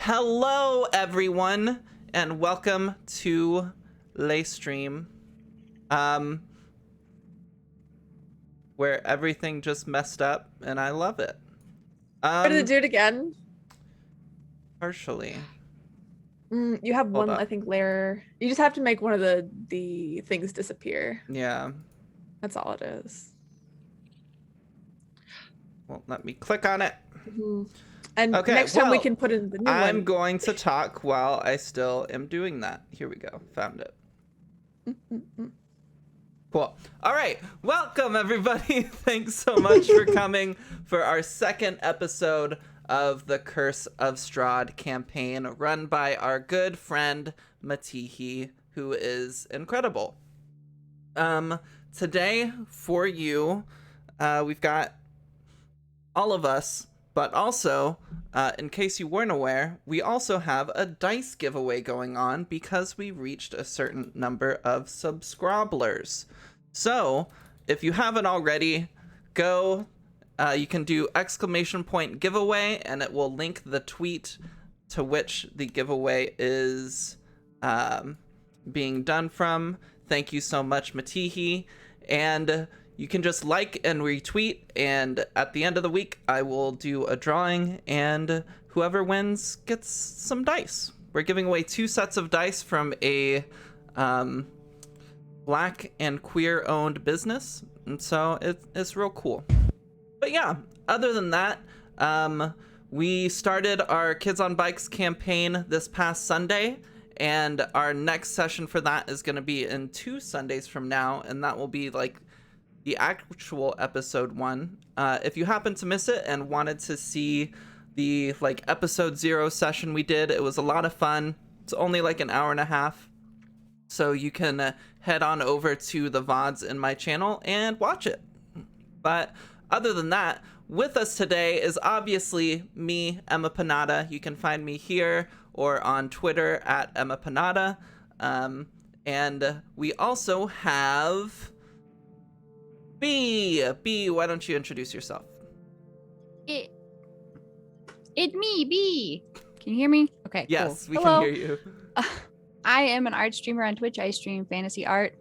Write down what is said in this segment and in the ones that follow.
Hello, everyone, and welcome to Lay Stream, where everything just messed up, and I love it. Did it do it again? Partially. You have Hold one, I up. think, layer. You just have to make one of the things disappear. Yeah. That's all it is. Well, let me click on it. And Okay, next time we well, can put in the new I'm one. going to talk while I still am doing that. Here we go. Found it. Cool. All right. Welcome, everybody. Thanks so much for coming for our second episode of the Curse of Strahd campaign run by our good friend Matihi, who is incredible. Today for you, we've got all of us, but also, in case you weren't aware, we also have a dice giveaway going on because we reached a certain number of subscribers. So, if you haven't already, go, you can do ! giveaway, and it will link the tweet to which the giveaway is being done from. Thank you so much, Matihi. And you can just like and retweet, and at the end of the week, I will do a drawing, and whoever wins gets some dice. We're giving away 2 sets of dice from a Black and queer owned business, and so it's real cool. But yeah, other than that, we started our Kids on Bikes campaign this past Sunday, and our next session for that is going to be in 2 Sundays from now, and that will be like the actual episode 1. If you happen to miss it and wanted to see the like episode 0 session we did, it was a lot of fun. It's only like an hour and a half. So you can head on over to the VODs in my channel and watch it. But other than that, with us today is obviously me, Emma Panada. You can find me here or on Twitter at Emma Panada. And we also have B. B, why don't you introduce yourself? It me, B. Can you hear me? Okay, Yes, cool. we Hello. can hear you. I am an art streamer on Twitch. I stream fantasy art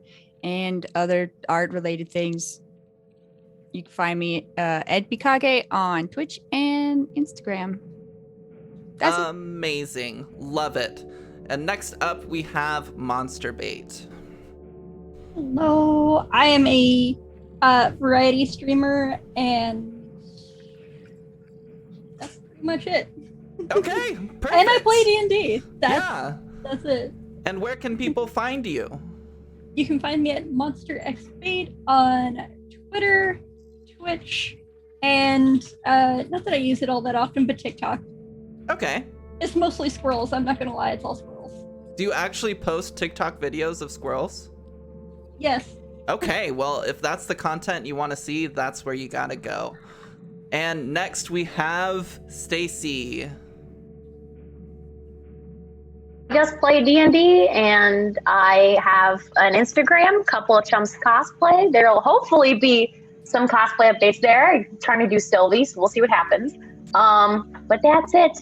and other art-related things. You can find me Ed Bikage on Twitch and Instagram. That's amazing. Love it. And next up, we have Monster Bait. Hello, I am a variety streamer, and that's pretty much it. Okay, perfect. And I play D&D. That's it. And where can people find you? You can find me at Monster X Bait on Twitter, Twitch, and not that I use it all that often, but TikTok. Okay. It's mostly squirrels. I'm not gonna lie, it's all squirrels. Do you actually post TikTok videos of squirrels? Yes. Okay, well, if that's the content you want to see, that's where you gotta go. And next we have Stacy. I just play D&D, and I have an Instagram, couple of chumps cosplay. There will hopefully be some cosplay updates there. I'm trying to do Sylvie, so we'll see what happens. But that's it.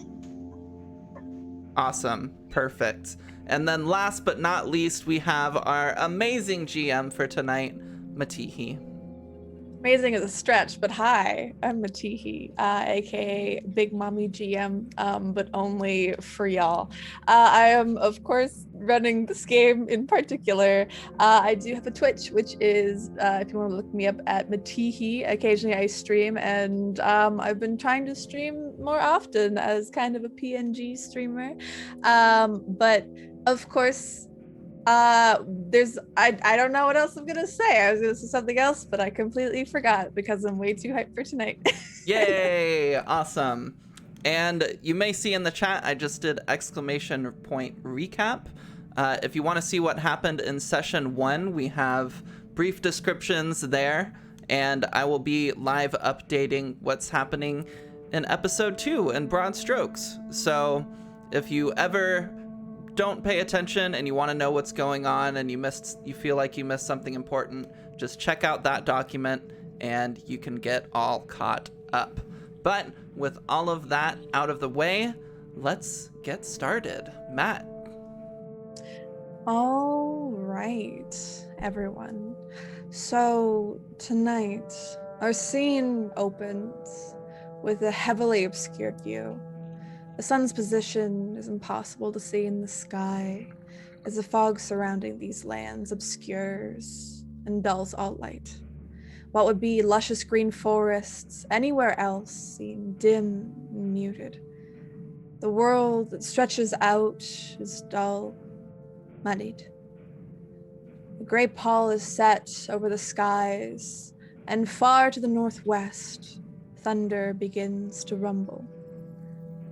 Awesome. Perfect. And then last but not least, we have our amazing GM for tonight, Matihi. Amazing is a stretch, but hi, I'm Matihi, aka Big Mommy GM, but only for y'all. I am, of course, running this game in particular. I do have a Twitch, which is, if you want to look me up, at Matihi. Occasionally I stream, and I've been trying to stream more often as kind of a PNG streamer. But of course, I don't know what else I'm gonna say. I was gonna say something else, but I completely forgot because I'm way too hyped for tonight. Yay! Awesome. And you may see in the chat, I just did ! recap. If you want to see what happened in session 1, we have brief descriptions there, and I will be live updating what's happening in episode 2 in broad strokes. So if you ever don't pay attention and you want to know what's going on and you feel like you missed something important, just check out that document and you can get all caught up. But with all of that out of the way, let's get started. Matt. All right, everyone. So tonight, our scene opens with a heavily obscured view. The sun's position is impossible to see in the sky as the fog surrounding these lands obscures and dulls all light. What would be luscious green forests anywhere else seem dim and muted. The world that stretches out is dull, muddied. The gray pall is set over the skies, and far to the northwest, thunder begins to rumble.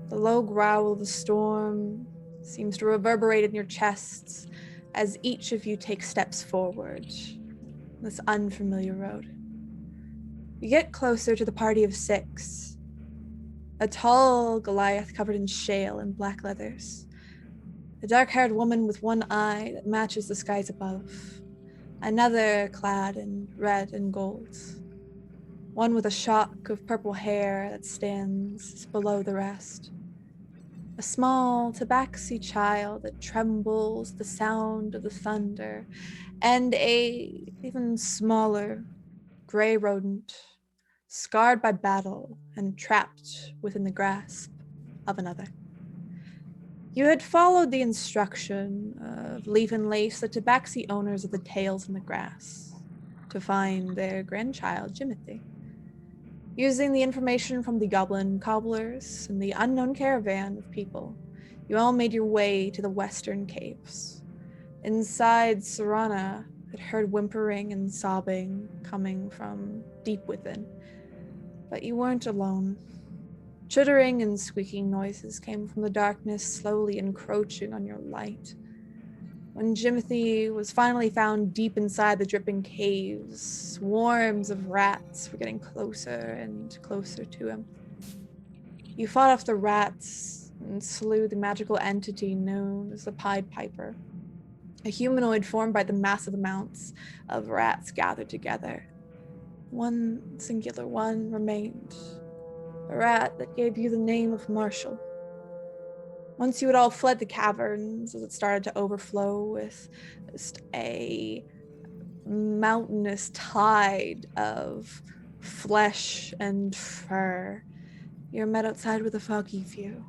The low growl of the storm seems to reverberate in your chests as each of you take steps forward on this unfamiliar road. You get closer to the party of 6. A tall Goliath covered in shale and black leathers. A dark-haired woman with one eye that matches the skies above. Another clad in red and gold. One with a shock of purple hair that stands below the rest. A small tabaxi child that trembles at the sound of the thunder, and a even smaller gray rodent, scarred by battle and trapped within the grasp of another. You had followed the instruction of Leaf and Lace, the tabaxi owners of the Tails in the Grass, to find their grandchild, Jimothy. Using the information from the goblin cobblers and the unknown caravan of people, you all made your way to the western caves. Inside, Serana had heard whimpering and sobbing coming from deep within. But you weren't alone. Chittering and squeaking noises came from the darkness, slowly encroaching on your light. When Jimothy was finally found deep inside the dripping caves, swarms of rats were getting closer and closer to him. You fought off the rats and slew the magical entity known as the Pied Piper, a humanoid formed by the massive amounts of rats gathered together. One singular one remained, a rat that gave you the name of Marshall. Once you had all fled the caverns, as it started to overflow with just a mountainous tide of flesh and fur, you were met outside with a foggy view.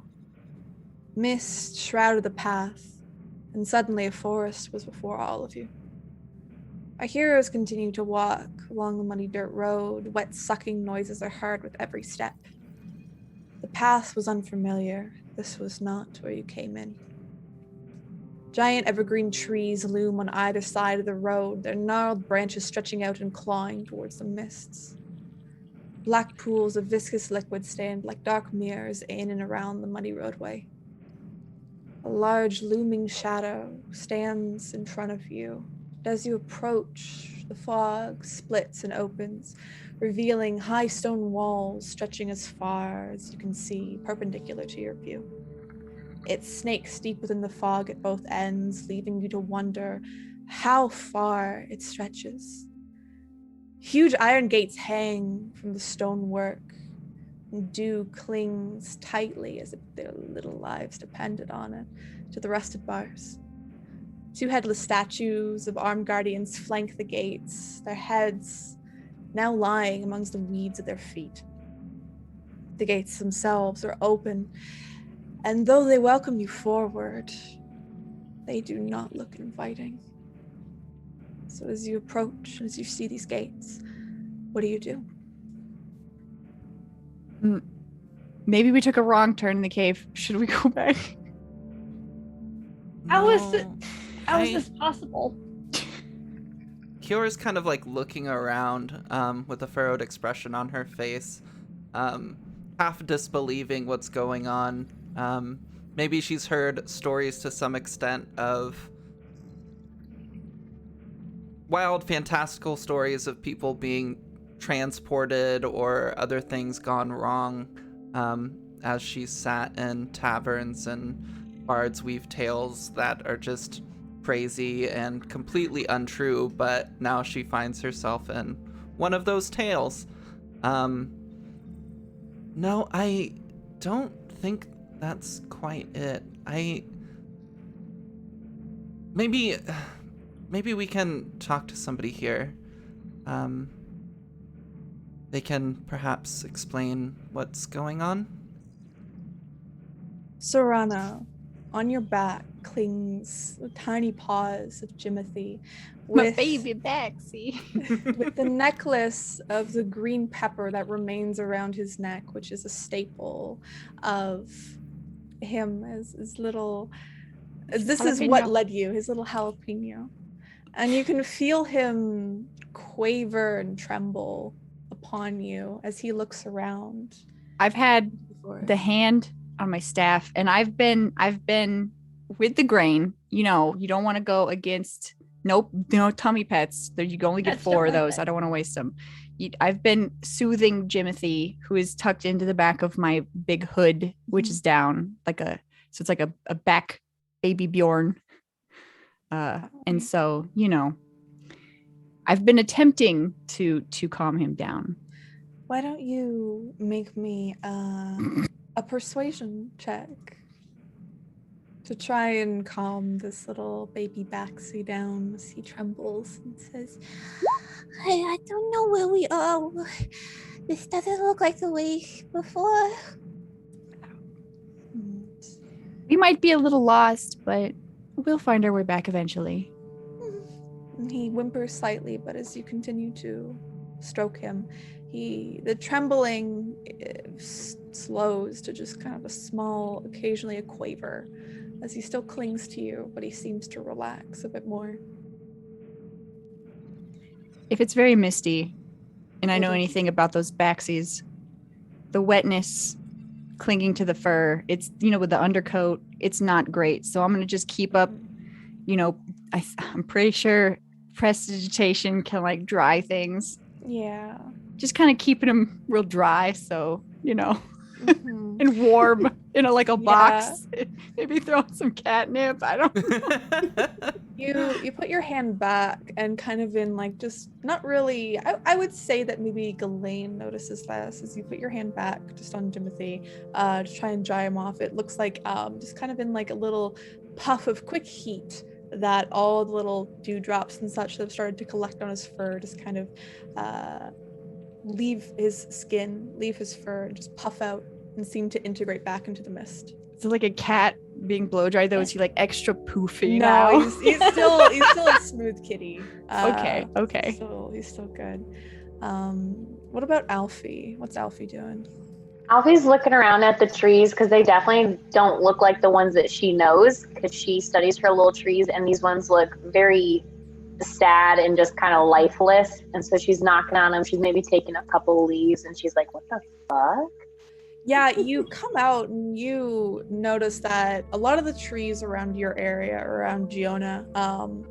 Mist shrouded the path, and suddenly a forest was before all of you. Our heroes continue to walk along the muddy dirt road. Wet sucking noises are heard with every step. The path was unfamiliar. This was not where you came in. Giant evergreen trees loom on either side of the road, their gnarled branches stretching out and clawing towards the mists. Black pools of viscous liquid stand like dark mirrors in and around the muddy roadway. A large looming shadow stands in front of you. As you approach, the fog splits and opens, revealing high stone walls stretching as far as you can see, perpendicular to your view. It snakes deep within the fog at both ends, leaving you to wonder how far it stretches. Huge iron gates hang from the stonework, and dew clings tightly as if their little lives depended on it to the rusted bars. 2 headless statues of armed guardians flank the gates, their heads now lying amongst the weeds at their feet. The gates themselves are open, and though they welcome you forward, they do not look inviting. So as you approach, as you see these gates, what do you do? Maybe we took a wrong turn in the cave. Should we go back? How is this possible? Kyora's kind of like looking around with a furrowed expression on her face, half disbelieving what's going on. Maybe she's heard stories to some extent of wild, fantastical stories of people being transported or other things gone wrong as she's sat in taverns and bards weave tales that are just crazy and completely untrue, but now she finds herself in one of those tales. No, I don't think that's quite it. Maybe we can talk to somebody here. They can perhaps explain what's going on. Sorana, on your back clings the tiny paws of Jimothy My with, baby Baxi. with the necklace of the green pepper that remains around his neck, which is a staple of him as his little. This is what Jalapeno. led you, his little jalapeno. And you can feel him quaver and tremble upon you as he looks around. I've had Before. the hand on my staff, and I've been with the grain. You know, you don't want to go against no tummy pets. You can only get Pets 4 don't of like those. that. I don't want to waste them. I've been soothing Jimothy, who is tucked into the back of my big hood, which is down so it's like a back baby Bjorn. And so, you know, I've been attempting to calm him down. Why don't you make me a persuasion check to try and calm this little baby Baxi down as he trembles and says, I don't know where we are. This doesn't look like the way before. We might be a little lost, but we'll find our way back eventually. And he whimpers slightly, but as you continue to stroke him, the trembling slows to just kind of a small, occasionally a quaver, as he still clings to you, but he seems to relax a bit more. If it's very misty, and I know It is. anything about those Baxies, the wetness clinging to the fur, it's, you know, with the undercoat, it's not great. So I'm going to just keep up, you know, I'm pretty sure prestidigitation can like dry things. Yeah. Just kind of keeping them real dry. So, you know, Mhm. and warm in like a Yeah. box. Maybe throw in some catnip. I don't know. You put your hand back and kind of in like just not really I would say that maybe Ghislaine notices this as you put your hand back just on Timothy to try and dry him off. It looks like just kind of in like a little puff of quick heat that all the little dewdrops and such that have started to collect on his fur just kind of leave his skin, leave his fur, and just puff out and seem to integrate back into the mist. Is it like a cat being blow dried though? Is he like extra poofy No, now? he's still a smooth kitty. Okay. He's still good. What about Alfie? What's Alfie doing? Alfie's looking around at the trees because they definitely don't look like the ones that she knows because she studies her little trees, and these ones look very sad and just kind of lifeless. And so she's knocking on them. She's maybe taking a couple of leaves, and she's like, "What the fuck?" Yeah, you come out and you notice that a lot of the trees around your area, around Giona,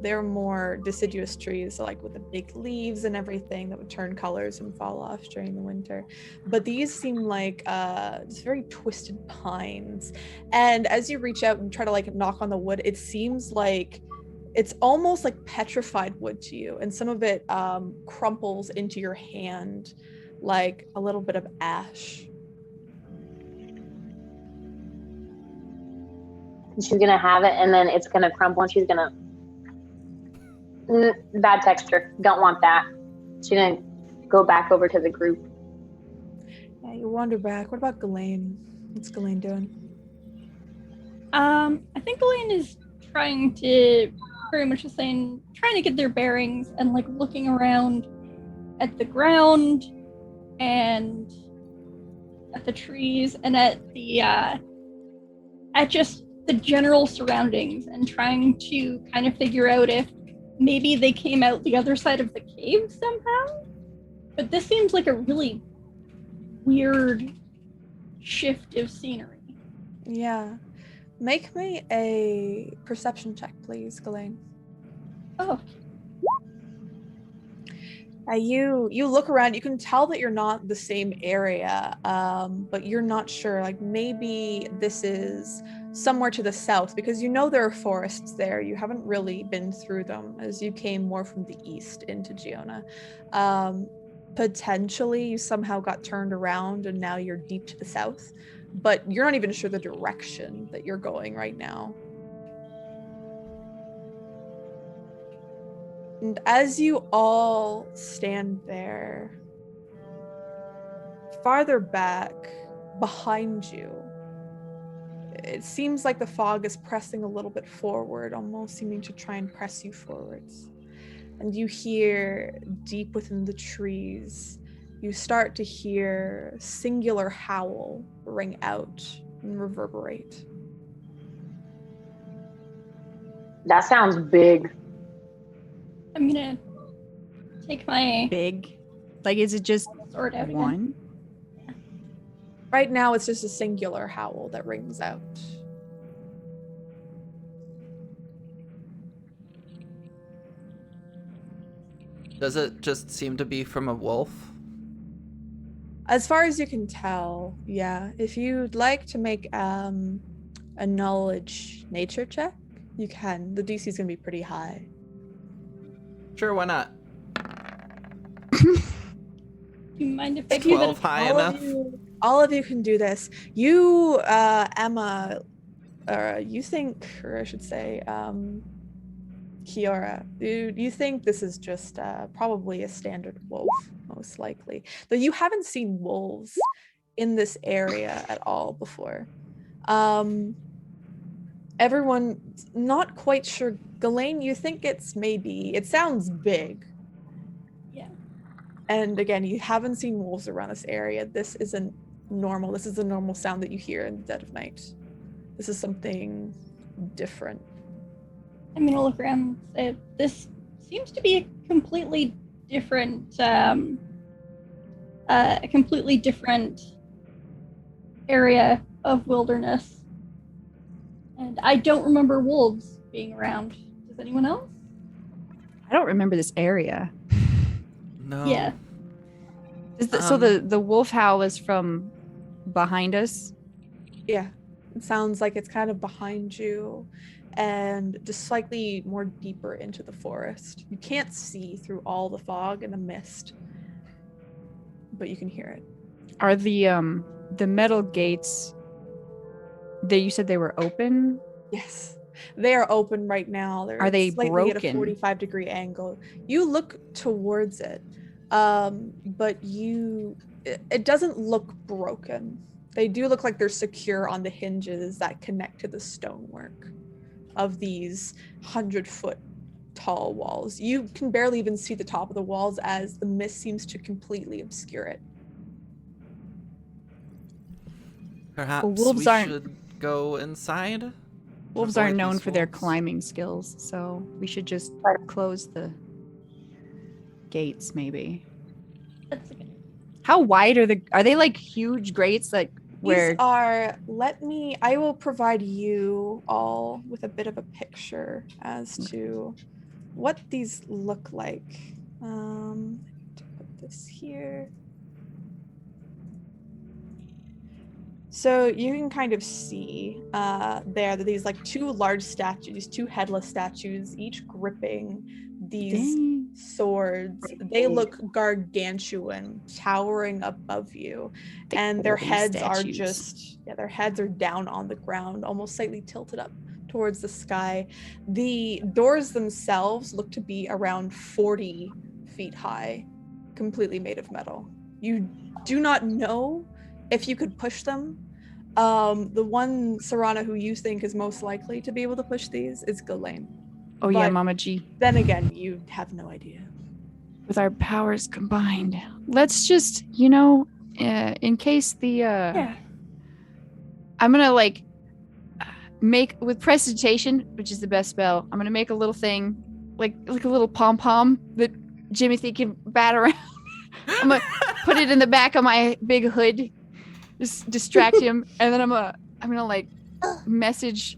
they're more deciduous trees, so like with the big leaves and everything that would turn colors and fall off during the winter. But these seem like just very twisted pines. And as you reach out and try to like knock on the wood, it seems like it's almost like petrified wood to you, and some of it crumples into your hand like a little bit of ash. And she's gonna have it, and then it's gonna crumble, and she's gonna bad texture. Don't want that. She's gonna go back over to the group. Yeah, you wander back. What about Ghislaine? What's Ghislaine doing? I think Elaine is trying to very much the same, trying to get their bearings and like looking around at the ground and at the trees and at the at just the general surroundings and trying to kind of figure out if maybe they came out the other side of the cave somehow. But this seems like a really weird shift of scenery. Yeah. Make me a perception check, please, Ghislaine. Oh, You look around, you can tell that you're not the same area, but you're not sure. Like maybe this is somewhere to the south because you know there are forests there. You haven't really been through them as you came more from the east into Giona. Potentially you somehow got turned around and now you're deep to the south. but you're not even sure the direction that you're going right now. And as you all stand there, farther back behind you, it seems like the fog is pressing a little bit forward, almost seeming to try and press you forwards. And you hear deep within the trees, you start to hear a singular howl ring out and reverberate. That sounds big. I'm gonna take my Big. Like, is it just sword out again. one? Right now, it's just a singular howl that rings out. Does it just seem to be from a wolf? As far as you can tell, yeah. If you'd like to make a knowledge nature check, you can. The DC is going to be pretty high. Sure, why not? Do you mind if I do 12 that? high enough? All of you can do this. You, Emma, you think, or I should say, Kiara, you think this is just probably a standard wolf, most likely. Though you haven't seen wolves in this area at all before. Everyone's not quite sure. Ghislaine, you think it sounds big. Yeah. And again, you haven't seen wolves around this area. This isn't normal. This is a normal sound that you hear in the dead of night. This is something different. I'm gonna look around and say, this seems to be a completely different area of wilderness. And I don't remember wolves being around. Does anyone else? I don't remember this area. No. Yeah. So the wolf howl is from behind us? Yeah, it sounds like it's kind of behind you and just slightly more deeper into the forest. You can't see through all the fog and the mist, but you can hear it. Are the metal gates, you said they were open? Yes, they are open right now. They're Are they slightly at a broken? 45-degree angle. You look towards it, but it doesn't look broken. They do look like they're secure on the hinges that connect to the stonework of these 100-foot tall walls. You can barely even see the top of the walls as the mist seems to completely obscure it. Perhaps Well, wolves we aren't- should go inside? Wolves Avoid aren't known these for their wolves. climbing skills, so we should just close the gates, maybe. That's a good. How wide are they like huge grates, like where? These are, I will provide you all with a bit of a picture as to what these look like. To put this here. So you can kind of see there that these like two large statues, two headless statues, each gripping these Dang. swords. They look gargantuan, towering above you, Thick and their holy heads statues. their heads are down on the ground, almost slightly tilted up towards the sky. The doors themselves look to be around 40 feet high, completely made of metal. You do not know if you could push them. The one Serana who you think is most likely to be able to push these is Ghislaine. Oh yeah, but- Mama G. Then again, you have no idea. With our powers combined, let's just, in case Yeah. I'm gonna like make with prestidigitation, which is the best spell. I'm gonna make a little thing, like a little pom pom that Jimothy can bat around. I'm gonna put it in the back of my big hood, just distract him, and then I'm gonna message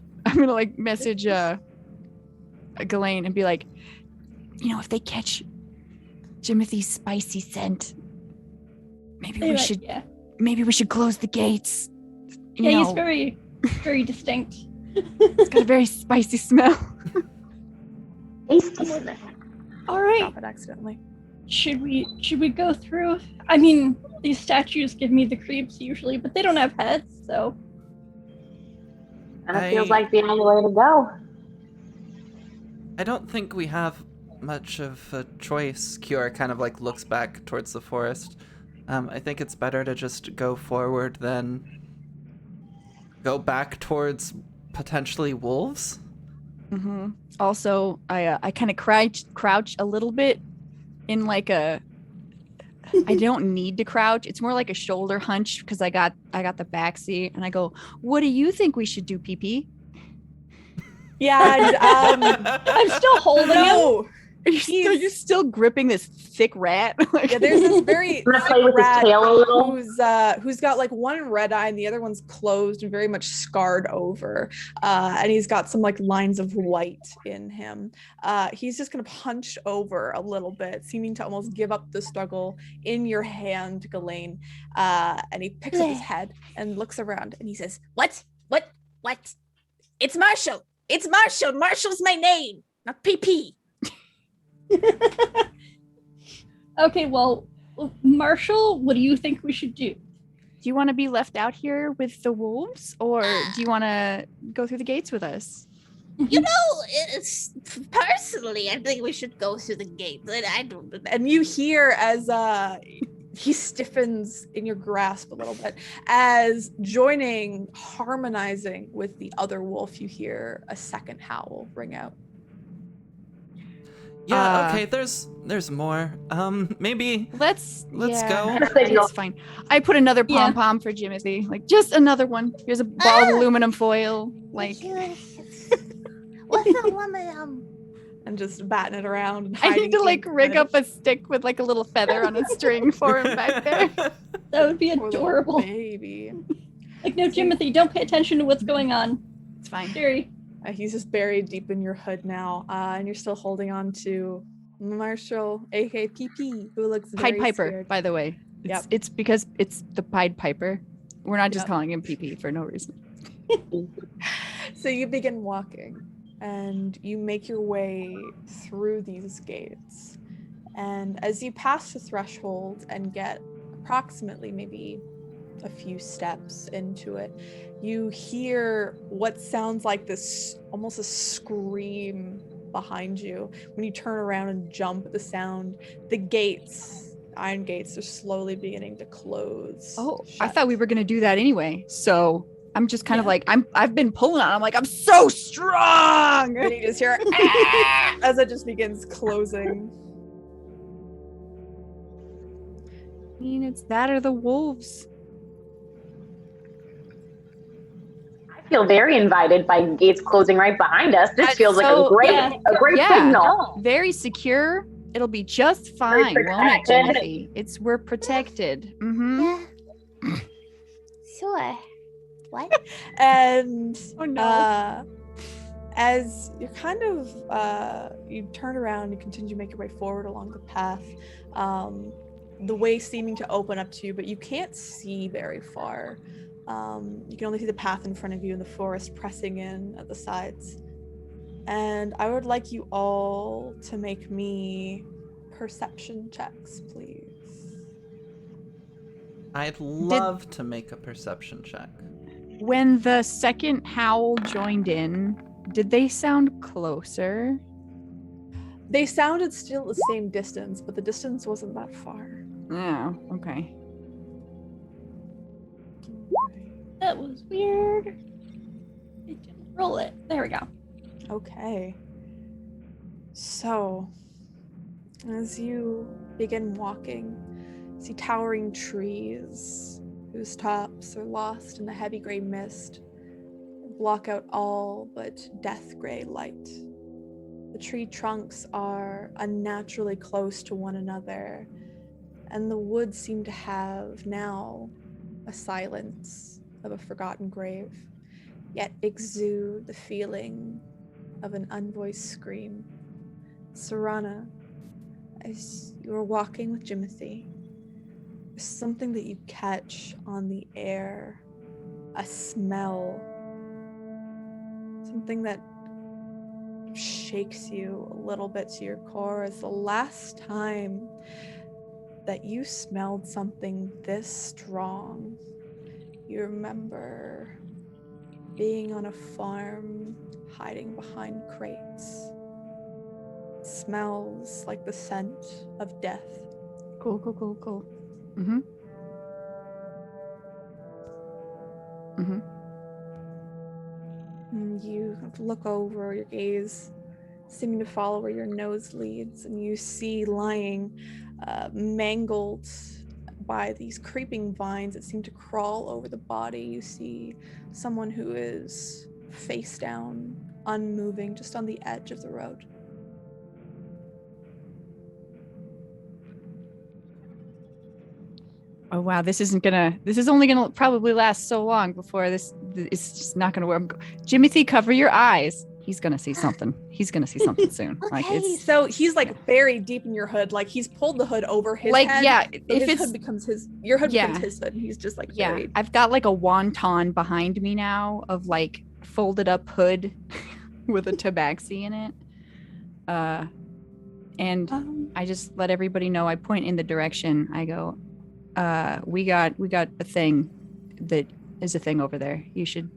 Ghislaine and be like, if they catch Jimothy's spicy scent, maybe we should close the gates. Yeah, he's very, very distinct. It's got a very spicy smell. Tasty smell. All right. Drop it accidentally. Should we go through? I mean, these statues give me the creeps usually, but they don't have heads, so. And it feels like the only way to go. I don't think we have much of a choice. Kiora kind of like looks back towards the forest. I think it's better to just go forward than go back towards potentially wolves. Mm-hmm. Also, I kind of crouch a little bit in like a. I don't need to crouch. It's more like a shoulder hunch because I got the back seat, and I go, "What do you think we should do, PP?" Yeah, and I'm still holding him. no, You're still gripping this thick rat. yeah, there's this very I'm gonna thick play with his rat tail a little. who's got like one red eye and the other one's closed and very much scarred over, and he's got some like lines of white in him. He's just gonna punch over a little bit, seeming to almost give up the struggle in your hand, Ghislaine. And he picks up his head and looks around and he says, What? It's Marshall. It's Marshall. Marshall's my name, not PP. Okay, well, Marshall, what do you think we should do? Do you want to be left out here with the wolves, or do you want to go through the gates with us? You know, it's personally, I think we should go through the gate. But I don't. and you hear as he stiffens in your grasp a little bit as harmonizing with the other wolf, you hear a second howl ring out. Yeah, okay, there's more. Maybe Let's go. It's fine. I put another Yeah. pom-pom for Jimothy. Like, just another one. Here's a ball of aluminum foil. Like, What's the one And just batting it around and I need hiding to like in rig it. up a stick with like a little feather on a string for him back there. That would be Poor little adorable. baby. Like, no, Jimothy, don't pay attention to what's going on. It's fine. Jerry. He's just buried deep in your hood now, and you're still holding on to Marshall, aka PP, who looks Pied very Piper, scared. by the way. Yep. It's because it's the Pied Piper. We're not just Yep. calling him PP for no reason. So you begin walking, and you make your way through these gates. And as you pass the threshold and get approximately maybe a few steps into it, you hear what sounds like this almost a scream behind you. When you turn around and jump at the sound, the gates, iron gates, are slowly beginning to close. Oh, I shut. thought we were gonna do that anyway. So I'm just kind of like I've been pulling on. I'm like, I'm so strong. And you just hear "Ah!" as it just begins closing. I mean, it's that or the wolves. I feel very invited by gates closing right behind us. This That's feels like so- a great yeah. signal. Very secure. It'll be just fine, won't it, protected. Timothy? We're protected. Mm-hmm. Yeah. Sure. What? And Oh no. as you're kind of you turn around and continue to make your way forward along the path, the way seeming to open up to you, but you can't see very far. You can only see the path in front of you and the forest pressing in at the sides. And I would like you all to make me perception checks, please. I'd love to make a perception check. When the second howl joined in, did they sound closer? They sounded still the same distance, but the distance wasn't that far. Oh, okay. That was weird. It didn't roll it. There we go. Okay. So, as you begin walking, see towering trees whose tops are lost in the heavy gray mist, block out all but death gray light. The tree trunks are unnaturally close to one another, and the woods seem to have now a silence of a forgotten grave, yet exude the feeling of an unvoiced scream. Serana, as you are walking with Jimothy, there's something that you catch on the air, a smell, something that shakes you a little bit to your core is the last time that you smelled something this strong. You remember being on a farm, hiding behind crates. It smells like the scent of death. Cool. Mm-hmm. Mm-hmm. And you look over, your gaze seeming to follow where your nose leads, and you see lying mangled by these creeping vines that seem to crawl over the body. You see someone who is face down, unmoving, just on the edge of the road. Oh wow, this is only gonna probably last so long before it's just not gonna work. Jimothy, cover your eyes. He's gonna see something. He's gonna see something soon. Like it's So he's like buried deep in your hood, like he's pulled the hood over his like head. yeah, So if his it's hood becomes your hood becomes yeah. his hood, and he's just like yeah, buried. I've got like a wonton behind me now of like folded up hood with a tabaxi in it. And I just let everybody know. I point in the direction. I go, we got a thing that is a thing over there. You should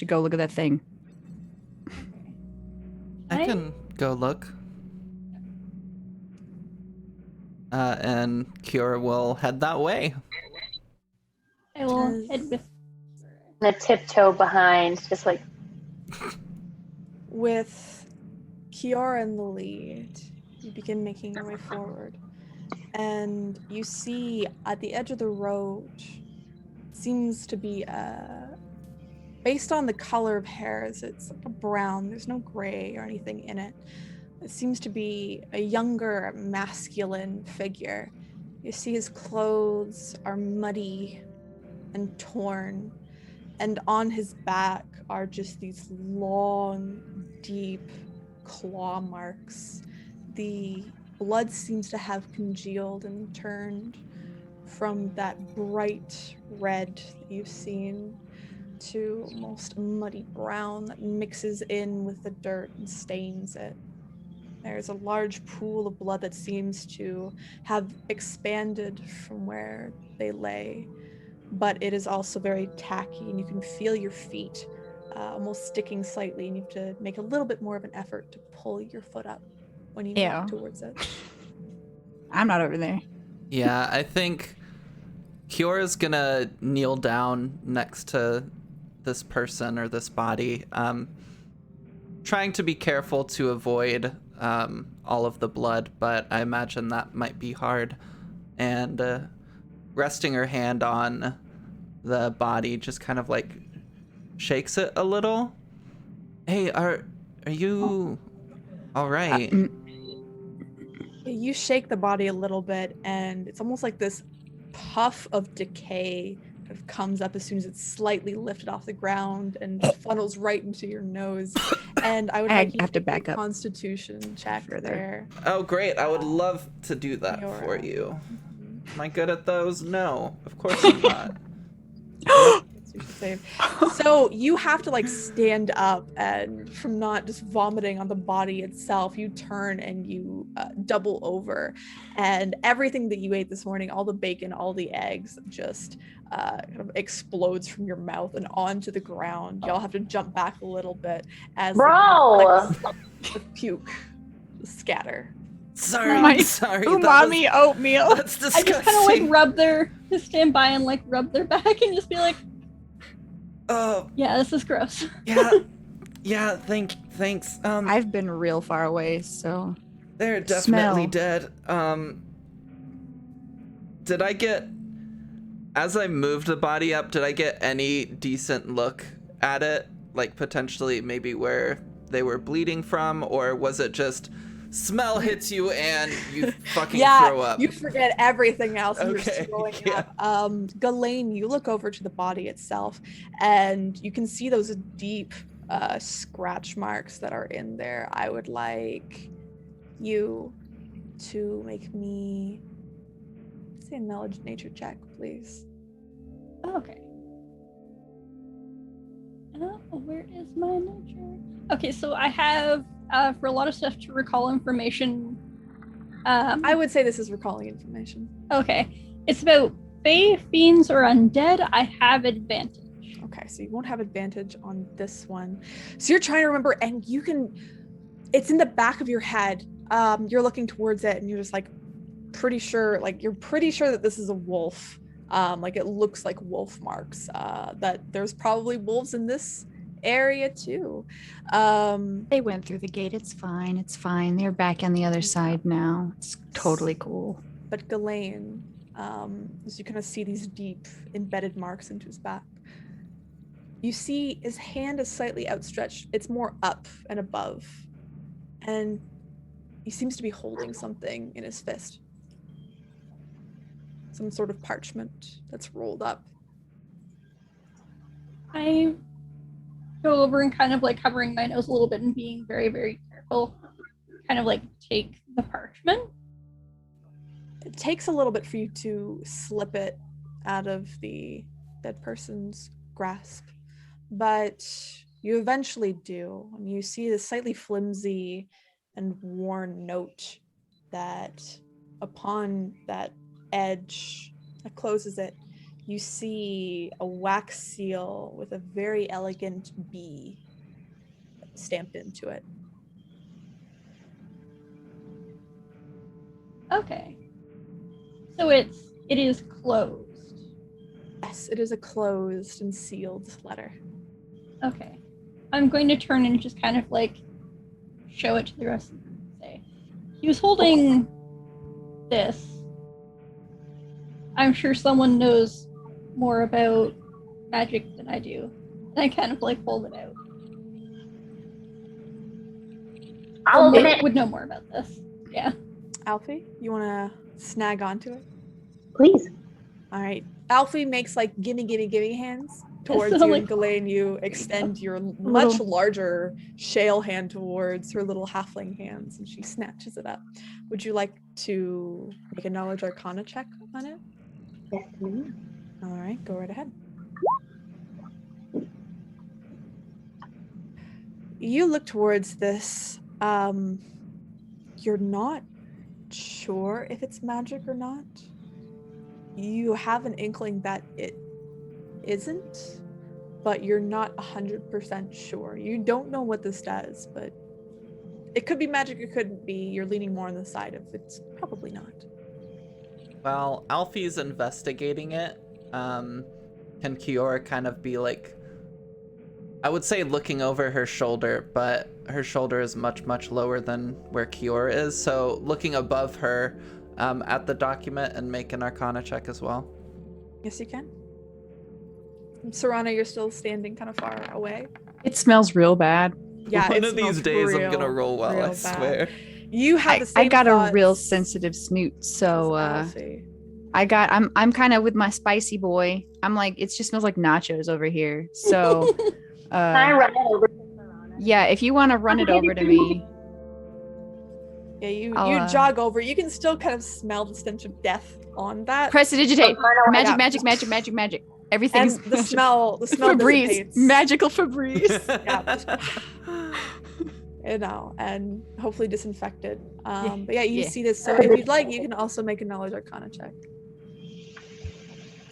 go look at that thing. I can go look. And Cure will head that way. I will head with. The tiptoe behind, just like. With Kiara in the lead, you begin making your way forward, and you see at the edge of the road seems to be based on the color of hairs, it's like a brown. There's no gray or anything in it. It seems to be a younger, masculine figure. You see his clothes are muddy and torn, and on his back are just these long, deep claw marks. The blood seems to have congealed and turned from that bright red that you've seen to almost muddy brown that mixes in with the dirt and stains it. There's a large pool of blood that seems to have expanded from where they lay, but it is also very tacky, and you can feel your feet almost sticking slightly, and you have to make a little bit more of an effort to pull your foot up when you Ew. move towards it. I'm not over there. Yeah, I think Kyora's gonna kneel down next to this person or this body, trying to be careful to avoid all of the blood, but I imagine that might be hard. And resting her hand on the body, just kind of like shakes it a little. Hey, are you all right? You shake the body a little bit, and it's almost like this puff of decay kind of comes up as soon as it's slightly lifted off the ground and funnels right into your nose. And I would I like you have to make back a up Constitution check further. there. Oh, great. I would love to do that for Kiora. you. Am I good at those? No, of course I'm not. Save. So you have to like stand up, and from not just vomiting on the body itself, you turn and you double over, and everything that you ate this morning, all the bacon, all the eggs, just kind of explodes from your mouth and onto the ground. Y'all have to jump back a little bit as Bro! of puke scatter. Sorry, My sorry. umami oatmeal. That's I disgusting. just kind of like just stand by and like rub their back and just be like, yeah, this is gross. Yeah, thanks. I've been real far away, so They're definitely smell. dead. Did I get, as I moved the body up, did I get any decent look at it? Like potentially maybe where they were bleeding from, or was it just smell hits you and you fucking throw up? You forget everything else and Okay, you're throwing yeah. up. Ghislaine, you look over to the body itself, and you can see those deep scratch marks that are in there. I would like you to make me say a knowledge nature check, please. Okay. Where is my nature? Okay, so I have for a lot of stuff to recall information. I would say this is recalling information. Okay, it's about fae, fiends, or undead. I have advantage. Okay, so you won't have advantage on this one. So you're trying to remember, and you can. It's in the back of your head. You're looking towards it, and you're just like pretty sure. Like you're pretty sure that this is a wolf. Like it looks like wolf marks. That there's probably wolves in this area too. They went through the gate. It's fine. It's fine. They're back on the other side now. It's totally cool. But Ghislaine, as you kind of see these deep embedded marks into his back, you see his hand is slightly outstretched. It's more up and above. And he seems to be holding something in his fist. Some sort of parchment that's rolled up. I go over and kind of like covering my nose a little bit and being very, very careful. Kind of like take the parchment. It takes a little bit for you to slip it out of the dead person's grasp, but you eventually do. And you see the slightly flimsy and worn note that upon that edge that closes it, you see a wax seal with a very elegant bee stamped into it. Okay. So it is closed. Yes, it is a closed and sealed letter. Okay. I'm going to turn and just kind of like show it to the rest of them and say, he was holding this. I'm sure someone knows more about magic than I do. And I kind of like hold it out. I'll open They it. would know more about this. Yeah. Alfie, you want to snag onto it? Please. All right. Alfie makes like gimme hands towards So, you, like, and Ghislaine, you extend your much larger shale hand towards her little halfling hands, and she snatches it up. Would you like to make a knowledge arcana check on it? Yes, ma'am. All right, go right ahead. You look towards this. You're not sure if it's magic or not. You have an inkling that it isn't, but you're not 100% sure. You don't know what this does, but it could be magic, it couldn't be. You're leaning more on the side of it's probably not. While Alfie's investigating it, can Kiora kind of be like, I would say looking over her shoulder, but her shoulder is much, much lower than where Kiora is. So looking above her at the document and make an arcana check as well. Yes, you can. Serana, you're still standing kind of far away. It smells real bad. Yeah, One it of these smells days I'm real, gonna roll well, real I bad. swear. You have the same I got a real thoughts sensitive snoot, as so Alfie. I'm kind of with my spicy boy. I'm like, it just smells like nachos over here. So Can I run it over to Serana? yeah, if you want to run it over to me. Yeah, you I'll, jog over. You can still kind of smell the stench of death on that. Prestidigitate. Yeah. Magic. Everything's And the smell Febreze. dissipates. Magical Febreze. Yeah. You know, and hopefully disinfected. But yeah, you yeah. see this. So if you'd like, you can also make a knowledge arcana check.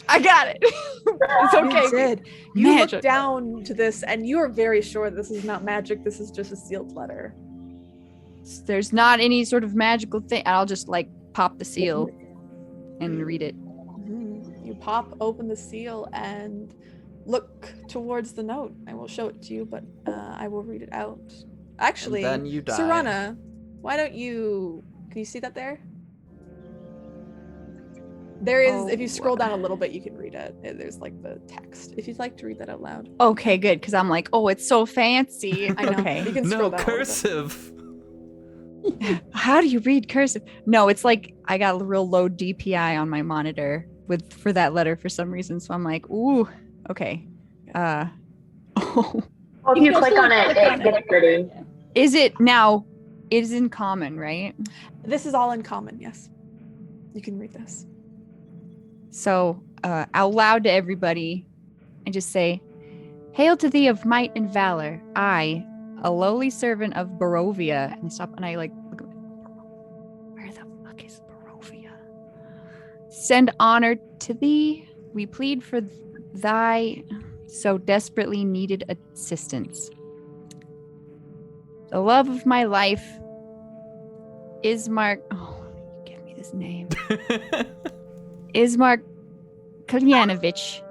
I got it. It's okay. You did. You Magic. look down to this, and you are very sure this is not magic. This is just a sealed letter. There's not any sort of magical thing. I'll just like pop the seal and read it. You pop open the seal and look towards the note. I will show it to you, but I will read it out. Actually, And then you die. Serana, why don't you? Can you see that there? There is. If you scroll down a little bit, you can read it. There's like the text. If you'd like to read that out loud. Okay, good, because I'm like, oh, it's so fancy. I know. Okay. You can scroll No, down a little bit. cursive. How do you read cursive? No, it's like I got a real low DPI on my monitor for that letter for some reason. So I'm like, ooh, okay. Oh, Well, if you can click also on it, click on it gets pretty. is it now? It is in common, right? This is all in common. Yes, you can read this. So out loud to everybody, I just say, Hail to thee of might and valor. I, a lowly servant of Barovia. And I stop and I like look at where the fuck is Barovia? Send honor to thee. We plead for thy so desperately needed assistance. The love of my life, Ismark. Oh, give me this name. Ismark Kalyanovich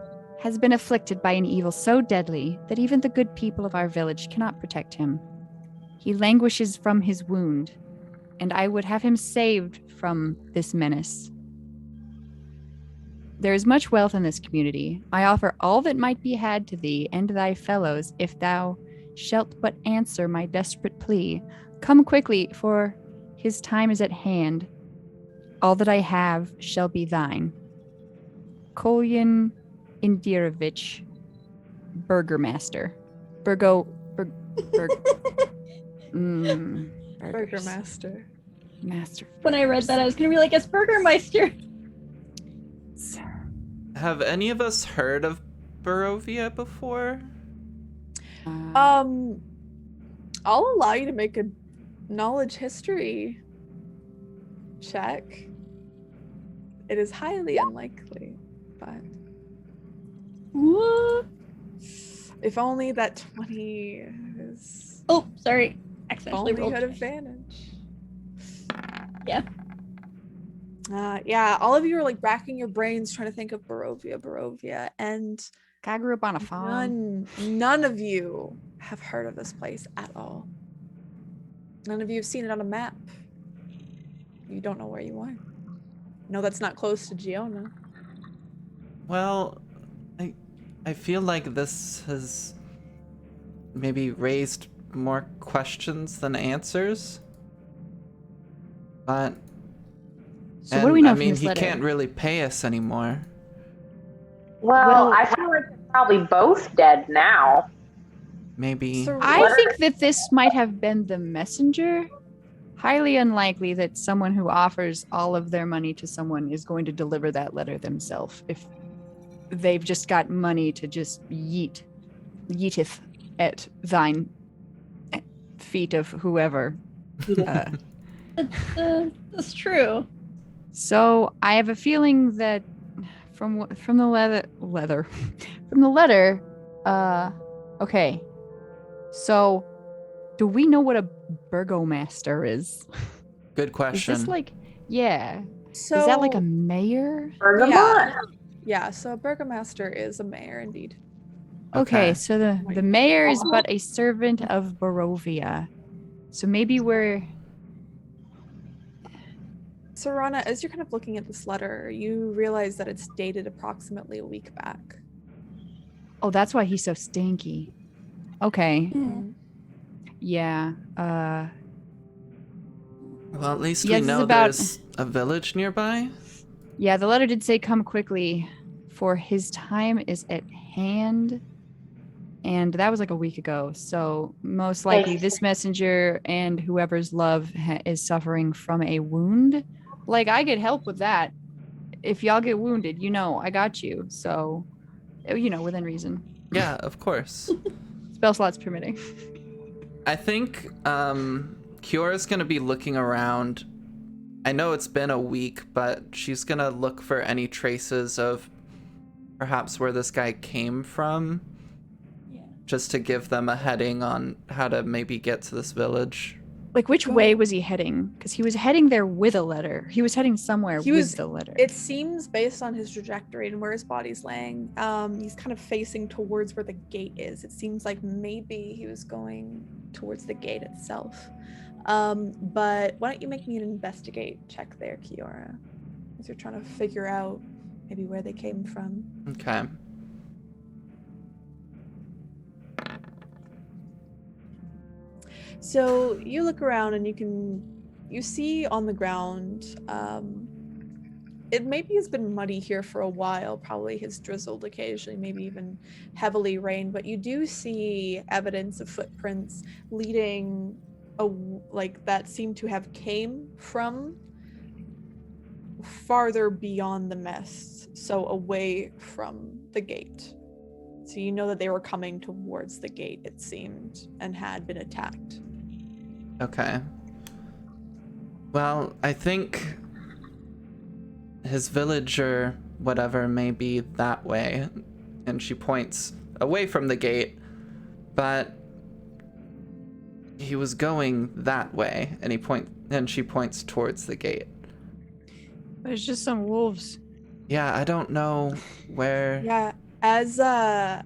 has been afflicted by an evil so deadly that even the good people of our village cannot protect him. He languishes from his wound, and I would have him saved from this menace. There is much wealth in this community. I offer all that might be had to thee and thy fellows if thou shalt but answer my desperate plea. Come quickly, for his time is at hand. All that I have shall be thine. Kolyan Indirovich, Burgermaster. Burgermaster. Master. When I read that, I was gonna be like, it's Burgermeister. Have any of us heard of Barovia before? I'll allow you to make a knowledge history check. It is highly unlikely, but What? if only that 20 is Oh, sorry. Accidentally only rolled. had advantage. Yeah. Yeah, all of you are like racking your brains trying to think of Barovia, and I grew up on a farm. none of you have heard of this place at all. None of you have seen it on a map. You don't know where you are. No, that's not close to Giona. Well, I feel like this has maybe raised more questions than answers. But So what do we know I from mean, this he letter? can't really pay us anymore. Well, I feel like they're probably both dead now. Maybe. So- I think that this might have been the messenger. Highly unlikely that someone who offers all of their money to someone is going to deliver that letter themselves if they've just got money to just yeeteth at thine feet of whoever. That's true. So I have a feeling that from the letter. Okay. So, do we know what a burgomaster is? Good Is question. this like, yeah? So Is that like a mayor? Bergamot. Yeah, so a burgomaster is a mayor indeed. Okay, so the Wait. mayor is but a servant of Barovia. So maybe we're So Rana, as you're kind of looking at this letter, you realize that it's dated approximately a week back. oh, that's why he's so stinky. Okay, Mm. yeah. Well, at least Yes, we it's know about- there's a village nearby. Yeah, the letter did say come quickly, for his time is at hand. And that was like a week ago. So most likely this messenger and whoever's love is suffering from a wound. Like I get help with that. If y'all get wounded, I got you. So, within reason. Yeah, of course. Spell slots permitting. I think Kiora's gonna be looking around. I know it's been a week, but she's gonna look for any traces of perhaps where this guy came from, Yeah. just to give them a heading on how to maybe get to this village. Like which way was he heading? Because he was heading there with a letter. He was heading somewhere with the letter. It seems based on his trajectory and where his body's laying, he's kind of facing towards where the gate is. It seems like maybe he was going towards the gate itself. But why don't you make me an investigate check there, Kiora, as you're trying to figure out maybe where they came from. Okay. So you look around and you see on the ground, it maybe has been muddy here for a while, probably has drizzled occasionally, maybe even heavily rained, but you do see evidence of footprints leading that seem to have came from farther beyond the mist, so away from the gate. So you know that they were coming towards the gate, it seemed, and had been attacked. Okay. Well, I think his village or whatever may be that way. And she points away from the gate, but he was going that way, and she points towards the gate. There's just some wolves. Yeah, I don't know where. Yeah, as I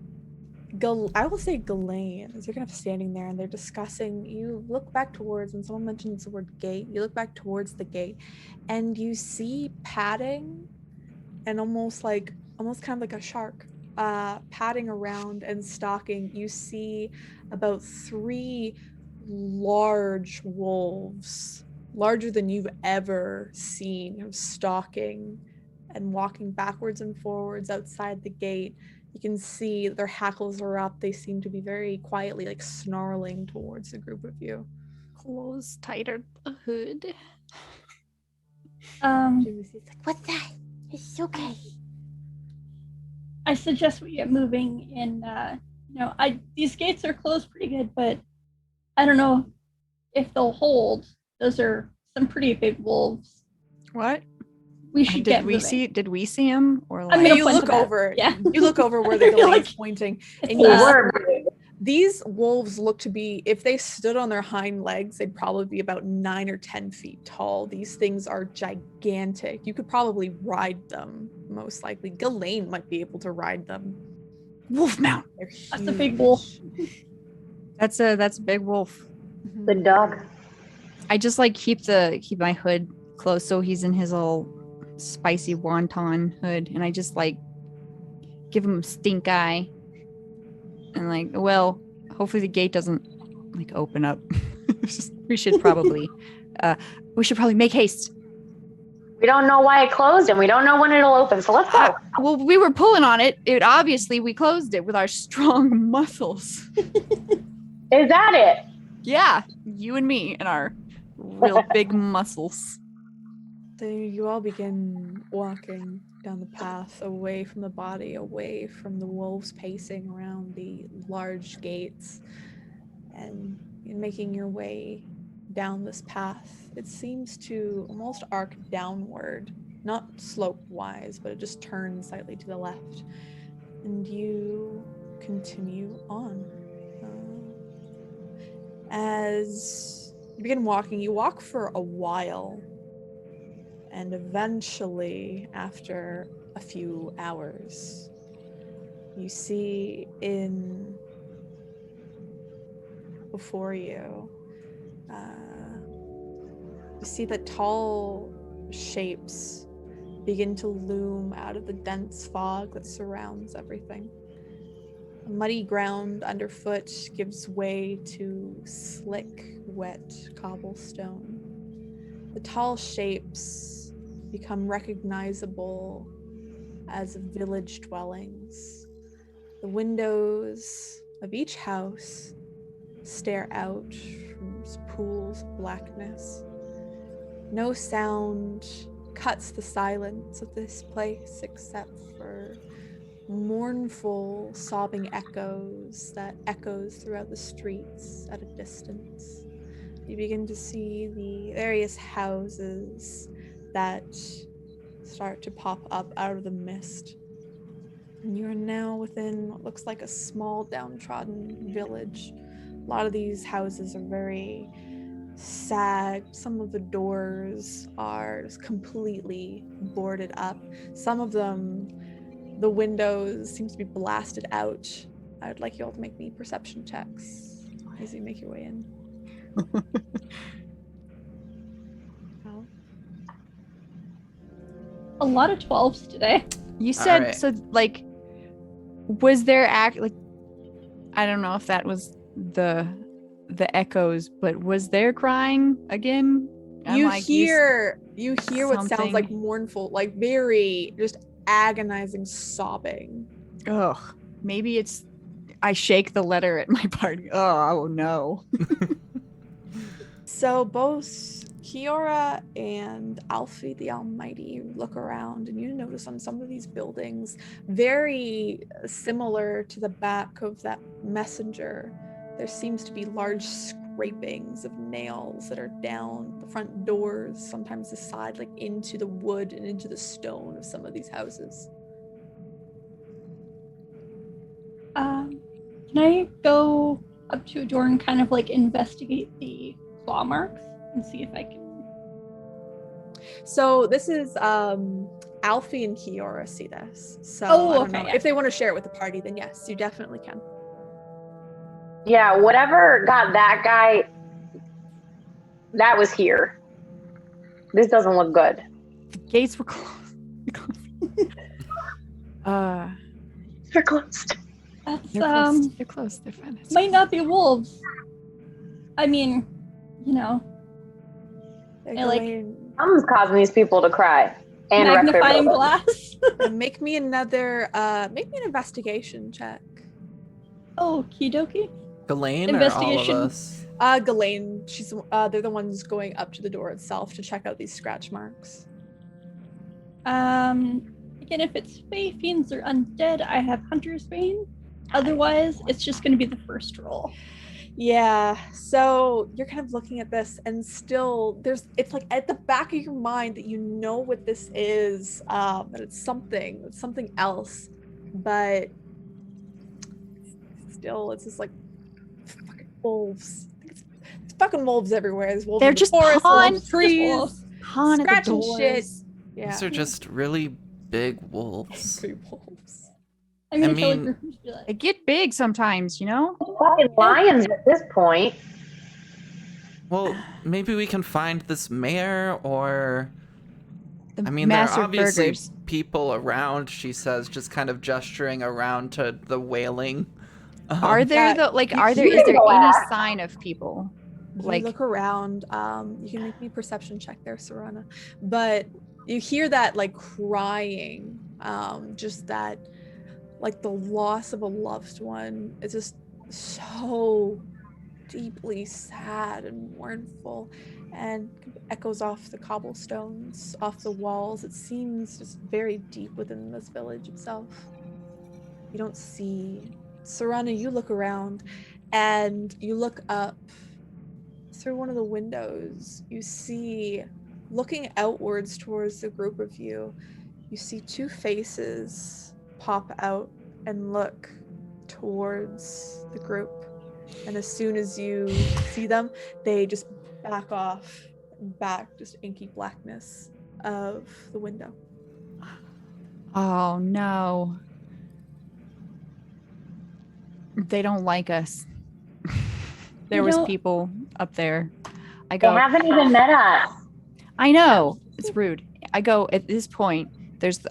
will say Ghislaine, as you're kind of standing there and they're discussing, you look back towards, when someone mentions the word gate, you look back towards the gate and you see padding and almost kind of like a shark, padding around and stalking. You see about 3 large wolves, larger than you've ever seen, stalking and walking backwards and forwards outside the gate. You can see their hackles are up. They seem to be very quietly, like, snarling towards the group of you. Close tighter the hood. Lucy's like, What's that? It's okay. I suggest we get moving. These gates are closed pretty good, but I don't know if they'll hold. Those are some pretty big wolves. What? We should get moving. Did we see him? Or like I'm gonna you point look to that. over. Yeah. You look over where the Ghislaine's pointing, and It's you They not- were big. these wolves look to be, if they stood on their hind legs, they'd probably be about 9 or 10 feet tall. These things are gigantic. You could probably ride them, most likely. Ghislaine might be able to ride them. wolf mount. They're That's a big wolf. huge. That's a big wolf. Good dog. I just like keep my hood closed so he's in his little spicy wonton hood, and I just like give him a stink eye, and like, well, hopefully the gate doesn't like open up. we should probably make haste. We don't know why it closed and we don't know when it'll open, so let's go. Well, we were pulling on it. Obviously we closed it with our strong muscles. Is that it? Yeah, you and me and our real big muscles. Then you all begin walking down the path, away from the body, away from the wolves pacing around the large gates, and making your way down this path. It seems to almost arc downward, not slope-wise, but it just turns slightly to the left, and you continue on. As you begin walking, you walk for a while, and eventually, after a few hours, you see before you, you see that tall shapes begin to loom out of the dense fog that surrounds everything. The muddy ground underfoot gives way to slick, wet cobblestone. The tall shapes become recognizable as village dwellings. The windows of each house stare out from pools of blackness. No sound cuts the silence of this place except for mournful, sobbing echoes that echoes throughout the streets at a distance. You begin to see the various houses that start to pop up out of the mist. And you are now within what looks like a small downtrodden village. A lot of these houses are very sagged. Some of the doors are just completely boarded up. Some of them, the windows seem to be blasted out. I would like you all to make me perception checks as you make your way in. Well, A lot of 12s today. You said right. so. Like, was there I don't know if that was the echoes, but was there crying again? you hear what sounds like something. mournful, like very just agonizing sobbing. Ugh. Maybe it's. I shake the letter at my party. Oh no. So both Kiora and Alfie the Almighty look around, and you notice on some of these buildings, very similar to the back of that messenger, there seems to be large scrapings of nails that are down the front doors, sometimes the side, like into the wood and into the stone of some of these houses. Can I go up to a door and kind of like investigate the claw marks and see if I can? So this is Alfie and Kiora see this. So Oh, I don't okay, know. yeah. If they want to share it with the party, then yes, you definitely can. Yeah, whatever got that guy, that was here. This doesn't look good. The gates were closed. They're closed. That's They're closed. They're closed. They're fine. It's might not be wolves. I mean, you know, They're I like- going- Something's causing these people to cry and wreck their magnifying building. glass. make me an investigation check. Oh, kidoki. Ghislaine or all of Investigation. us? Ghislaine, she's they're the ones going up to the door itself to check out these scratch marks. Again, if it's Fae, Fiends, or Undead, I have Hunter's Bane. Otherwise, it's just going to be the first roll. Yeah, so you're kind of looking at this, and still it's like at the back of your mind that you know what this is, but it's something else, but still it's just like fucking wolves. It's fucking wolves everywhere. There's wolves They're in the just forest, pawing- wolves, trees, wolves. Pawn at the scratching doors. shit. Yeah, These are just really big wolves. Three wolves. I'm going I to tell the mean- group to be like, They get big sometimes, you know? Fucking lions at this point. Well, maybe we can find this mayor, or The I mean, there master are obviously burgers. people around. She says, just kind of gesturing around to the wailing. Are there Yeah, the like? you Are there? can Is there go any ask. sign of people? You Like, look around. You can make me a perception check there, Serana. But you hear that like crying, just that, like the loss of a loved one. It's just so deeply sad and mournful, and echoes off the cobblestones, off the walls. It seems just very deep within this village itself. You don't see. Serana, you look around, and you look up through one of the windows. You see, looking outwards towards the group of you, you see two faces pop out and look towards the group. And as soon as you see them, they just back off, back, just inky blackness of the window. oh no, they don't like us. There You was know- people up there. I They go. haven't even met us. I know it's rude. I go at this point.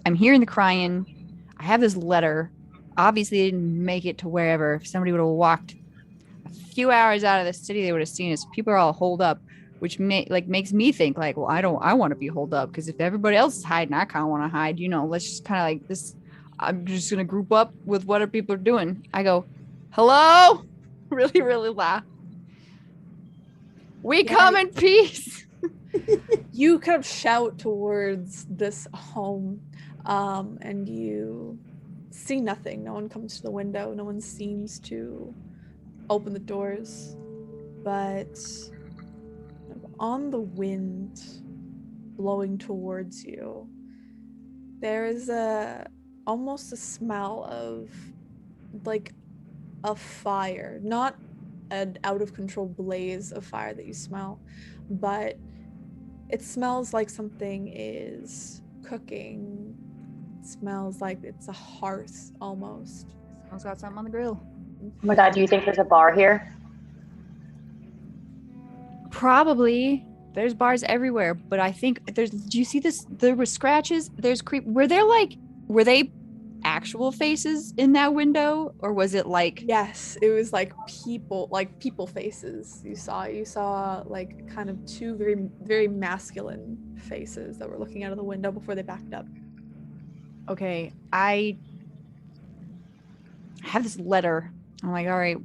I'm hearing the crying. I have this letter. Obviously, they didn't make it to wherever. If somebody would have walked a few hours out of the city, they would have seen us. People are all holed up, which makes me think like, well, I want to be holed up, because if everybody else is hiding, I kind of want to hide. You know, let's just kind of like this. I'm just gonna group up with what people are doing. I go, hello, really, really loud. We Yeah. come in peace. You kind of shout towards this home, and you see nothing. No one comes to the window. No one seems to open the doors. But on the wind blowing towards you, there is almost a smell of like a fire, not an out of control blaze of fire that you smell, but it smells like something is cooking. It smells like it's a hearth almost. Someone's got something on the grill. Oh my god, do you think there's a bar here? Probably. There's bars everywhere, but I think do you see this? There were scratches. There's creep. Were they actual faces in that window, or was it like? Yes, it was like people faces. You saw like kind of two very, very masculine faces that were looking out of the window before they backed up. Okay, I have this letter. I'm like, all right,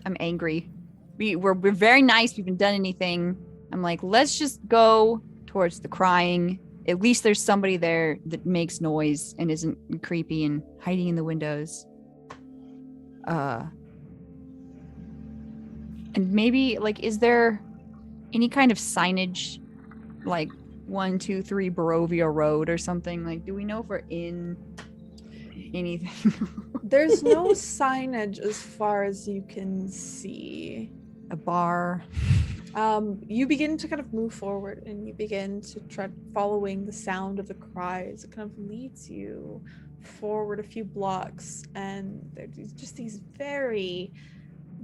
I'm angry. we're very nice. We haven't done anything. I'm like, let's just go towards the crying. At least there's somebody there that makes noise and isn't creepy and hiding in the windows. And maybe like, is there any kind of signage, like 123 Barovia Road or something? Like, do we know if we're in anything? There's no signage as far as you can see. A bar. You begin to kind of move forward and you begin to try following the sound of the cries. It kind of leads you forward a few blocks, and there's just these very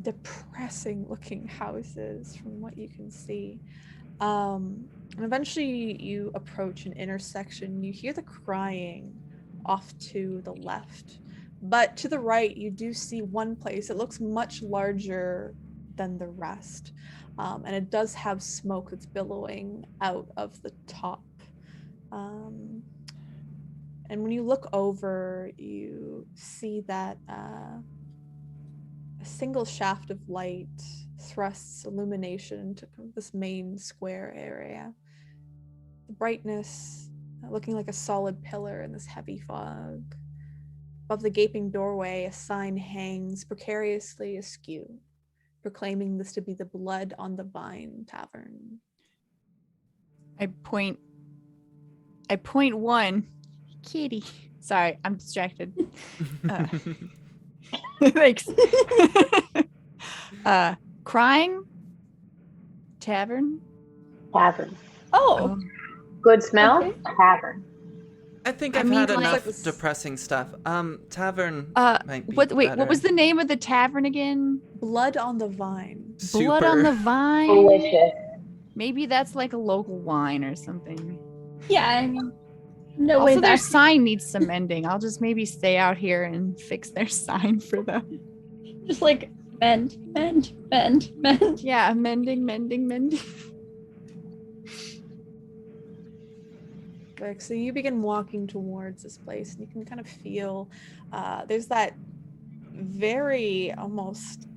depressing looking houses from what you can see. And eventually you approach an intersection. You hear the crying off to the left, but to the right you do see one place. It looks much larger than the rest, and it does have smoke that's billowing out of the top. And when you look over, you see that a single shaft of light thrusts illumination into this main square area. The brightness looking like a solid pillar in this heavy fog. Above the gaping doorway, a sign hangs precariously askew, proclaiming this to be the Blood on the Vine Tavern. I point one. Kitty. Sorry, I'm distracted. Thanks. Crying tavern. Tavern. Oh, Good smell. Okay. Tavern. I think I I've mean, had like- enough depressing stuff. Tavern might be What was better. the name of the tavern again? Blood on the Vine. Blood on Super. the Vine. Delicious. Maybe that's like a local wine or something. yeah. I mean, no way Also, their back. sign needs some mending. I'll just maybe stay out here and fix their sign for them. Just like mend. Yeah, mending. Like, so you begin walking towards this place, and you can kind of feel there's that very almost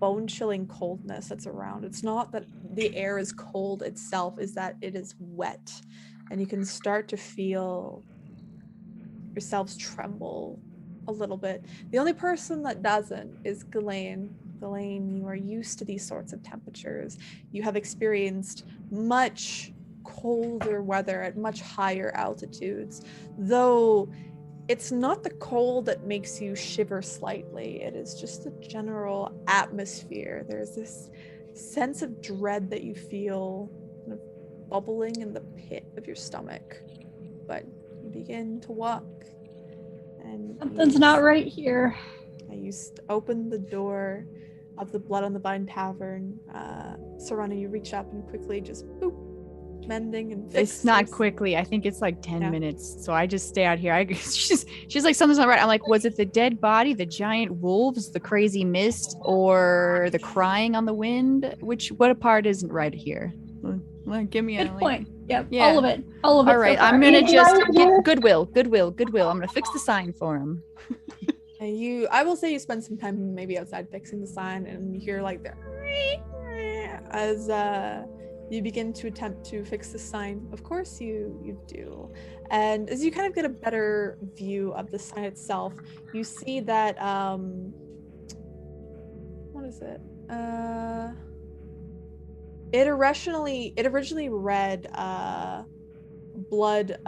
bone-chilling coldness that's around. It's not that the air is cold itself, is that it is wet, and you can start to feel yourselves tremble a little bit. The only person that doesn't is Ghislaine. Ghislaine, you are used to these sorts of temperatures. You have experienced much colder weather at much higher altitudes, though it's not the cold that makes you shiver slightly. It is just the general atmosphere. There's this sense of dread that you feel kind of bubbling in the pit of your stomach. But you begin to walk, and Something's not right here. you open the door of the Blood on the Vine Tavern. Serrana, you reach up and quickly just boop, mending and fix. It's not this. quickly. I think it's like 10 Yeah. minutes. So I just stay out here. She's like, something's not right. I'm like, was it the dead body, the giant wolves, the crazy mist, or the crying on the wind? What part isn't right here? Well, give me Good a point. Yep. Yeah. All of it. All of it. All right, so far. I'm gonna It's just right get here. goodwill. I'm gonna fix the sign for him. And I will say you spend some time maybe outside fixing the sign, and you hear like the as you begin to attempt to fix the sign. Of course you do. And as you kind of get a better view of the sign itself, you see that what is it? It originally read blood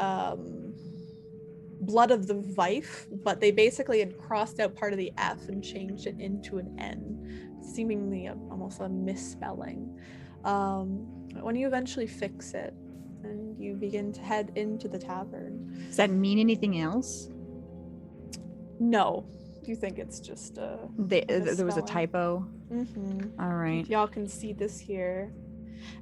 of the Vife, but they basically had crossed out part of the F and changed it into an N, seemingly almost a misspelling. When you eventually fix it and you begin to head into the tavern. Does that mean anything else? No, you think it's just a There was a misspelling. typo. Mm-hmm. All right. Y'all can see this here.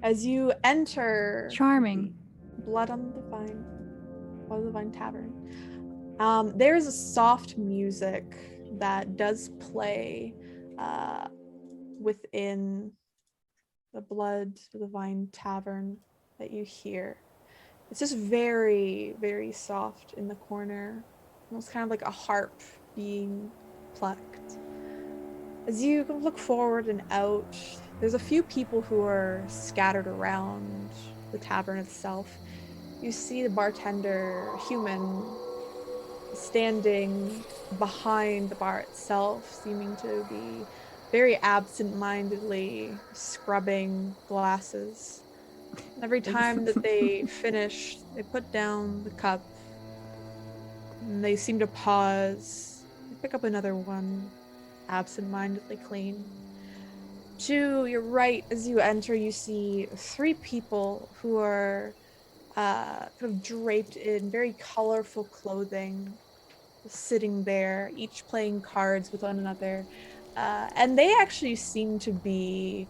As you enter Charming. the Blood on the Vine Tavern, there's a soft music that does play within the Blood of the Vine Tavern that you hear. It's just very, very soft in the corner, almost kind of like a harp being plucked. As you can look forward and out, there's a few people who are scattered around the tavern itself. You see the bartender, human, standing behind the bar itself, seeming to be very absent-mindedly scrubbing glasses. Every time that they finish, they put down the cup, and they seem to pause, they pick up another one, absent-mindedly clean. To your right, as you enter, you see 3 people who are kind of draped in very colorful clothing, sitting there, each playing cards with one another. And they actually seem to be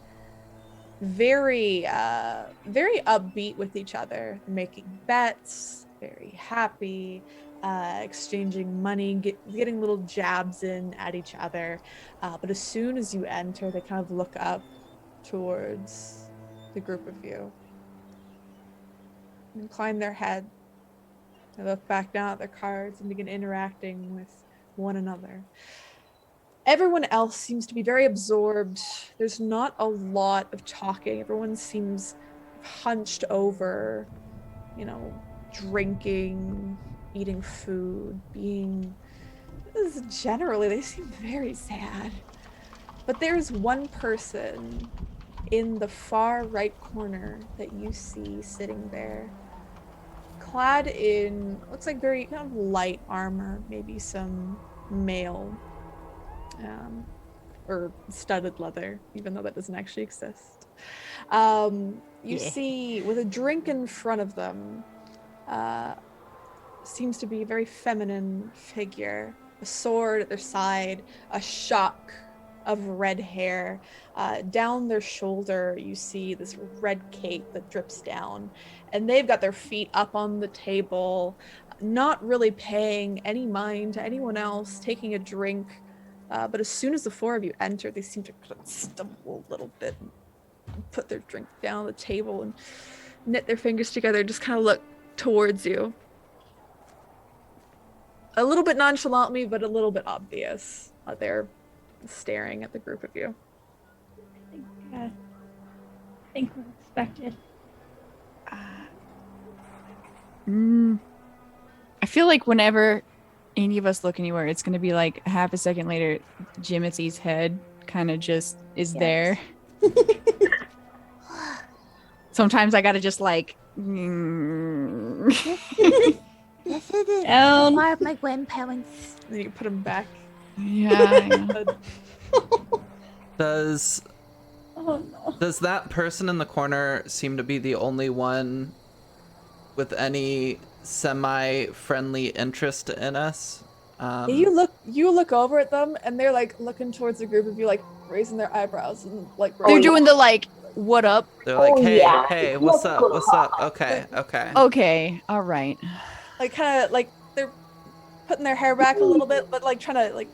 very upbeat with each other, making bets, very happy, exchanging money, getting little jabs in at each other. But as soon as you enter, they kind of look up towards the group of you, incline their head. They look back down at their cards and begin interacting with one another. Everyone else seems to be very absorbed. There's not a lot of talking. Everyone seems hunched over, drinking, eating food, generally, they seem very sad. But there's one person in the far right corner that you see sitting there, clad in, looks like very kind of light armor, maybe some mail, or studded leather, even though that doesn't actually exist. You see, with a drink in front of them, seems to be a very feminine figure, a sword at their side, a shock of red hair. Down their shoulder, you see this red cape that drips down, and they've got their feet up on the table, not really paying any mind to anyone else, taking a drink. But as soon as the 4 of you enter, they seem to kind of stumble a little bit and put their drink down on the table and knit their fingers together, just kind of look towards you. A little bit nonchalantly, but a little bit obvious. They're staring at the group of you. I think we're expected. I feel like whenever any of us look anywhere, it's gonna be like a half a second later, Jimothy's head kind of just is there. Sometimes I gotta just like. This is Down. one of my grandparents. And then you put them back. Yeah. Does Oh no. does that person in the corner seem to be the only one with any semi-friendly interest in us? You look over at them, and they're like looking towards the group of you, like raising their eyebrows and like. They're doing the like, what up? They're like, Oh, hey, yeah. hey, what's up? What's up? Okay, okay. Okay, all right. Like kind of like they're putting their hair back a little bit, but like trying to like.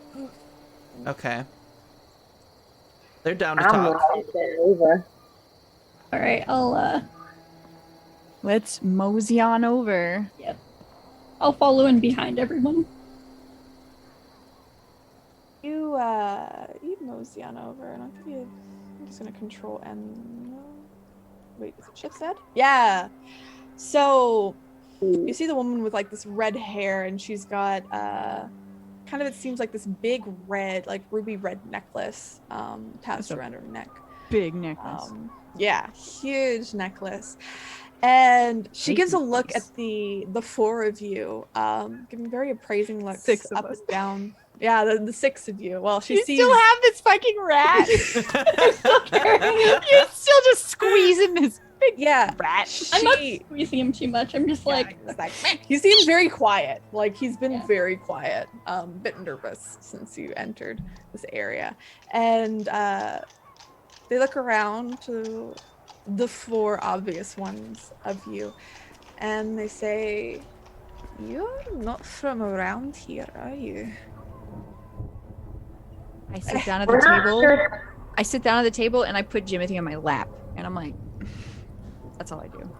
Okay. They're down to I'm talk. walking over. All right, Let's mosey on over. I'll follow in behind everyone. You mosey on over, and I'm just gonna control N. Wait, is it shift Z? Yeah. So you see the woman with like this red hair, and she's got kind of, it seems like this big red, like ruby red necklace attached around her neck. Big necklace. Yeah, huge necklace. And she gives a look Necklace. at the 4 of you, giving very appraising looks 6 of up us. and down. Yeah, the 6 of you. Well, she You sees. still have this fucking rat. You're still just squeezing this big Yeah, rat. I'm not she. squeezing him too much. I'm just like, It's like, he seems very quiet. Like he's been Yeah. very quiet. A bit nervous since you entered this area, and they look around to the 4 obvious ones of you, and they say, "You're not from around here, are you?" I sit down at We're the not table. sure. I sit down at the table and I put Jimothy on my lap, and I'm like, that's all I do.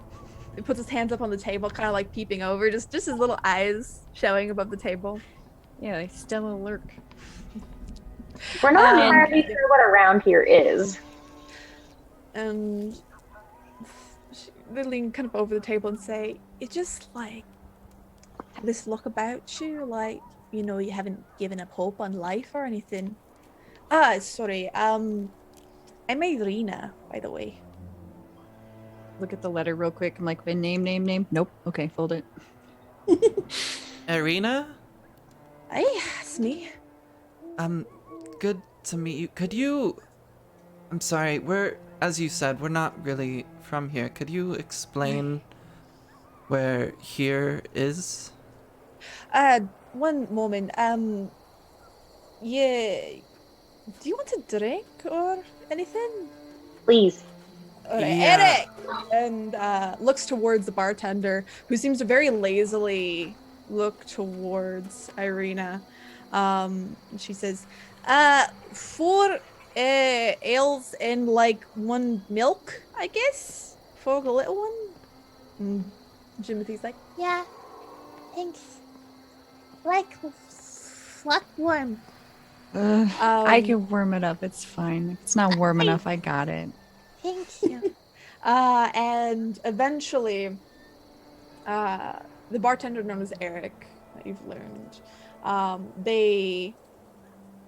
He puts his hands up on the table, kind of like peeping over, just his little eyes showing above the table. Yeah, they still lurk. We're not Um, entirely sure what around here is. And they lean kind of over the table and say, "It just this look about you, you haven't given up hope on life or anything." Ah, sorry. I'm Irina, by the way. Look at the letter real quick. I'm like, name. Nope. Okay, fold it. Irina? Aye, it's me. Good to meet you. I'm sorry, as you said, we're not really from here. Could you explain where here is? One moment. Yeah. Do you want a drink or anything? Please. All right, Yeah. Eric! And looks towards the bartender, who seems to very lazily look towards Irina. She says, 4 ales and one milk, I guess, for the little one. And Jimothy's like, Yeah, thanks. Like warm. I can warm it up. It's fine. If it's not warm enough, I got it. Thank you. and eventually, the bartender known as Eric that you've learned, they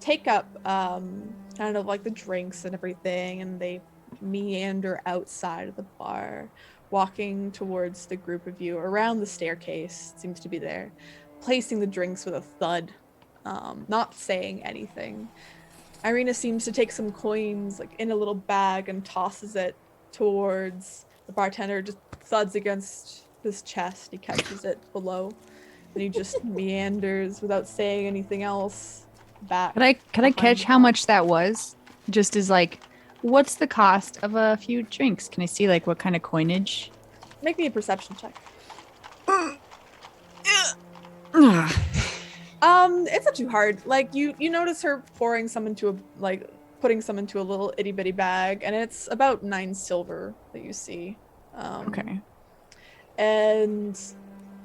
take up kind of like the drinks and everything, and they meander outside of the bar, walking towards the group of you around the staircase. Seems to be there, placing the drinks with a thud, not saying anything. Irina seems to take some coins in a little bag and tosses it towards the bartender. Just thuds against his chest. He catches it below, and he just meanders without saying anything else back. Could I catch how much that was? Just as what's the cost of a few drinks? Can I see what kind of coinage? Make me a perception check. It's not too hard. You notice her pouring some into putting some into a little itty bitty bag, and it's about 9 silver that you see. Okay. And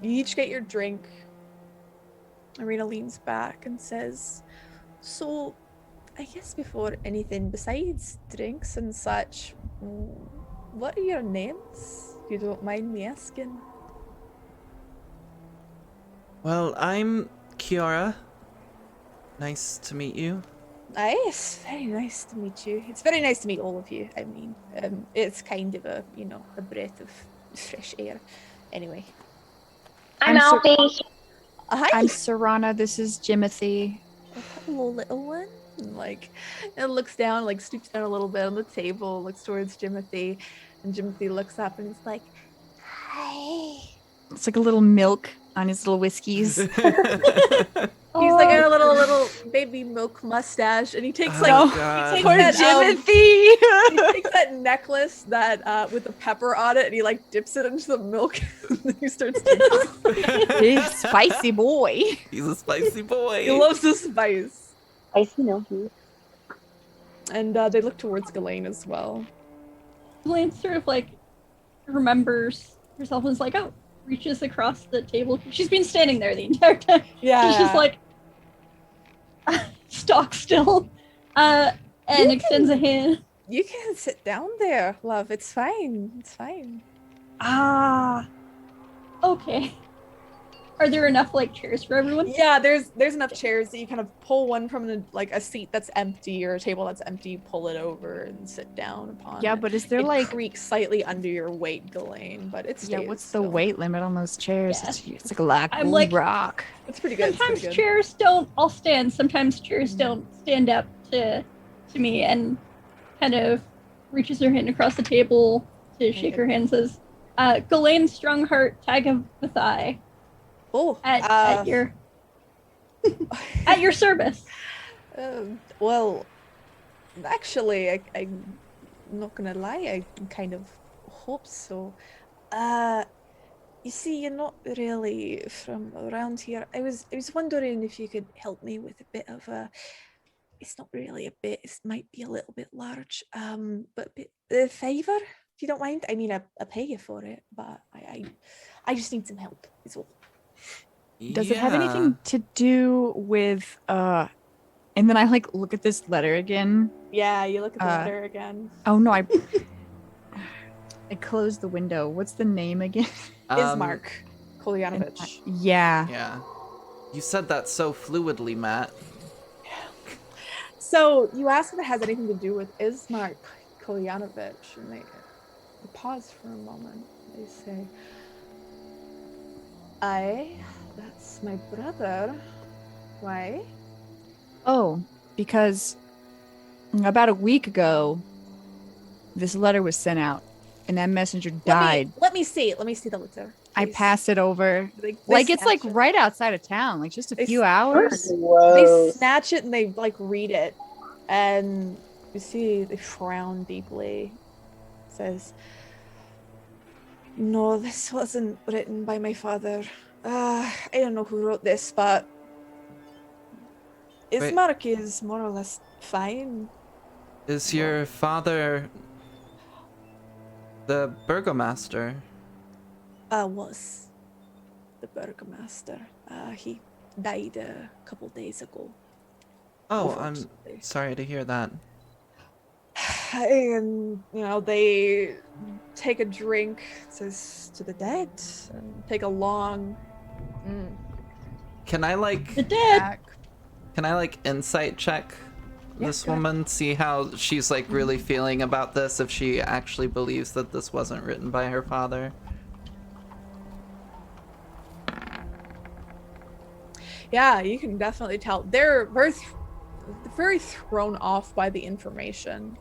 you each get your drink. Irina leans back and says, "So, I guess before anything besides drinks and such, what are your names? If you don't mind me asking." Well, I'm Kiara. Nice to meet you. Nice, very nice to meet you. It's very nice to meet all of you. I mean, it's kind of a breath of fresh air. Anyway. I'm I'm Alfie. Hi. I'm Serana. This is Jimothy. Oh, hello, little one. And, it looks down, stoops down a little bit on the table, looks towards Jimothy, and Jimothy looks up and he's like, Hi. It's like a little milk on his little whiskeys. he's like got a little baby milk mustache, and he takes Oh, he God. takes Poor that, Jimothy. he takes that necklace that with the pepper on it, and he dips it into the milk, and then he starts drinking. Big spicy boy. He's a spicy boy. He loves the spice. I see milky. And they look towards Ghislaine as well. Ghislaine sort of remembers herself and is like, oh, reaches across the table. She's been standing there the entire time. Yeah. She's just stock still, and extends a hand. You can sit down there, love. It's fine. It's fine. Ah, okay. Are there enough chairs for everyone? Yeah, there's enough chairs that you kind of pull one from a seat that's empty or a table that's empty, pull it over and sit down upon Yeah, it. but is there It creaks slightly under your weight, Ghislaine, but it's what's the weight limit on those chairs? Yeah. It's like I'm rock. It's pretty good. Sometimes chairs don't all stand. Sometimes chairs don't stand up to me, and kind of reaches her hand across the table to shake her hand. Says, "Ghislaine Strongheart, tag of the thigh." Oh, At your at your service. Well, actually, I'm not gonna lie. I kind of hope so. You see, you're not really from around here. I was wondering if you could help me with a bit of a. It's not really a bit. It might be a little bit large. But a favor, if you don't mind. I mean, I pay you for it, but I just need some help. Is all. Does it have anything to do with And then I like look at this letter again. Yeah, you look at the letter again. Oh no, I closed the window. What's the name again? Ismark Kolyanovich. Yeah. Yeah. You said that so fluidly, Matt. So you ask if it has anything to do with Ismark Kolyanovich, and they pause for a moment. They say, that's my brother. Why? Oh, because about a week ago, this letter was sent out, and that messenger died. Let me see the letter. I passed it over. They Like it's like snatch it. right outside of town, like just a They few s- hours. They Whoa. snatch it and they like read it, and you see they frown deeply. It says, "No, this wasn't written by my father. I don't know who wrote this, but Ismark is more or less fine." Is your father the burgomaster? Was the burgomaster. He died a couple days ago. Oh, I'm unfortunately. sorry to hear that. And they take a drink, it says to the dead, and take a long Can I like The dead. back. insight check Yeah, this go ahead. woman, see how she's like really feeling about this, if she actually believes that this wasn't written by her father? Yeah, you can definitely tell they're very thrown off by the information,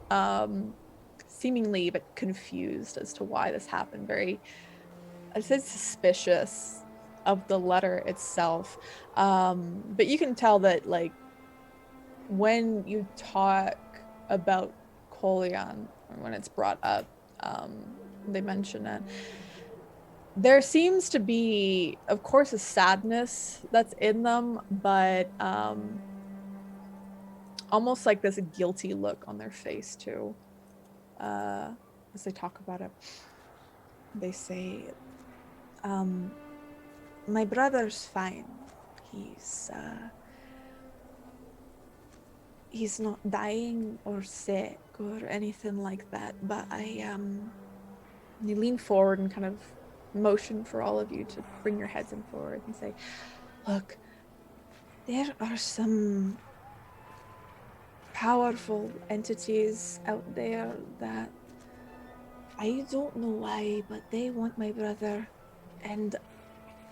seemingly a bit confused as to why this happened. Very, I'd say, suspicious of the letter itself, but you can tell that like when you talk about Kolyan, or when it's brought up, they mention it. There seems to be, of course, a sadness that's in them, but almost like this guilty look on their face too, as they talk about it. They say, my brother's fine. He's not dying or sick or anything like that, but you lean forward and kind of motion for all of you to bring your heads in forward and say, look, there are some powerful entities out there that I don't know why, but they want my brother, and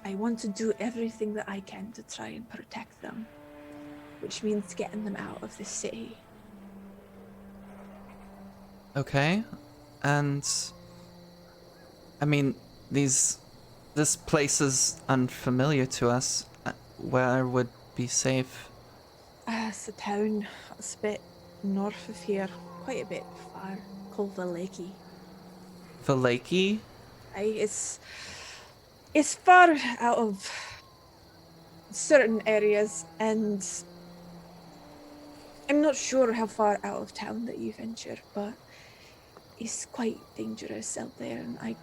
I want to do everything that I can to try and protect them, which means getting them out of the city. Okay. And I mean, this place is unfamiliar to us. Where would be safe? It's a town that's a bit north of here, quite a bit far, called Valaki. Valaki? It's far out of certain areas, and I'm not sure how far out of town that you venture, but it's quite dangerous out there, and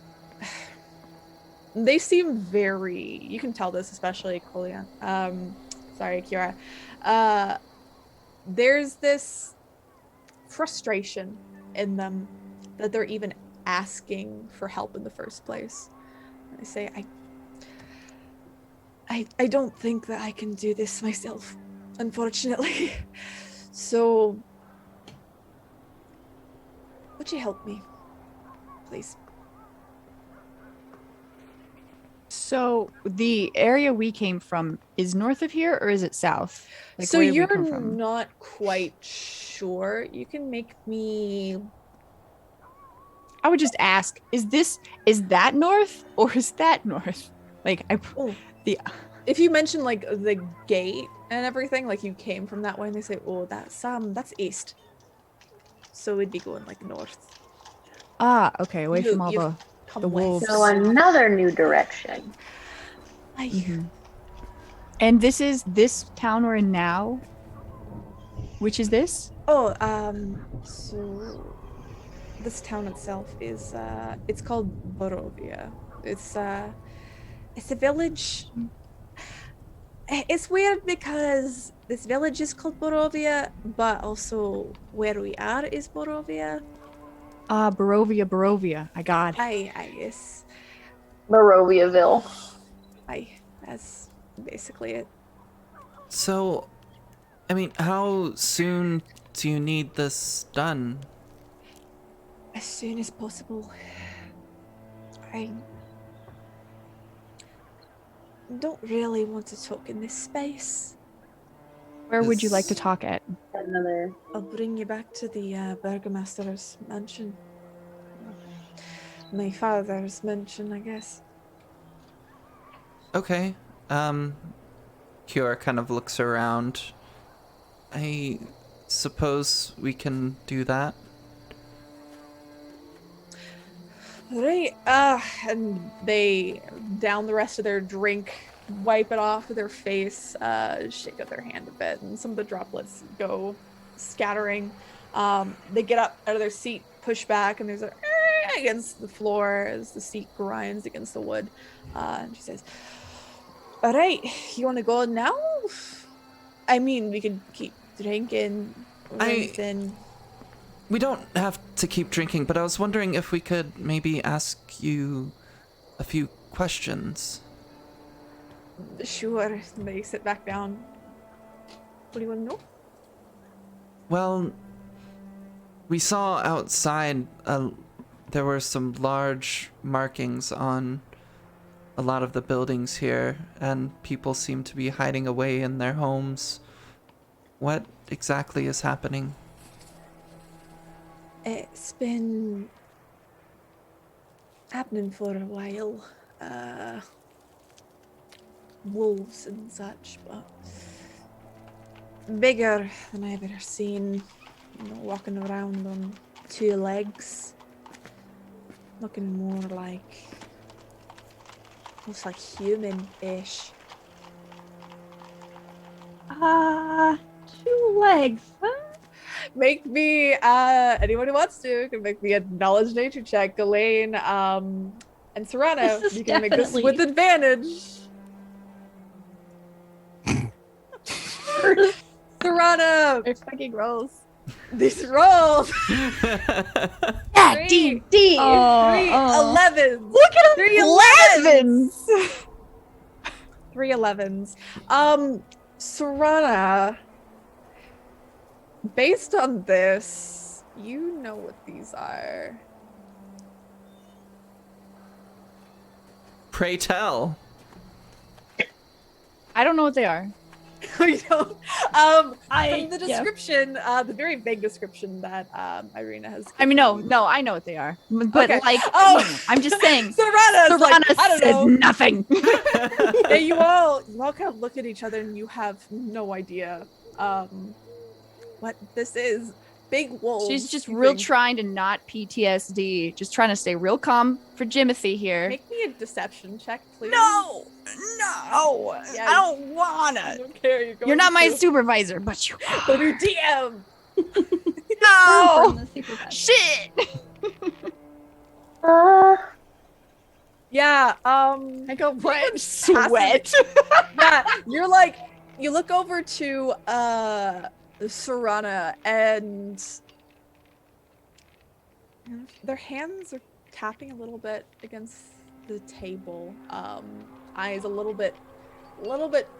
they seem very, you can tell this, especially Kolyan. Sorry, Kira. There's this frustration in them that they're even asking for help in the first place. I say, I don't think that I can do this myself, unfortunately. So, would you help me, please? So the area we came from is north of here, or is it south? Like, So where did we you're come from? not quite sure. You can make me. I would just ask: is that north or is that north? Like Oh, the if you mention like the gate and everything, like you came from that way, and they say, "Oh, that's east." So we'd be going like north. okay, away from all You've the come the west. wolves. So another new direction. Mhm. And this is this town we're in now. Which is this? Oh, so this town itself is it's called Borovia. It's a village. It's weird because this village is called Borovia, but also where we are is Borovia. Barovia. I got it. I guess. Baroviaville. That's basically it. So, I mean, how soon do you need this done? As soon as possible. I don't really want to talk in this space. Where would you like to Is- talk at? Another. I'll bring you back to the Burgomaster's mansion. My father's mansion, I guess. Okay. Kiora kind of looks around. I suppose we can do that. Right, and they down the rest of their drink, wipe it off of their face, shake up their hand a bit, and some of the droplets go scattering. They get up out of their seat, push back, and there's a against the floor as the seat grinds against the wood. And she says, "All right, you want to go now? I mean, we can keep drinking or anything." We don't have to keep drinking, but I was wondering if we could maybe ask you a few questions. Sure. They sit back down. What do you want to know? Well, we saw outside there were some large markings on a lot of the buildings here, and people seem to be hiding away in their homes. What exactly is happening? It's been happening for a while. Wolves and such, but bigger than I've ever seen. You know, walking around on two legs. Looking more like, almost like human-ish. 2 legs, huh? Make me, anyone who wants to can make me a knowledge nature check. Elaine, and Serrano, This is you can make this definitely- with advantage. Serrano! They're fucking rolls. These rolls! Yeah, Three. D&D. Three 11s! Look at 3 11s. 3 11s. Serrana, based on this, you know what these are. Pray tell. I don't know what they are. We don't. From the yeah. description, the very vague description that Irina has. I mean, no, given I know what they are. But Okay. like, Oh. you know, I'm just saying. Serrana's like, Serrana I don't says know. nothing. Yeah, you all kind of look at each other and you have no idea what this is. Big wolves. She's just you real think. trying to not PTSD. Just trying to stay real calm for Jimothy here. Make me a deception check, please. No, Yeah, I don't I wanna. don't care. You're not my to. supervisor, but you But your DM. No. From the supervisor. Shit. Yeah. I go wet, sweat. sweat. Yeah, you're like, you look over to Serrana and their hands are tapping a little bit against the table. Eyes a little bit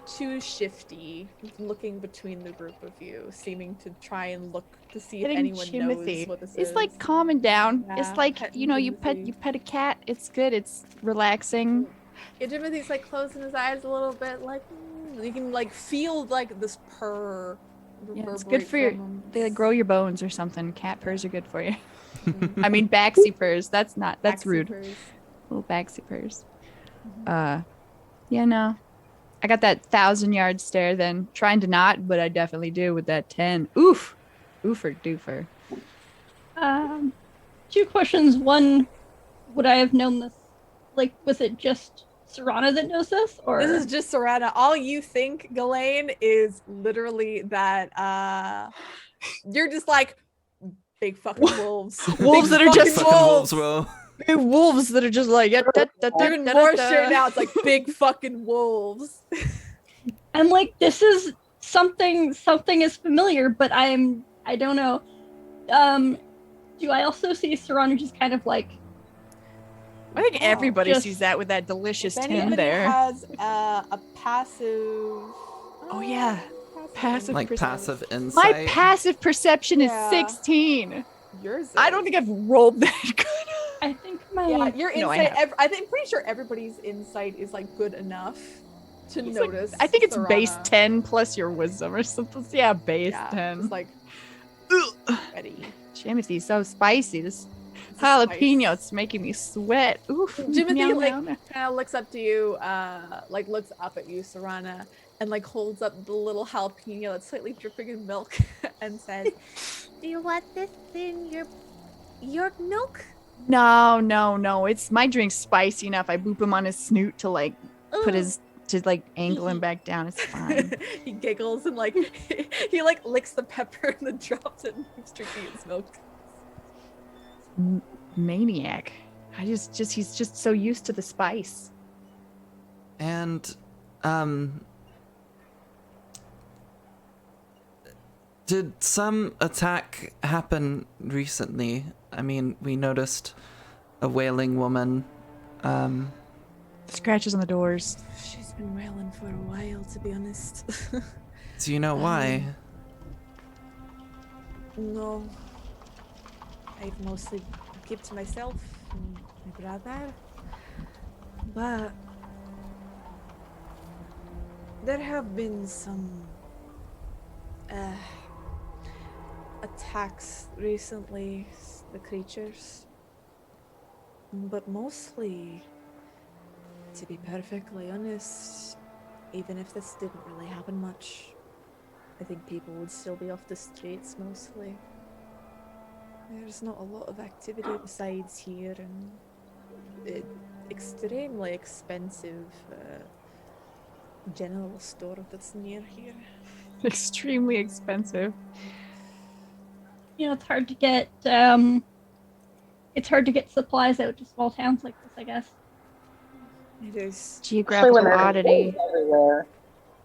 too shifty, looking between the group of you, seeming to try and look to see if Getting anyone Jimothy. knows what this It's is. like calming down. Yeah, It's like, petting you know, you Jimothy. pet a cat. It's good. It's relaxing. Yeah, Jimothy's like closing his eyes a little bit, like you can like feel like this purr. Yeah, it's reverberate good for your. from him. They like grow your bones or something. Cat purrs are good for you. I mean, backsy purrs. That's Maxi rude. purrs. Little backsy purrs. Yeah, no. I got that 1,000-yard stare then. Trying to not, but I definitely do with that 10. Oof. Oofer doofer. 2 questions. One, would I have known this? Like, was it just Serrana that knows this, or This is just Serrana. All you think, Ghislaine, is literally that you're just like big fucking wolves. Wolves Big that are just fucking Fucking wolves. wolves, bro. Big wolves that are just like, Even more straight now. It's like big fucking wolves. I'm like, this is something is familiar, but I don't know. Do I also see Serrano just kind of like I think Wow. everybody Just- sees that with that delicious If tin anybody there. has a passive. Oh, yeah. Passive Like perception. passive My insight. passive perception Yeah. is 16. Yours. I don't think I've rolled that good. I think my Yeah, your No, I insight. have. I'm pretty sure everybody's insight is like good enough to It's like- notice. I think it's base Serana. 10 plus your wisdom or something. Yeah, base Yeah, 10. just like ready. Jimothy's so spicy. This It's a jalapeno, spice. it's making me sweat. Oof. Jimothy Meow, like meow, meow. kind of looks up to you, like looks up at you, Serana, and like holds up the little jalapeno that's slightly dripping in milk, and says, Do you want this in your milk? No. It's my drink's spicy enough. I boop him on his snoot to like put Ooh. his to like angle him back down. It's fine. he giggles and like he like licks the pepper and then drops it and keeps drinking his milk. Maniac. He's just so used to the spice. And did some attack happen recently? I mean, we noticed a wailing woman. Scratches on the doors. She's been wailing for a while, to be honest. Do you know why? No. I've mostly kept to myself and my brother. But there have been some attacks recently, the creatures. But mostly, to be perfectly honest, even if this didn't really happen much, I think people would still be off the streets mostly. There's not a lot of activity besides here, and extremely expensive general store that's near here. Extremely expensive. it's hard to get supplies out to small towns like this, I guess. It is. Especially when Geographical there's oddity. wolves everywhere.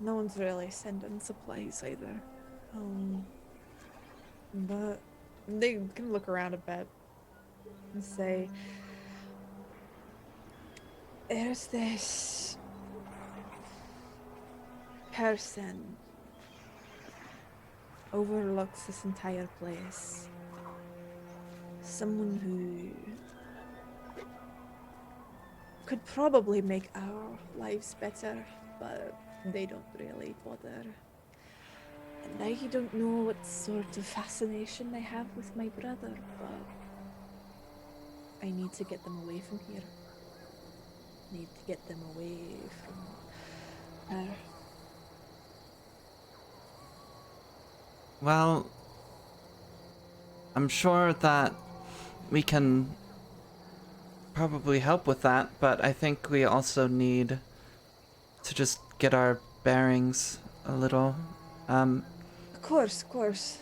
No one's really sending supplies either. But they can look around a bit and say, there's this person overlooks this entire place. Someone who could probably make our lives better, but they don't really bother. And I don't know what sort of fascination they have with my brother, but I need to get them away from here. Need to get them away from her. Well, I'm sure that we can probably help with that, but I think we also need to just get our bearings a little. Of course.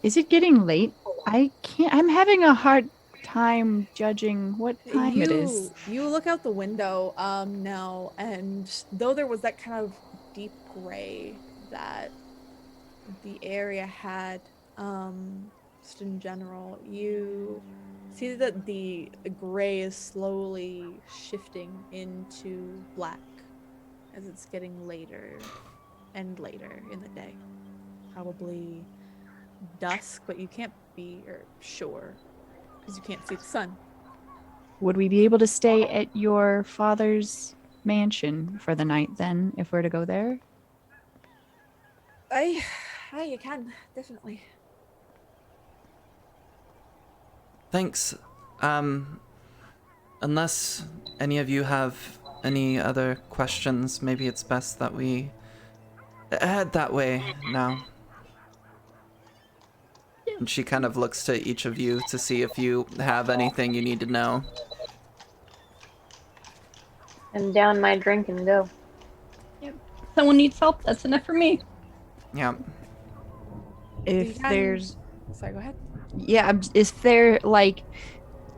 Is it getting late? I'm having a hard time judging what time it is. You look out the window now, and though there was that kind of deep gray that the area had, just in general, you see that the gray is slowly shifting into black as it's getting later and later in the day. Probably dusk, but you can't be sure because you can't see the sun. Would we be able to stay at your father's mansion for the night then, if we're to go there? You can definitely. Thanks. Unless any of you have any other questions, maybe it's best that we head that way now. And she kind of looks to each of you to see if you have anything you need to know. And down my drink and go. Someone needs help, that's enough for me. Yeah. If can- there's Sorry, go ahead. Yeah, is there like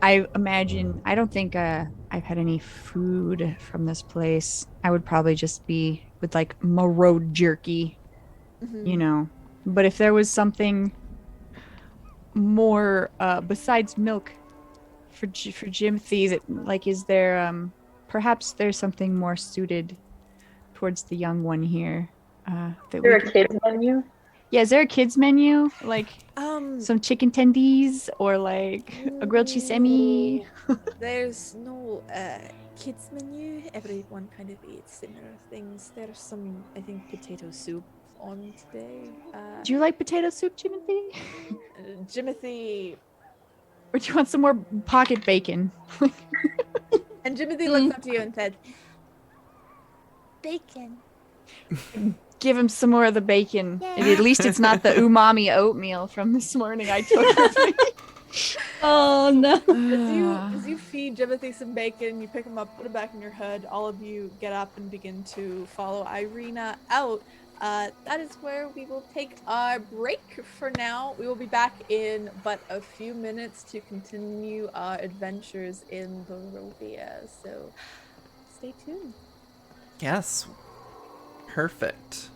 I imagine I don't think I've had any food from this place. I would probably just be with like road jerky, you Mhm. know. But if there was something more besides milk for Jimothy, that like is there perhaps there's something more suited towards the young one here that There we a could. kids menu? Yeah, is there a kids menu like Um, some chicken tendies or like a grilled cheese semi? there's no kids menu. Everyone kind of eats similar things. There's some, I think, potato soup on today. Do you like potato soup, Jimothy? Jimothy Or do you want some more pocket bacon? and Jimothy looks up to you and says, Bacon. Give him some more of the bacon. Yeah. And at least it's not the umami oatmeal from this morning I took with me. Oh no. as you feed Jimothy some bacon, you pick him up, put him back in your hood. All of you get up and begin to follow Irina out. That is where we will take our break for now. We will be back in but a few minutes to continue our adventures in Barovia. So stay tuned. Yes. Perfect.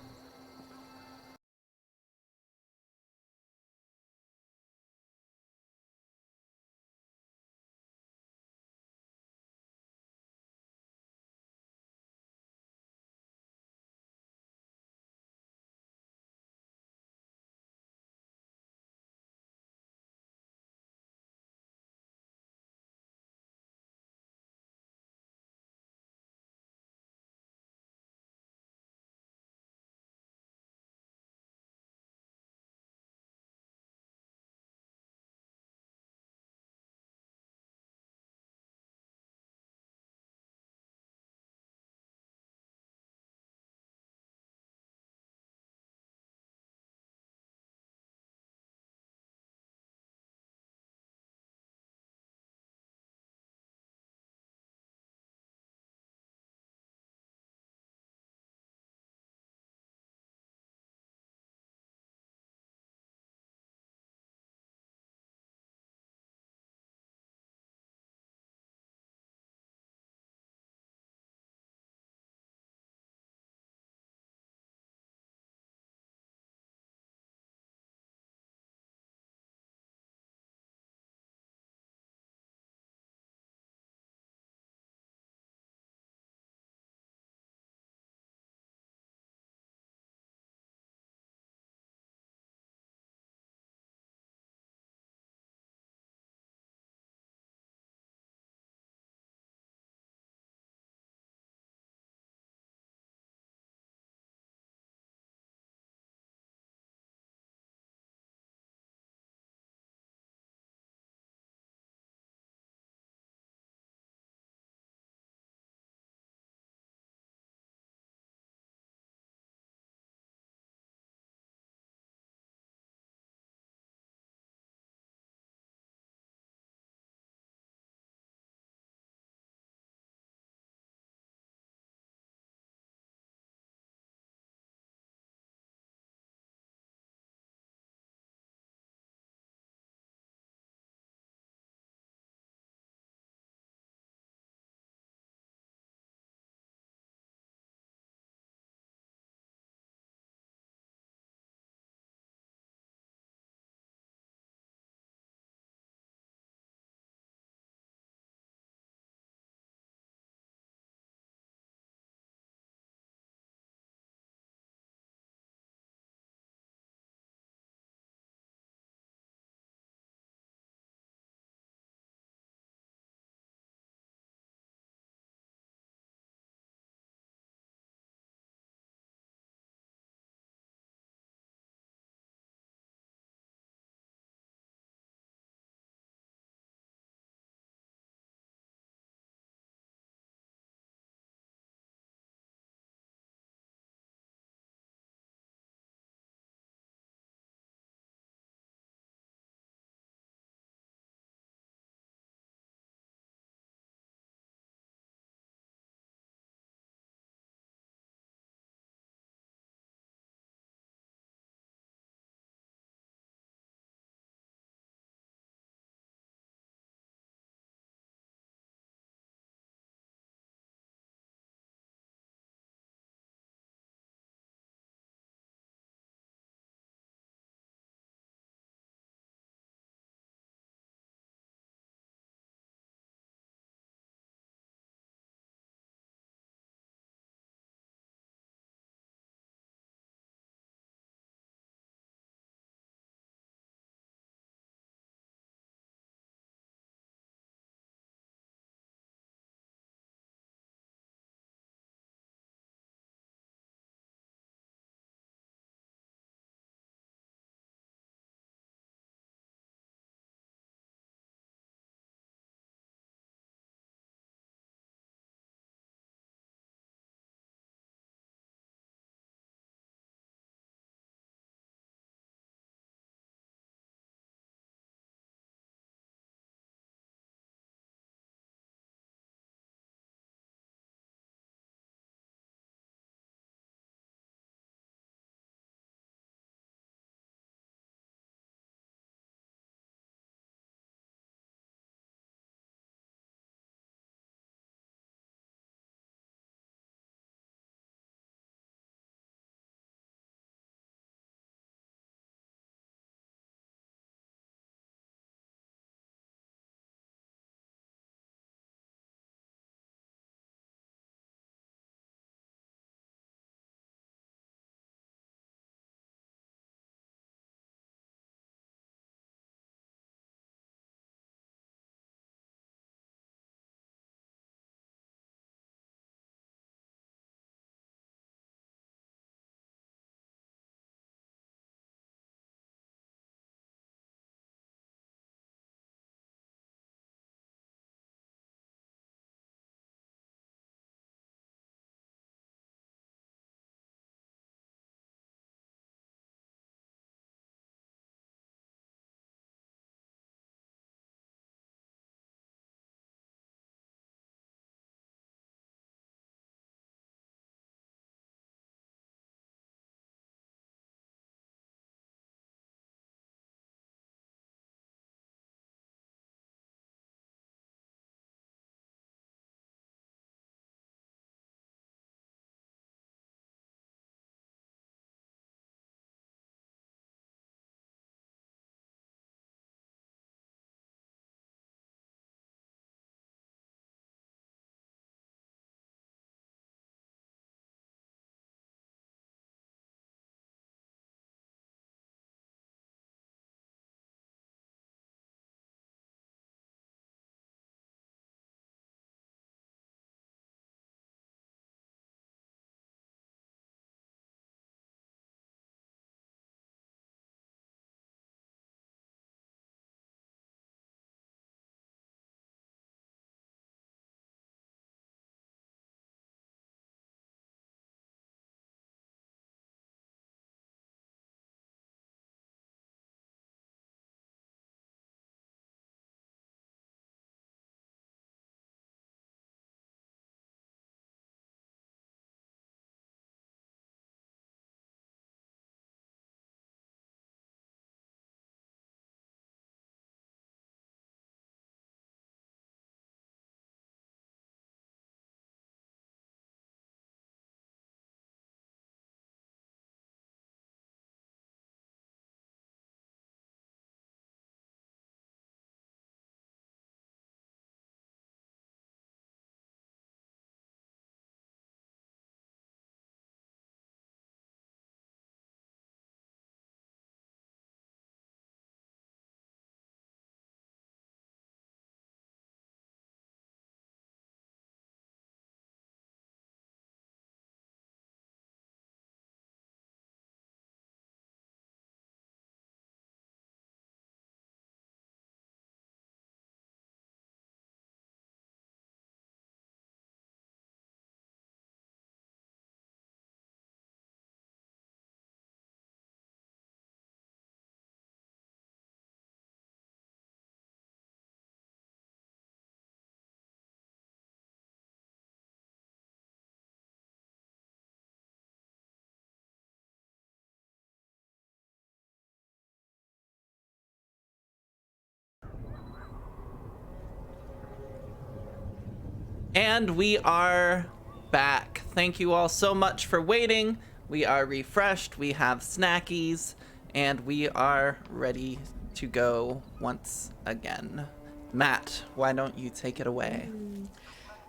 And we are back. Thank you all so much for waiting. We are refreshed, we have snackies, and we are ready to go once again. Matt, why don't you take it away?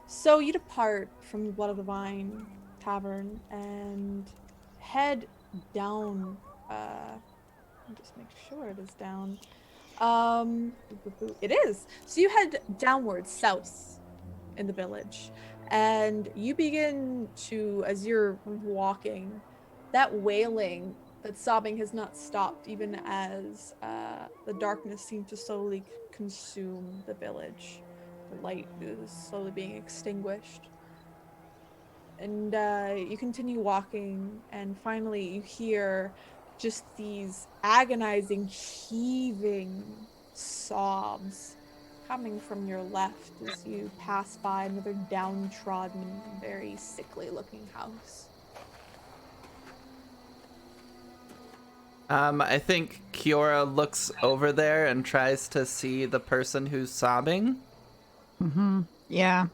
So you depart from the Blood of the Vine Tavern and head down. Let me just make sure it is down. It is. So you head downwards, south in the village, and you begin to, as you're walking, that wailing, that sobbing has not stopped, even as the darkness seemed to slowly consume the village. The light is slowly being extinguished. And you continue walking, and finally you hear just these agonizing, heaving sobs coming from your left as you pass by another downtrodden, very sickly looking house. I think Kiora looks over there and tries to see the person who's sobbing. Mm-hmm. Yeah.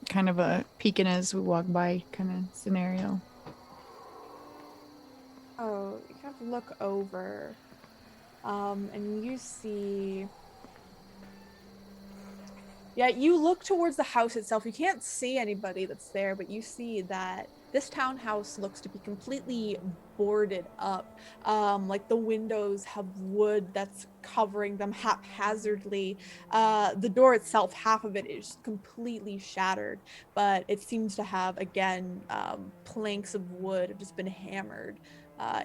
Kind of a peeking as we walk by kind of scenario. Oh, you have to look over, and you see. Yeah, you look towards the house itself. You can't see anybody that's there, but you see that this townhouse looks to be completely boarded up. Like the windows have wood that's covering them haphazardly. The door itself, half of it is completely shattered, but it seems to have, again, planks of wood have just been hammered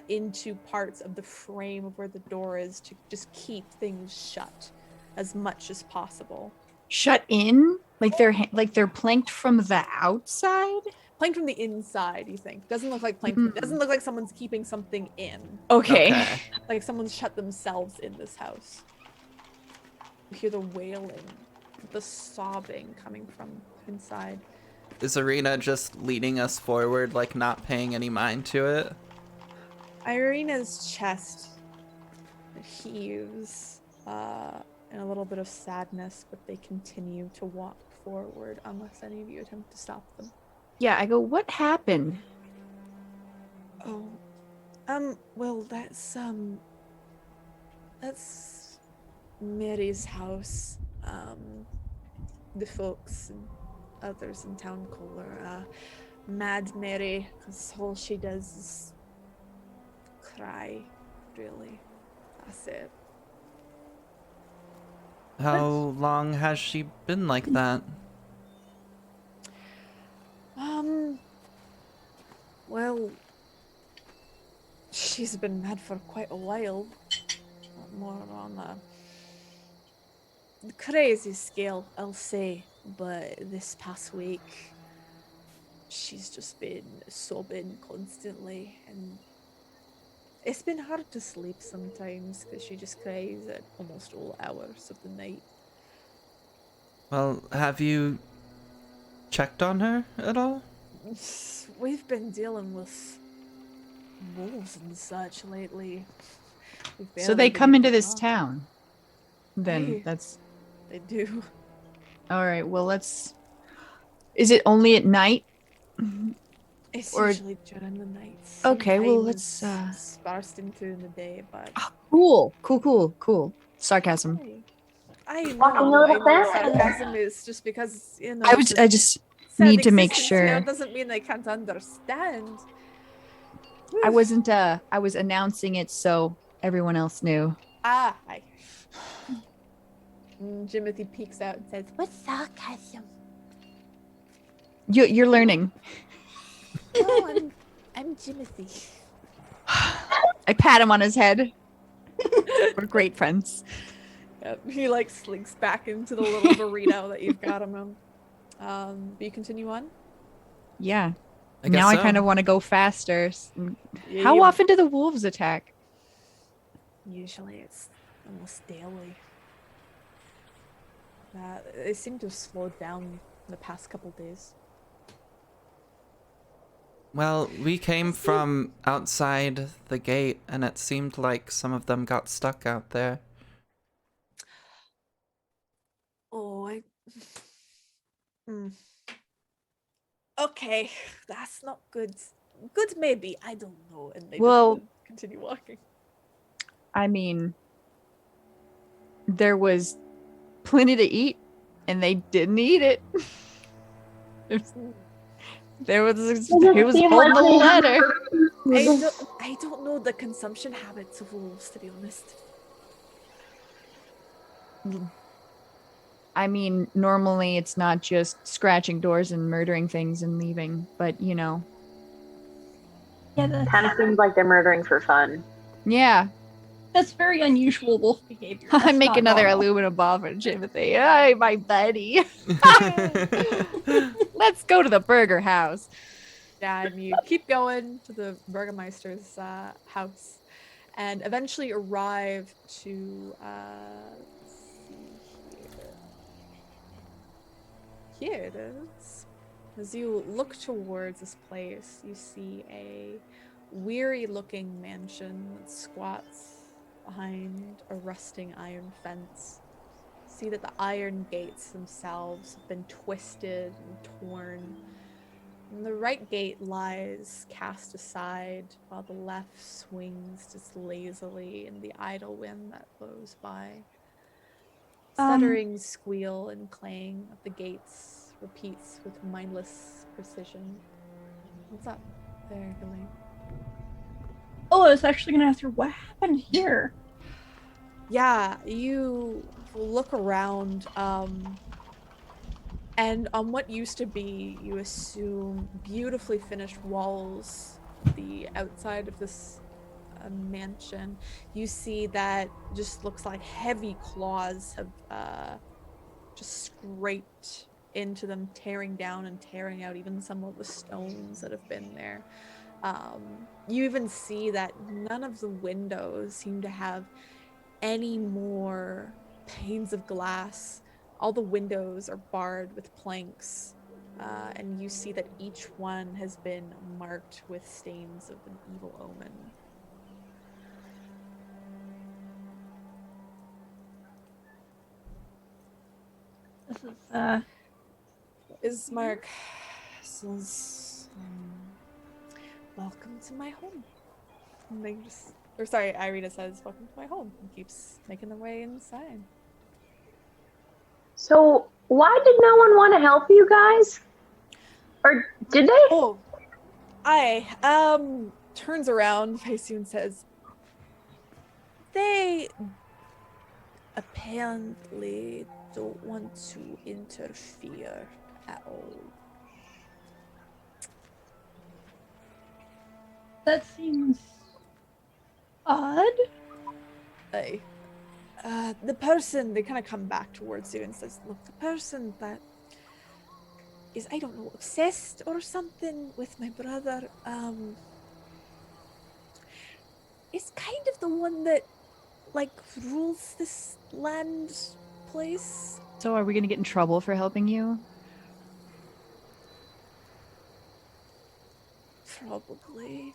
into parts of the frame of where the door is to just keep things shut as much as possible. Shut in? Like they're planked from the outside? Planked from the inside, you think? Doesn't look like planked. Doesn't look like someone's keeping something in. Okay. Like someone's shut themselves in this house. You hear the wailing, the sobbing coming from inside. Is Arena just leading us forward, like not paying any mind to it? Irina's chest heaves in a little bit of sadness, but they continue to walk forward unless any of you attempt to stop them. Yeah, I go, what happened? Oh, well, that's Mary's house. The folks and others in town call her, Mad Mary, because all she does is cry, really. That's it. How long has she been like that? Well, she's been mad for quite a while. More on the crazy scale, I'll say. But this past week, she's just been sobbing constantly, and it's been hard to sleep sometimes because she just cries at almost all hours of the night. Well, have you checked on her at all? We've been dealing with wolves and such lately. So they come into this town. Then Hey. that's They do. all right. Well, is it only at night? It's Or- usually during the night. Okay, well, Sometimes sparsed into in the day, but Cool. Sarcasm. hey, I Fucking know little bit. sarcasm is just because, you know, I just sad need to make existence sure. here doesn't mean they can't understand. I wasn't I was announcing it so everyone else knew. Hi. Jimothy peeks out and says, What's sarcasm? You're learning. Oh, I'm Jimothy. I pat him on his head. We're great friends. Yep, he like slinks back into the little burrito that you've got him in. Do you continue on? Yeah. I guess Now I so. kind of want to go faster. Yeah, How you- often do the wolves attack? Usually it's almost daily. They seem to have slowed down in the past couple days. Well, we came from outside the gate, and it seemed like some of them got stuck out there. Oh, Hmm. Okay, that's not good. Good, maybe. I don't know. And they Well- just continue walking. I mean, there was plenty to eat, and they didn't eat it. There was he was seem holding like the they have letter. I don't know the consumption habits of wolves, to be honest. I mean, normally it's not just scratching doors and murdering things and leaving, but Yeah, Kind of seems like they're murdering for fun. yeah. that's very unusual wolf behavior. I That's make not another normal. aluminum ball for Timothy. Hey, my buddy. Let's go to the burger house. Yeah, and you keep going to the Burgermeister's house and eventually arrive to, let's see here. Here it is. As you look towards this place, you see a weary looking mansion that squats behind a rusting iron fence. See that the iron gates themselves have been twisted and torn. And the right gate lies cast aside while the left swings just lazily in the idle wind that blows by. Stuttering squeal and clang of the gates repeats with mindless precision. What's up there, Ghislaine? Oh, I was actually gonna ask her what happened here. Yeah, you look around, and on what used to be, you assume, beautifully finished walls, the outside of this mansion, you see that just looks like heavy claws have just scraped into them, tearing down and tearing out even some of the stones that have been there. You even see that none of the windows seem to have any more panes of glass. All the windows are barred with planks, and you see that each one has been marked with stains of an evil omen. This is Ismark says, welcome to my home. And they just, or sorry, Irina says, welcome to my home, and keeps making their way inside. So why did no one want to help you guys? Or did they? Oh, turns around, face you, and says, they apparently don't want to interfere at all. that seems odd. The person, they kind of come back towards you and says, look, the person that is, I don't know, obsessed or something with my brother, is kind of the one that, like, rules this land place. So are we gonna get in trouble for helping you? Probably.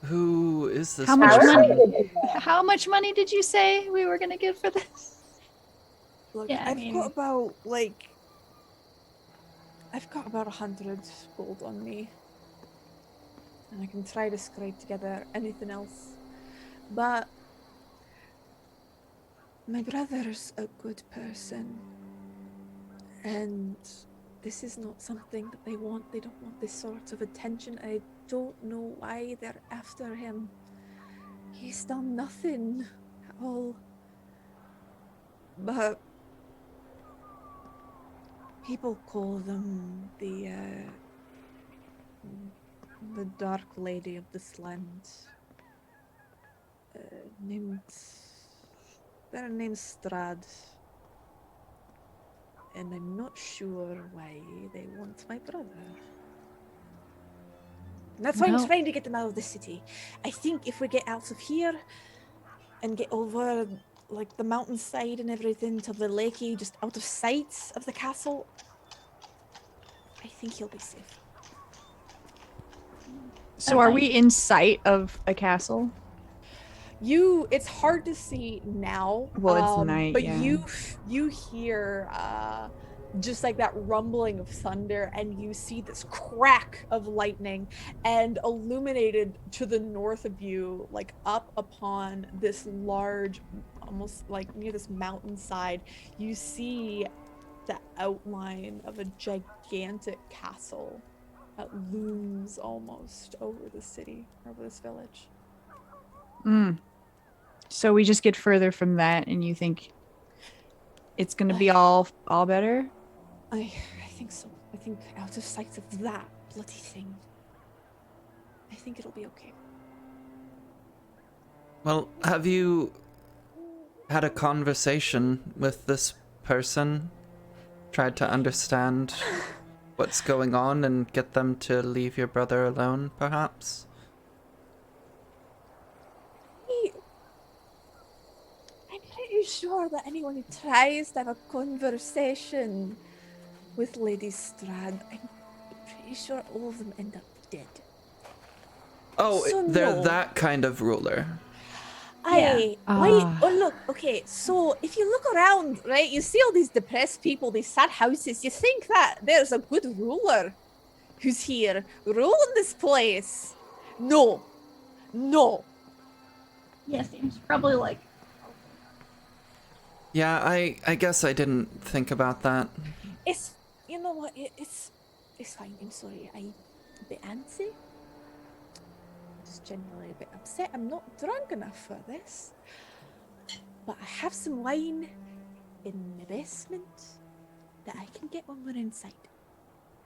Who is this How much person? money? How much money did you say we were gonna give for this? Look, Yeah, I I've mean- got about, like, I've got about 100 gold on me. And I can try to scrape together anything else. But my brother's a good person. And this is not something that they want. They don't want this sort of attention. I don't know why they're after him. He's done nothing at all. But people call them the Dark Lady of this land. Their name's Strahd. And I'm not sure why they want my brother. And that's why Well- I'm trying to get them out of the city. I think if we get out of here and get over, like, the mountainside and everything to the lakey, just out of sight of the castle, I think he'll be safe. So are we in sight of a castle? It's hard to see now. Well, it's night, but yeah. you hear just like that rumbling of thunder, and you see this crack of lightning, and illuminated to the north of you, like up upon this large, almost like near this mountainside, you see the outline of a gigantic castle that looms almost over the city, over this village. So we just get further from that, and you think it's gonna be all better? I think so. I think out of sight of that bloody thing, I think it'll be okay. Well, have you had a conversation with this person? Tried to understand what's going on and get them to leave your brother alone, perhaps? I'm pretty sure that anyone who tries to have a conversation with Lady Strahd, I'm pretty sure all of them end up dead. Oh, So they're no. that kind of ruler. Wait, oh look, okay, so if you look around, right, you see all these depressed people, these sad houses, you think that there's a good ruler who's here, ruling this place. No. Yeah, seems probably like. Yeah, I guess I didn't think about that. It's, you know what, it's fine, I'm sorry, I'm a bit antsy. Just genuinely a bit upset. I'm not drunk enough for this. But I have some wine in the basement that I can get when we're inside.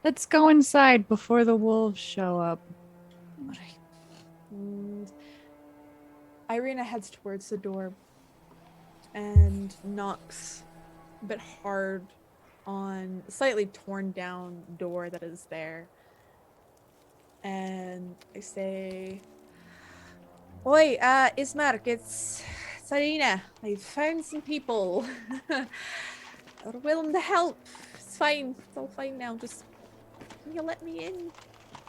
Let's go inside before the wolves show up. Alright. And Irina heads towards the door and knocks a bit hard on a slightly torn down door that is there. And I say, Oi, Ismark, it's Irina. I found some people. Are willing to help. It's fine. It's all fine now. Just, can you let me in?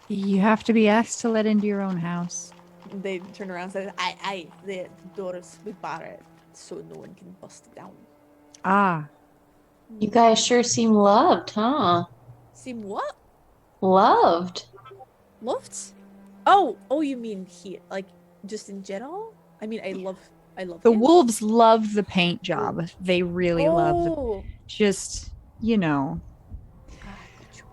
You have to be asked to let into your own house. They turn around and say, aye, the doors, we bar it so no one can bust it down. Ah. You guys sure seem loved, huh? Seem what? Loved. Loved? Oh, you mean here, like, just in general? I mean, I love The him. wolves love the paint job. They really love the Oh. just, you know. Got you.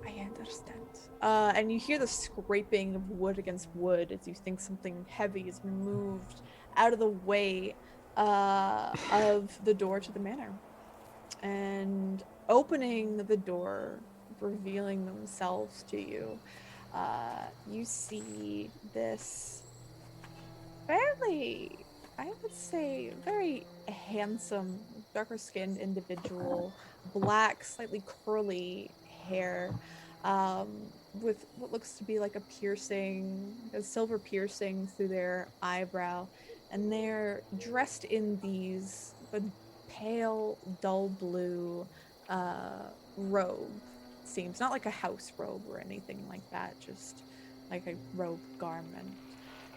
I understand. And you hear the scraping of wood against wood as you think something heavy is moved out of the way of the door to the manor. And opening the door, revealing themselves to you, you see this fairly, I would say, very handsome, darker skinned individual, black, slightly curly hair, with what looks to be like a piercing, a silver piercing through their eyebrow. And they're dressed in these pale, dull blue robe. Seems not like a house robe or anything like that, just like a robe garment.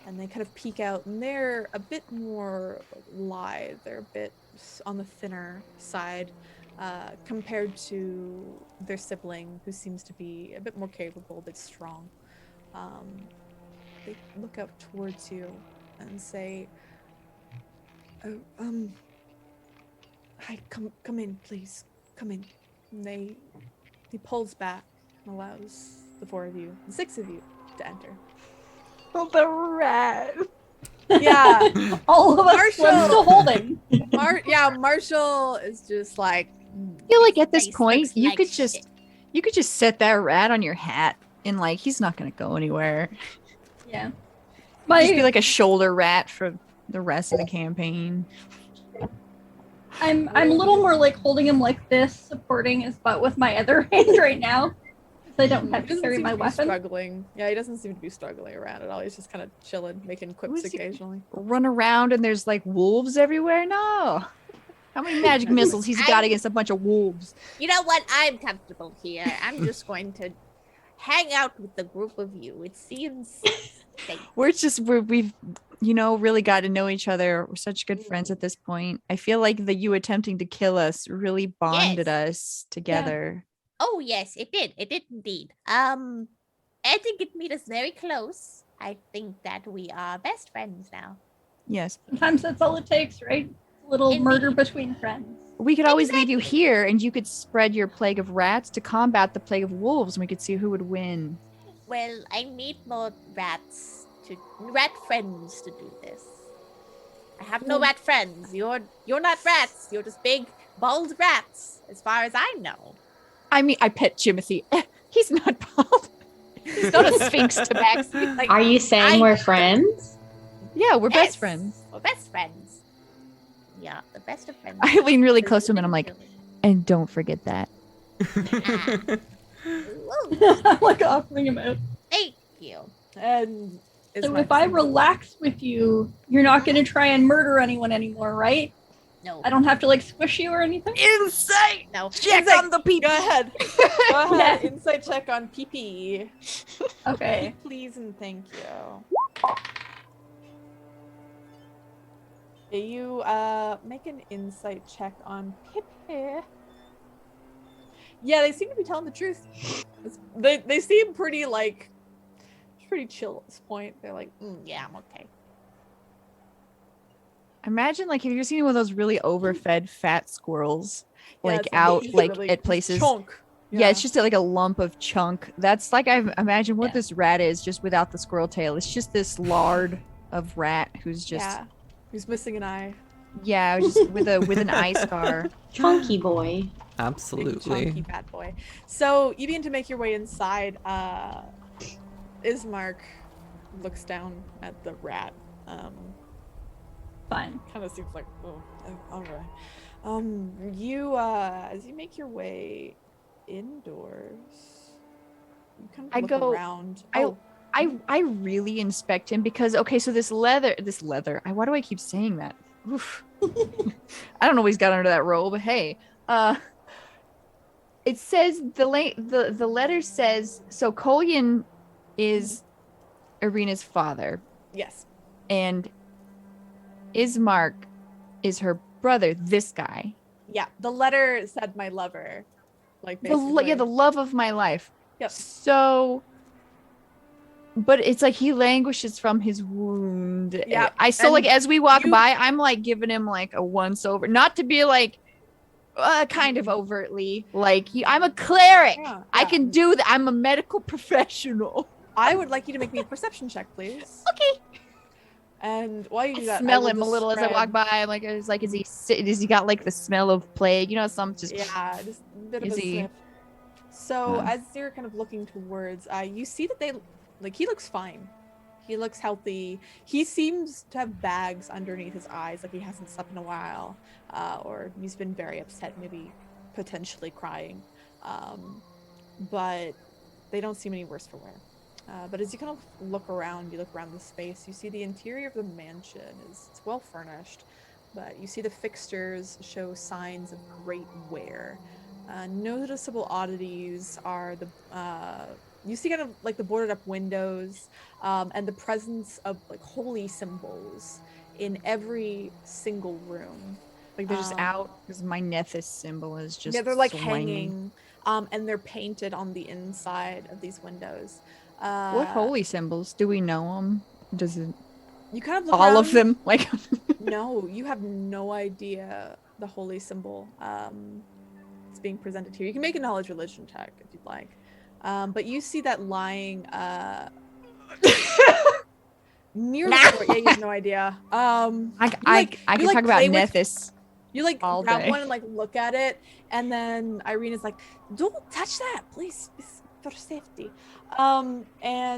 And they kind of peek out, and they're a bit more lithe. They're a bit on the thinner side compared to their sibling, who seems to be a bit more capable, a bit strong. They look up towards you and say, "Oh, hi, come in, please. Come in." And he pulls back and allows the 4 of you, the 6 of you, to enter. Oh, the rat. Yeah. All of us Marshall! I'm still holding. Marshall is just like, I feel like at this Face point looks you like could shit. just set that rat on your hat and like he's not gonna go anywhere. Yeah. Just be like a shoulder rat for the rest of the campaign. I'm a little more like holding him like this, supporting his butt with my other hand right now. So I don't have he to doesn't carry seem my to be weapon. struggling. Yeah, he doesn't seem to be struggling around at all. He's just kind of chilling, making quips Who's he- occasionally. Run around and there's like wolves everywhere? No. How many magic missiles he's got against a bunch of wolves? You know what? I'm comfortable here. I'm just going to hang out with the group of you. It seems safe. We've really got to know each other. We're such good friends at this point. I feel like you attempting to kill us really bonded us together. Oh yes, it did. It did indeed. I think it made us very close. I think that we are best friends now. Yes. Sometimes that's all it takes, right? A little Indeed. murder between friends. We could always leave you here and you could spread your plague of rats to combat the plague of wolves and we could see who would win. Well, I need more rat friends to do this. I have no rat friends. You're not rats. You're just big, bald rats, as far as I know. I mean, I pet Jimothy. He's not bald. He's not a sphinx to back. Like, Are you saying we're friends? Yeah, we're yes, best friends. We're best friends. Yeah, the best of friends. I lean really close to him and I'm like, and don't forget that. I'm like offering him out. Thank you. And So if I relax with you, you're not going to try and murder anyone anymore, right? No. I don't have to like squish you or anything? Insight! No. Check on the people! Go ahead. Go ahead. Yeah. Insight check on PP. Okay. Please and thank you. Okay, you make an insight check on Pippi. Yeah, they seem to be telling the truth. They seem pretty pretty chill at this point. They're like, Yeah, I'm okay. Imagine have you seen one of those really overfed fat squirrels? yeah, it's out it's like really at places. chunk. Yeah, it's just like a lump of chunk. That's like I imagine what this rat is, just without the squirrel tail. It's just this lard of rat who's just who's missing an eye. just with an eye scar. Chunky boy. Big, Absolutely. chunky bad boy. So you begin to make your way inside. Ismark looks down at the rat. Fine. Kind of seems like, oh, all right. You as you make your way indoors, you kind of look around. I really inspect him because so this leather. Why do I keep saying that? Oof. I don't know what he's got under that robe, but hey, it says the letter says so. Kolyan is Irina's father. Yes. And Ismark is her brother. This guy. Yeah. The letter said my lover. Like The basically. love of my life. Yep. So, but it's like he languishes from his wound. Yeah. I so And as we walk by, I'm like giving him like a once over, not to be like kind of overtly like I'm a cleric. Yeah, I can do that. I'm a medical professional. I would like you to make me a perception check, please. Okay. And while you do that, Smell him a little as I walk by. I'm like, is he got like the smell of plague? Some just just a bit of Is a he- sniff. So as you're kind of looking towards, you see that he looks fine. He looks healthy. He seems to have bags underneath his eyes, like he hasn't slept in a while, or he's been very upset, maybe potentially crying. But they don't seem any worse for wear. But as you kind of look around the space, you see the interior of the mansion it's well furnished, but you see the fixtures show signs of great wear. Noticeable oddities are you see kind of like the boarded up windows, and the presence of like holy symbols in every single room. like they're just out because my Nethys symbol is just they're like swinging. hanging, and they're painted on the inside of these windows. What holy symbols? Do we know them? Does it You kind of look all around, of them? Like No, you have no idea the holy symbol is being presented here. You can make a knowledge religion check if you'd like. But you see that lying near the door. Yeah, you have no idea. I can talk about Nethys. You like all grab day. one and like look at it, and then Irina's like, "Don't touch that, please, for safety." And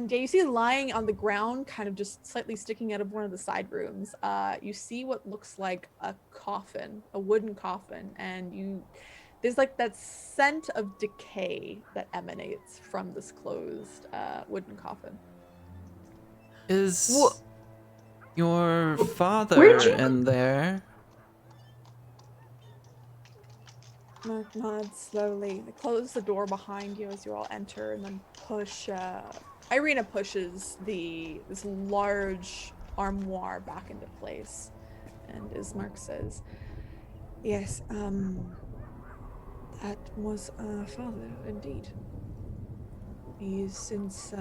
yeah, you see it lying on the ground, kind of just slightly sticking out of one of the side rooms. You see what looks like a coffin, a wooden coffin, and there's like that scent of decay that emanates from this closed wooden coffin. Is your father Where'd you- in there? Mark nods slowly. They close the door behind you as you all enter, and then push. Irina pushes this large armoire back into place, and Ismark says, "Yes, that was our father, indeed. He's since,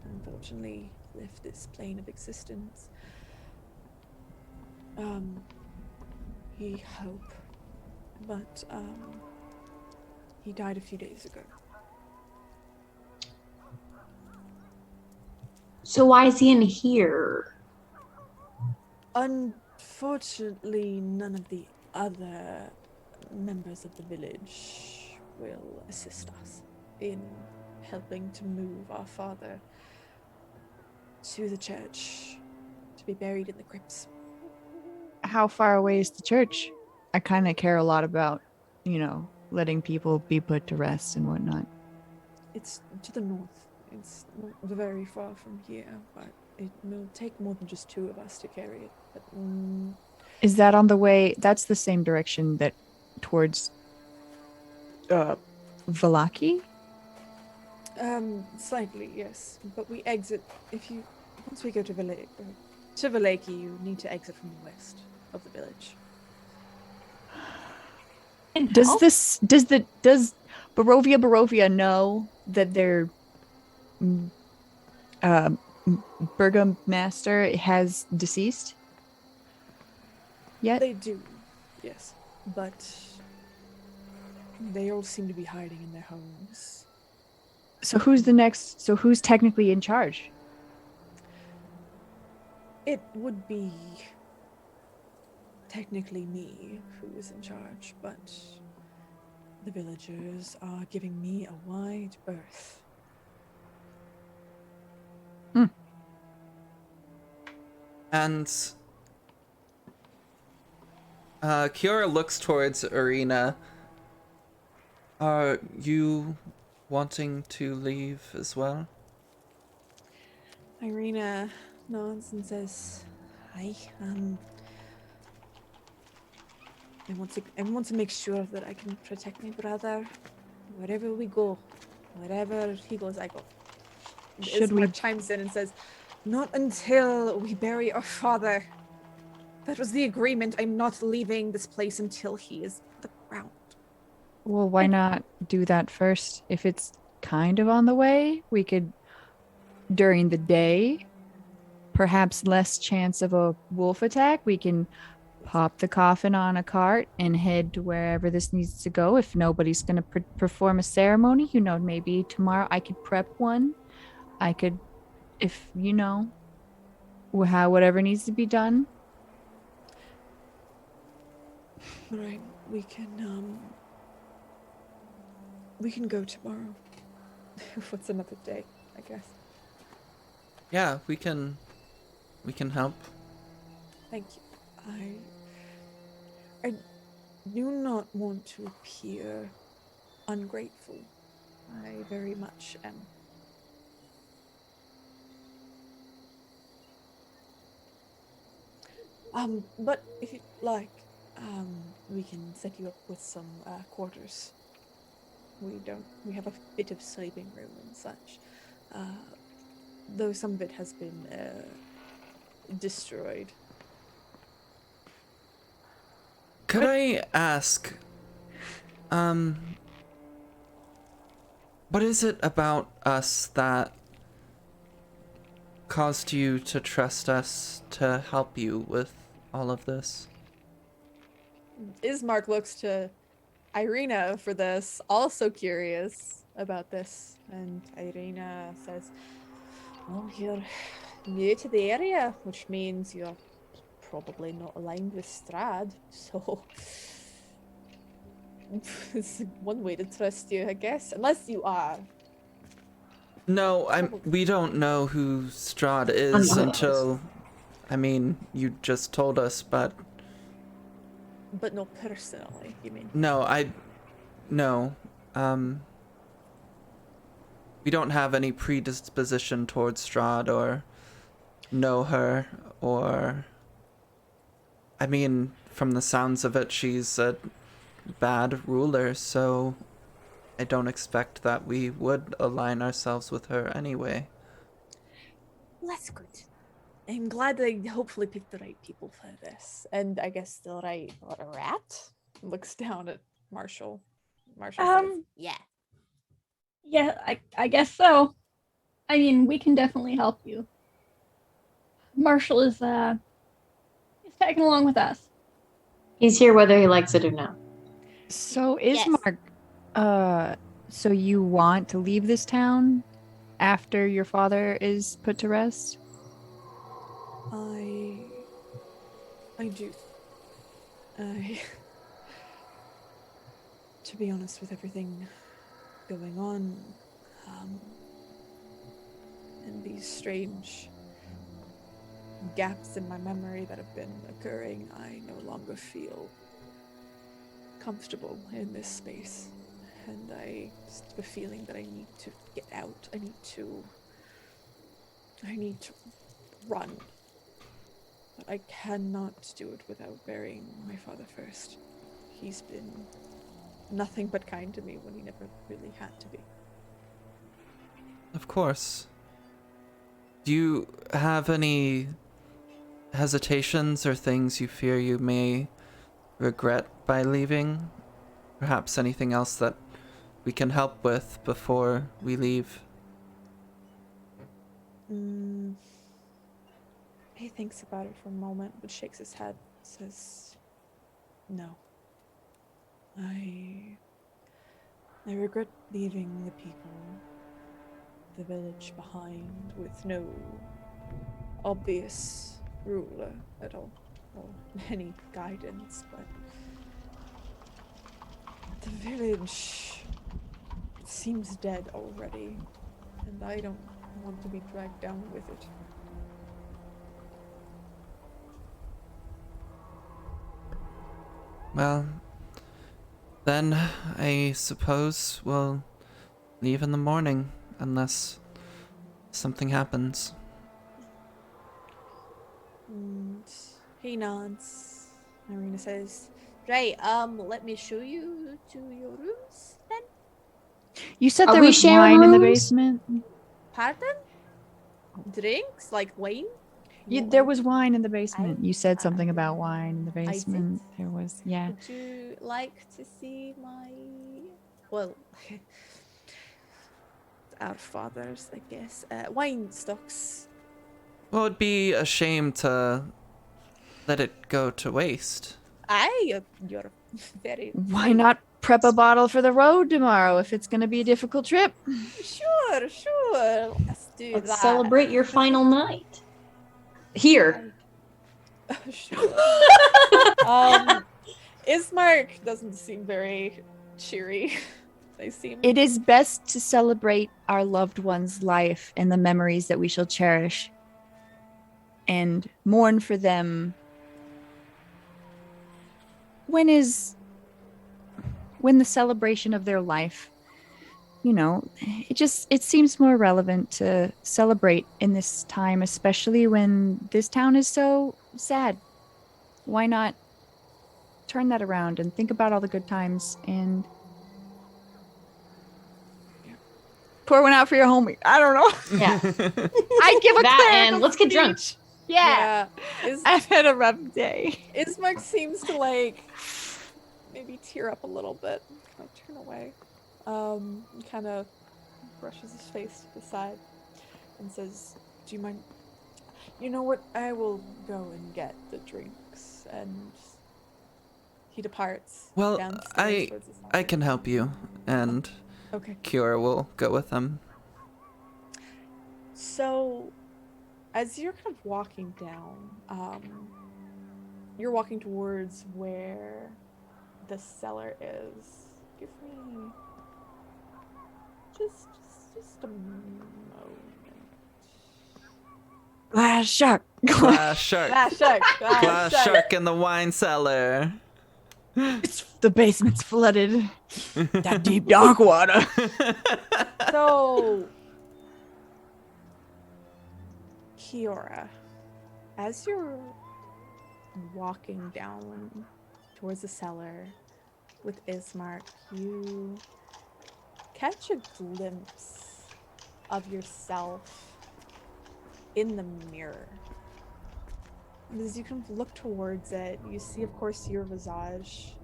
unfortunately, left this plane of existence. He hope, but he died a few days ago." So why is he in here? Unfortunately, none of the other members of the village will assist us in helping to move our father to the church to be buried in the crypts. How far away is the church? I kind of care a lot about, letting people be put to rest and whatnot. It's to the north. It's not very far from here, but it will take more than just two of us to carry it. But Is that on the way? That's the same direction that towards Valaki? Slightly, yes. But we exit once we go to Valaki, you need to exit from the west of the village. And Does how? does Barovia know that their burgomaster has deceased yet? They do, yes. But they all seem to be hiding in their homes. So who's technically in charge? It would be technically me who is in charge, but the villagers are giving me a wide berth. And Kiora looks towards Arena. Are you wanting to leave as well? Irina nods and says, "Hi, I want to make sure that I can protect my brother wherever we go. Wherever he goes, I go." Should we- Ismark chimes in and says, "Not until we bury our father. That was the agreement. I'm not leaving this place until he is on the ground." Well, why not do that first? If it's kind of on the way, we could, during the day, perhaps less chance of a wolf attack, we can pop the coffin on a cart and head to wherever this needs to go. If nobody's going to perform a ceremony, maybe tomorrow I could prep one. I could, if whatever needs to be done. All right, we can go tomorrow. What's another day, I guess. Yeah, we can help. Thank you. I do not want to appear ungrateful. I very much am. But if you'd like, we can set you up with some quarters. We have a bit of sleeping room and such. Though some of it has been destroyed. Could I ask, what is it about us that caused you to trust us to help you with all of this? Ismark looks to Irina for this, also curious about this, and Irina says, "Well, you're new to the area, which means you're probably not aligned with Strahd, so it's one way to trust you, I guess, unless you are." No, we don't know who Strahd is until, you just told us, but... But not personally, you mean? No, we don't have any predisposition towards Strahd or know her, or... from the sounds of it, she's a bad ruler, so I don't expect that we would align ourselves with her anyway. That's good. I'm glad I hopefully picked the right people for this. And I guess the right rat looks down at Marshall. Marshall says, Yeah. Yeah, I guess so. I mean, we can definitely help you. Marshall is tagging along with us. He's here whether he likes it or not. So Yes. Ismark, so you want to leave this town after your father is put to rest? I do. To be honest, with everything going on, and these strange gaps in my memory that have been occurring, I no longer feel comfortable in this space. And I just have a feeling that I need to get out. I need to run. But I cannot do it without burying my father first. He's been nothing but kind to me when he never really had to be. Of course. Do you have any hesitations or things you fear you may regret by leaving? Perhaps anything else that we can help with before we leave? He thinks about it for a moment, but shakes his head, says, "No. I regret leaving the people, the village behind with no obvious ruler at all, or any guidance, but the village seems dead already, and I don't want to be dragged down with it." Well, then I suppose we'll leave in the morning, unless something happens. And he nods. Irina says, "Right, let me show you to your rooms then." You said Are there we was sharing wine in the rooms? basement. Pardon? Drinks? Like wine? There was wine in the basement. I- You said something about wine in the basement. did? There was, yeah. Would you like to see my... Well, our fathers, I guess. Wine stocks. Well, it'd be a shame to let it go to waste. You're very... Why right. not prep a bottle for the road tomorrow if it's going to be a difficult trip? Sure. Let's do Let's that. celebrate your final night. Here. Sure. Ismark doesn't seem very cheery. They seem... It is best to celebrate our loved one's life and the memories that we shall cherish and mourn for them when the celebration of their life, it seems more relevant to celebrate in this time, especially when this town is so sad. Why not turn that around and think about all the good times and pour one out for your homie? I don't know. Yeah. I'd give a That clerical and let's get drunk. speech. Yeah. I've had a rough day. Ismark seems to maybe tear up a little bit. Kind of turn away. Kind of brushes his face to the side and says, "Do you mind? You know what? I will go and get the drinks." And he departs. Well, downstairs towards his I can help you, and Okay. Kiora will go with them. So, as you're kind of walking down, you're walking towards where the cellar is. Give me just a moment. Glass shark. Glass shark. Glass Shark. shark in the wine cellar. The basement's flooded. That deep dark water. So, Kiora, as you're walking down towards the cellar, with Ismark, you catch a glimpse of yourself in the mirror. And as you kind of look towards it, you see, of course, your visage.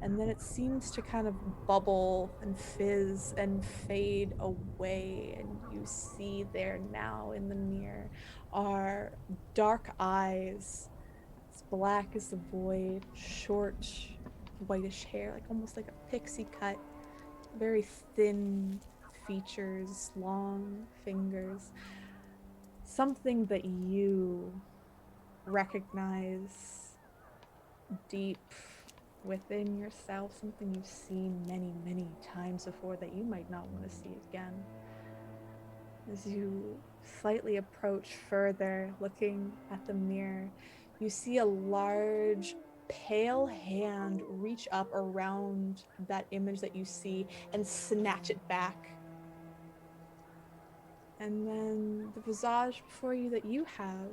And then it seems to kind of bubble and fizz and fade away. And you see there now in the mirror are dark eyes, as black as the void, short, whitish hair, like almost like a pixie cut, very thin features, long fingers. Something that you recognize deep within yourself, something you've seen many, many times before that you might not want to see again. As you slightly approach further, looking at the mirror, you see a large, pale hand reach up around that image that you see and snatch it back. And then the visage before you that you have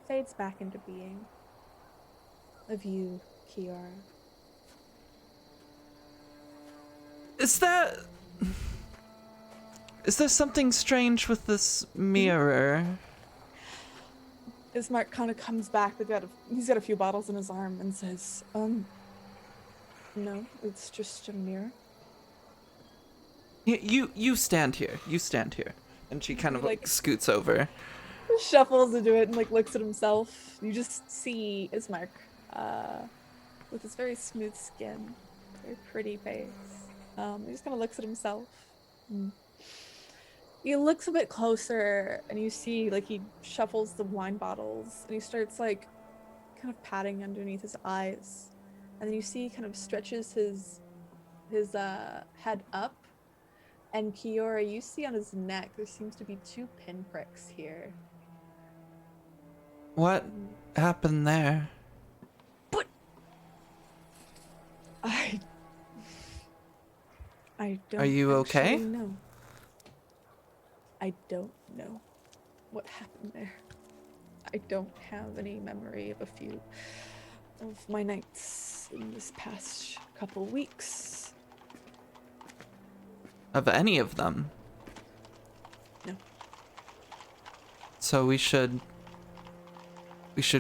fades back into being. Of you, Kiara. Is there something strange with this mirror? Ismark kind of comes back. He's got a few bottles in his arm and says, no, it's just a mirror. You stand here. You stand here. And she kind of like scoots over. Shuffles into it and like looks at himself. You just see Ismark with his very smooth skin, very pretty face. He just kind of looks at himself. He looks a bit closer and you see like he shuffles the wine bottles and he starts like kind of patting underneath his eyes. And then you see he kind of stretches his head up. And Kiora, you see on his neck there seems to be 2 pinpricks here. What happened there? But I don't. Are you okay? No. I don't know what happened there. I don't have any memory of a few of my nights in this past couple weeks. Of any of them? No. So we should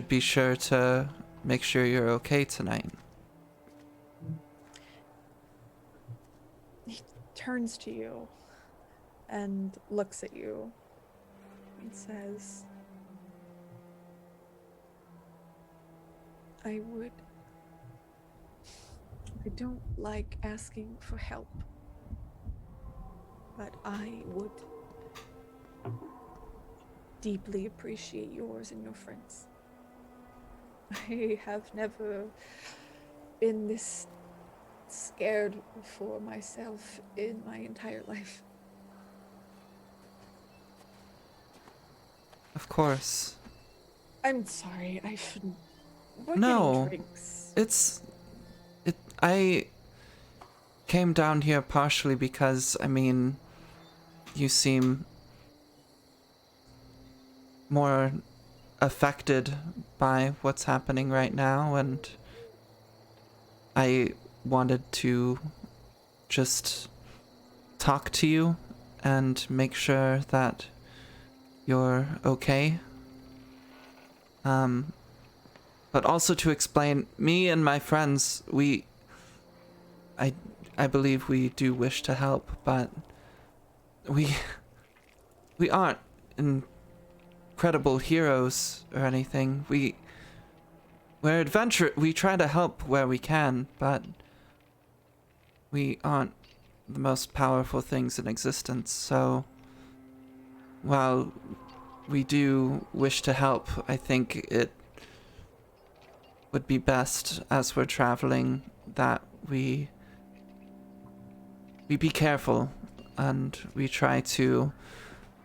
be sure to make sure you're okay tonight. He turns to you and looks at you and says, I don't like asking for help, but I would deeply appreciate yours and your friends. I have never been this scared for myself in my entire life. Of course. I'm sorry, I shouldn't. We're No, getting drinks. I came down here partially because, I mean, you seem more affected by what's happening right now, and I wanted to just talk to you and make sure that you're okay. But also to explain, me and my friends, I believe we do wish to help, but we aren't incredible heroes or anything. We're we try to help where we can, but we aren't the most powerful things in existence. So while we do wish to help, I think it would be best as we're traveling that we be careful and we try to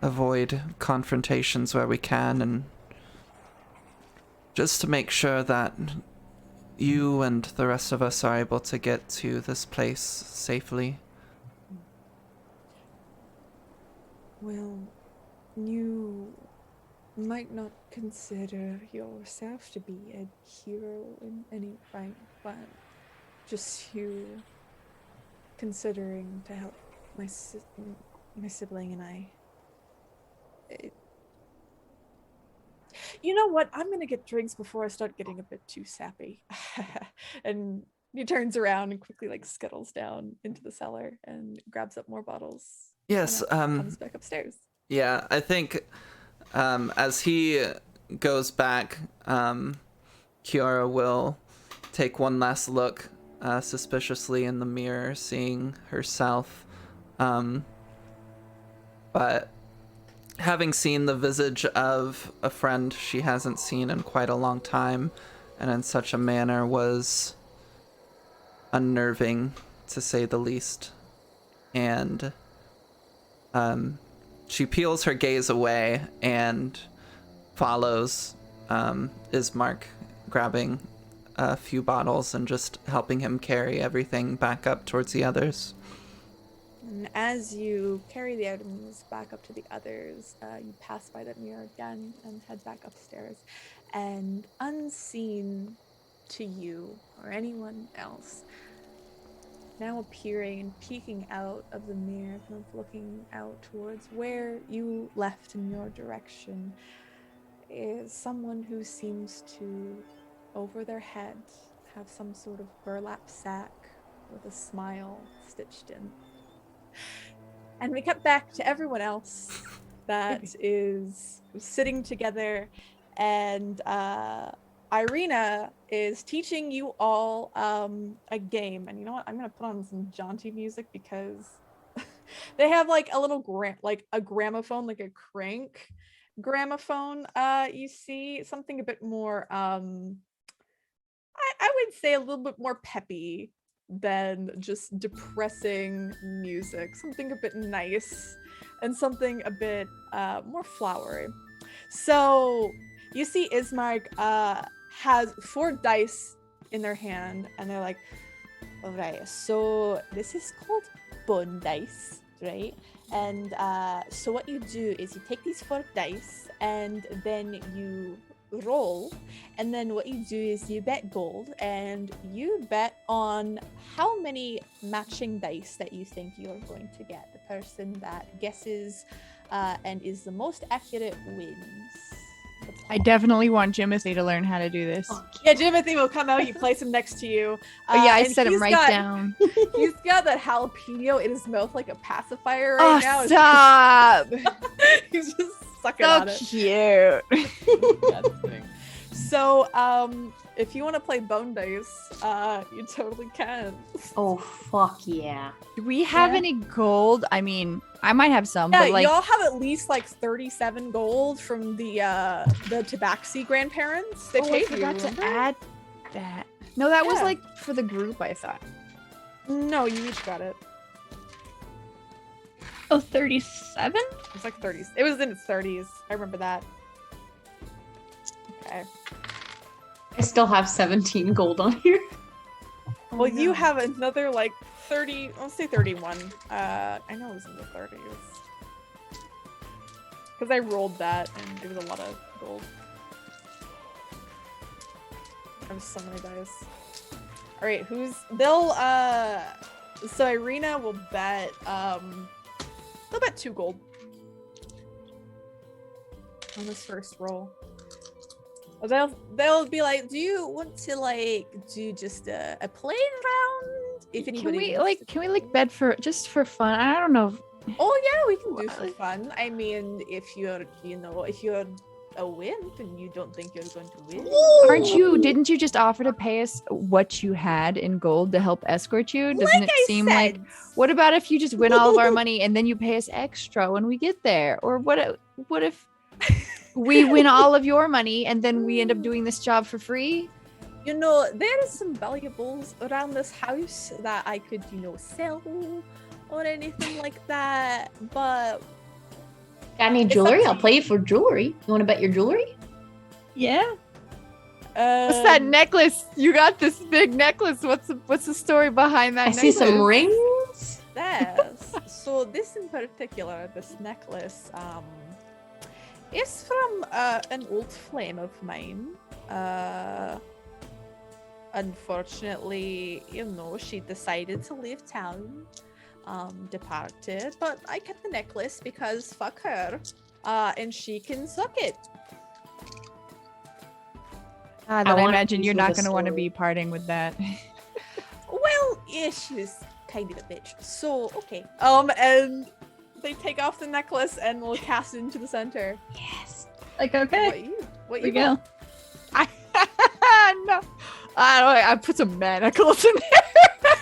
avoid confrontations where we can, and just to make sure that you and the rest of us are able to get to this place safely. Well, you might not consider yourself to be a hero in any right, but just you considering to help my sibling and I. You know what? I'm gonna get drinks before I start getting a bit too sappy. And he turns around and quickly like scuttles down into the cellar and grabs up more bottles. Yes. And comes back upstairs. Yeah, I think as he goes back, Kiara will take one last look suspiciously in the mirror, seeing herself. But having seen the visage of a friend she hasn't seen in quite a long time, and in such a manner, was unnerving, to say the least. And she peels her gaze away and follows Ismark, grabbing a few bottles and just helping him carry everything back up towards the others. And as you carry the items back up to the others, you pass by that mirror again and head back upstairs. And unseen to you or anyone else, now appearing and peeking out of the mirror, kind of looking out towards where you left in your direction, is someone who seems to, over their head, have some sort of burlap sack with a smile stitched in. And we cut back to everyone else that is sitting together, and Irina is teaching you all a game. And you know what? I'm gonna put on some jaunty music because they have like a little a gramophone, like a crank gramophone. You see something a bit more I would say a little bit more peppy than just depressing music. Something a bit nice and something a bit more flowery. So you see Ismark has 4 dice in their hand, and they're like, all right, so this is called bone dice, right? And so what you do is you take these 4 dice and then you roll, and then what you do is you bet gold, and you bet on how many matching dice that you think you are going to get. The person that guesses and is the most accurate wins. I definitely want Jimothy to learn how to do this. Yeah, Jimothy will come out. You place him next to you. Oh yeah, I and set him right down. He's got that jalapeno in his mouth like a pacifier right now. Oh, stop! He's just sucking So on it. cute. So, if you want to play bone dice, you totally can. Oh, fuck yeah. Do we have any gold? I mean, I might have some, Yeah, but like, y'all have at least like 37 gold from the Tabaxi grandparents. They I paid you. forgot to remember? add that. No, that was Yeah. like for the group, I thought. No, you each got it. Oh, 37? It's like 30s. It was in its 30s. I remember that. Okay. I still have 17 gold on here. Well, you have another like 30. Let's say 31. I know it was in the 30s. Because I rolled that and it was a lot of gold. I have so many dice. Alright, so Irina will bet, they'll bet 2 gold. On this first roll. They'll be like, do you want to like do just a plain round? If anybody Can we bet for just for fun? I don't know. Oh yeah, we can do for fun. I mean, if you're a wimp and you don't think you're going to win. Didn't you just offer to pay us what you had in gold to help escort you? Doesn't it seem like, what about if you just win all of our money and then you pay us extra when we get there? Or what if we win all of your money and then we end up doing this job for free? You know, there is some valuables around this house that I could, sell or anything like that, but... Got any jewelry? I'll play you for jewelry. You want to bet your jewelry? Yeah. What's that necklace? You got this big necklace. What's the story behind that I necklace? see some rings. Yes. So this in particular, this necklace, is from an old flame of mine. unfortunately, she decided to leave town, departed, but I kept the necklace because fuck her, and she can suck it. Then I imagine you're not going to want to be parting with that. Well, yeah, she was kind of a bitch. So, okay. And they take off the necklace and will cast it into the center. Yes. Like, okay, What here we you go. No. I put some manacles in there.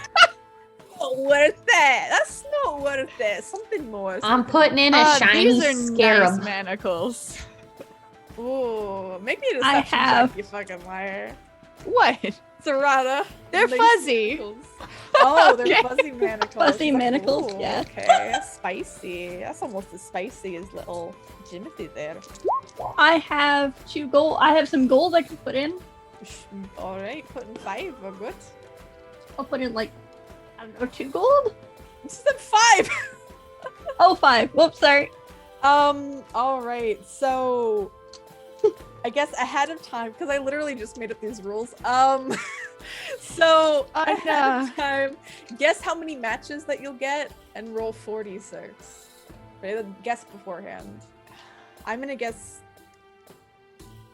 Not worth that. That's not worth it. Something more. I'm putting in a shiny These are scarab. nice manacles. Ooh, make me a I deception have- check, you fucking liar. What? Serrata. They're nice fuzzy. manacles. Oh, they're Okay. fuzzy manacles. Fuzzy manacles, Ooh, yeah. Okay, spicy. That's almost as spicy as little Jimothy there. I have 2 gold. I have some gold I can put in. Alright, putting 5, we're good. I'll put in like, I don't know, 2 gold? This is at 5! Oh, 5. Whoops, sorry. Alright, so I guess ahead of time, because I literally just made up these rules. So ahead of time, guess how many matches that you'll get and roll 4d6. Right? Guess beforehand. I'm gonna guess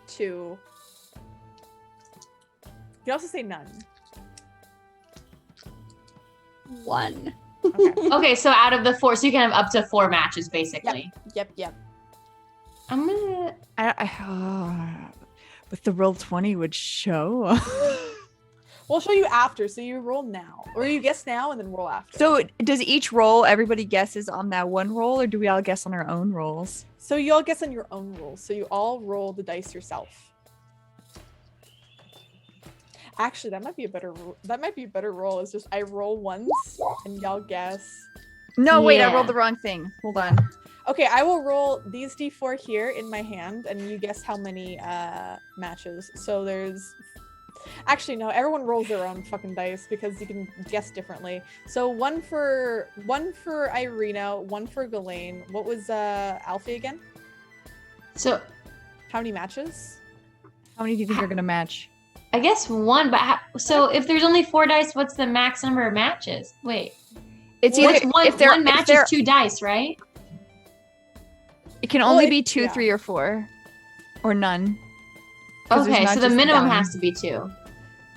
2. You can also say none. 1. Okay. Okay, so out of the 4, so you can have up to 4 matches, basically. Yep. I'm gonna. But the roll 20 would show. We'll show you after, so you roll now. Or you guess now and then roll after. So does each roll, everybody guesses on that one roll, or do we all guess on our own rolls? So you all guess on your own rolls. So you all roll the dice yourself. Actually, that might be a better roll. It's just I roll once and y'all guess. No, wait, I Yeah. rolled the wrong thing. Hold on. Okay, I will roll these d4 here in my hand, and you guess how many matches. So there's. Actually, no. Everyone rolls their own fucking dice because you can guess differently. So one for Irina, one for Ghislaine. What was Alfie again? So How many matches? How many do you think are going to match? I guess 1, but so if there's only 4 dice, what's the max number of matches? Wait, It's what's either one, if they're, one if match they're- is 2 dice, right? it can Well, only if- be 2, yeah. 3, or 4, or none. 'Cause there's Okay, not so the just minimum down. has to be 2.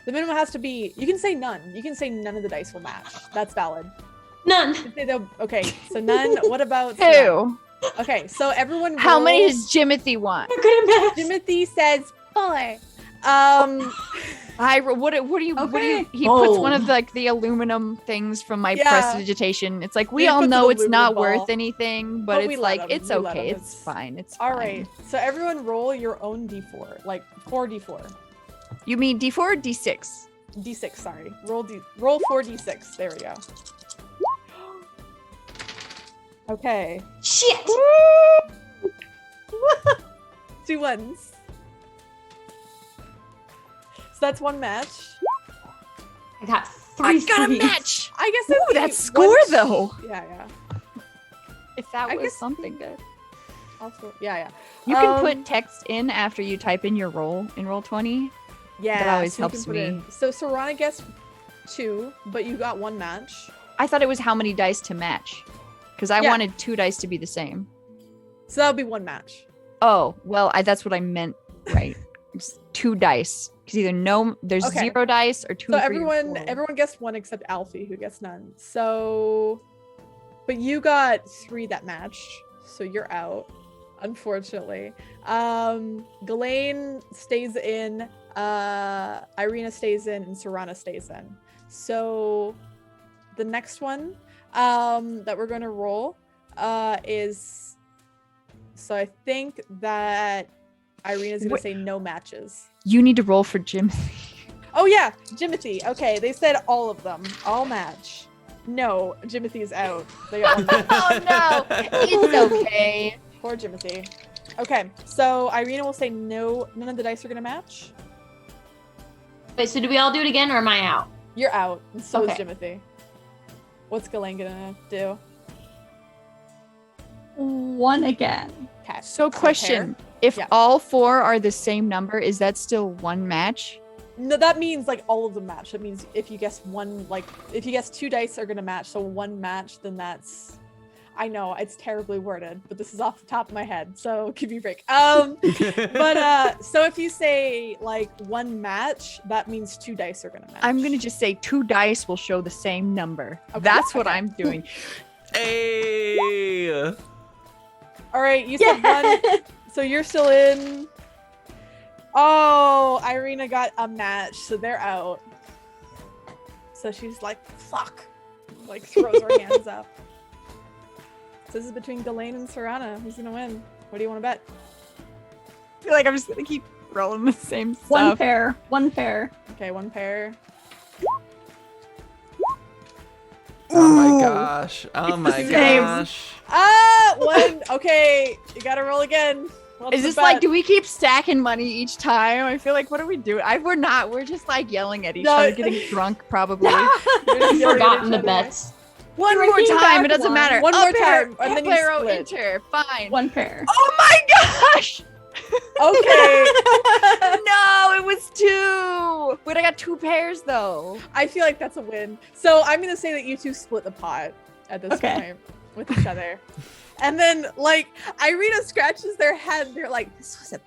The minimum has to be. You can say none. You can say none of the dice will match. That's valid. None. You can say okay, so none. What about Serrata? 2. Okay, so everyone. How many roll. does Jimothy want? We're good at math. Timothy says 4. What do you? Okay. He puts Oh. one of the aluminum things from my Yeah. prestidigitation. It's like we He all puts an know it's aluminum not ball. worth anything, but But we it's let like him. it's We let okay. him. It's fine. It's All fine. right, so everyone roll your own d4, like 4d4. You mean D4 or D6? D6, sorry. Roll 4d6. There we go. Okay. Shit. 2 ones. So that's 1 match. I got 3 I got a threes. match. I guess Ooh, that'd that be score one- though. Yeah. If that I was guess- something good. Also, yeah. You can Um, put text in after you type in your roll in Roll20. Yeah. always so you can helps put me. in- So Serrana guessed 2, but you got 1 match. I thought it was how many dice to match, because I Yeah. wanted 2 dice to be the same. So that would be 1 match. Oh, well, that's what I meant. Right, it's 2 dice. Because either there's Okay. 0 dice or 2. So 3, or 4. everyone guessed 1 except Alfie, who guessed none. So, but you got 3 that matched, so you're out, unfortunately. Ghislaine stays in, Irina stays in, and Serrana stays in. So, the next one that we're going to roll is. So I think that Irina's going to Wait. say no matches. You need to roll for Jim. Oh yeah, Jimothy. Okay, they said all of them. All match. No, Jimothy's out. They got 1 match. Oh no, it's okay. Poor Jimothy. Okay, so Irina will say no, none of the dice are gonna match. Wait, so do we all do it again, or am I out? You're out, and so is Okay. Jimothy. What's Ghislaine gonna do? 1 again. Okay. So question, if Yeah. all 4 are the same number, is that still 1 match? No, that means like all of them match. That means if you guess one, like if you guess 2 dice are gonna match, so one match, then that's. I know it's terribly worded, but this is off the top of my head, so give me a break. But so if you say like one match, that means 2 dice are gonna match. I'm gonna just say 2 dice will show the same number. Okay, That's what okay. I'm doing. Hey. All right, you said one, so you're still in. Oh, Irina got a match, so they're out. So she's like, fuck. Like, throws her hands up. So this is between Delane and Serana. Who's gonna win? What do you want to bet? I feel like I'm just gonna keep rolling the same stuff. One pair. One pair. Okay, one pair. Oh my gosh. Oh my same. gosh. One. Okay, you gotta roll again. What's Is the this like, bet? do we keep stacking money each time? I feel like, what do we do? We're not. We're just like yelling at each No. other, getting drunk probably. I've forgotten the bets. One more Drinking time. back It doesn't one. matter. One Up more air, time, and then you up arrow, split. enter. Fine. One pair. Oh my gosh! Okay. No, it was 2. But I got 2 pairs though. I feel like that's a win. So I'm gonna say that you two split the pot at this Okay. point with each other. And then like Irina scratches their head. They're like, this was a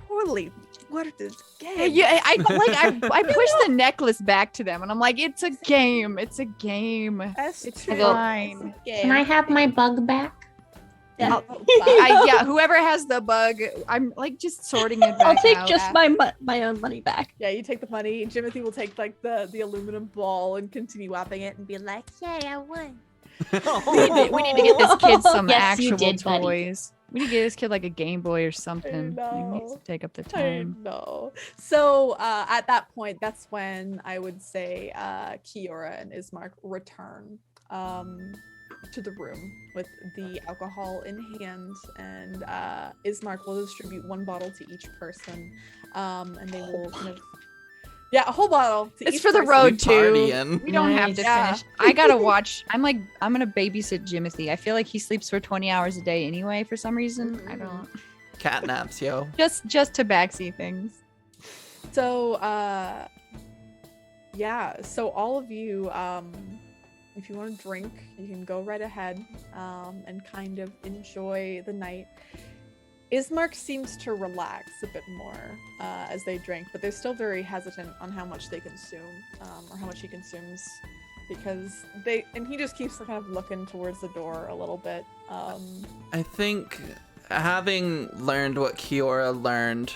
poorly worded game. Yeah, I pushed the necklace back to them, and I'm like, it's a game. It's a game. That's It's true. fine. Can I have my bug back? Yeah. Yeah, whoever has the bug, I'm like just sorting it back I'll take out. just my own money back. Yeah, you take the money. Jimothy will take like the aluminum ball and continue whapping it and be like, Yay, I won. We need to get this kid some Yes, you actual did, buddy. toys. We need to get this kid like a Game Boy or something. know. He needs to take up the I time. know. So at that point, that's when I would say Kiora and Ismark return to the room with the alcohol in hand, and Ismark will distribute 1 bottle to each person, and they will kind of a whole bottle. To It's each for the person. road We too. partying. We don't have to Nice. finish. I gotta watch. I'm gonna babysit Jimothy. I feel like he sleeps for 20 hours a day anyway for some reason. I don't. Cat naps, yo. Just to backseat things. So so all of you, if you want to drink, you can go right ahead and kind of enjoy the night. Ismark seems to relax a bit more as they drink, but they're still very hesitant on how much they consume or how much he consumes, because he just keeps kind of looking towards the door a little bit. I think having learned what Kiora learned,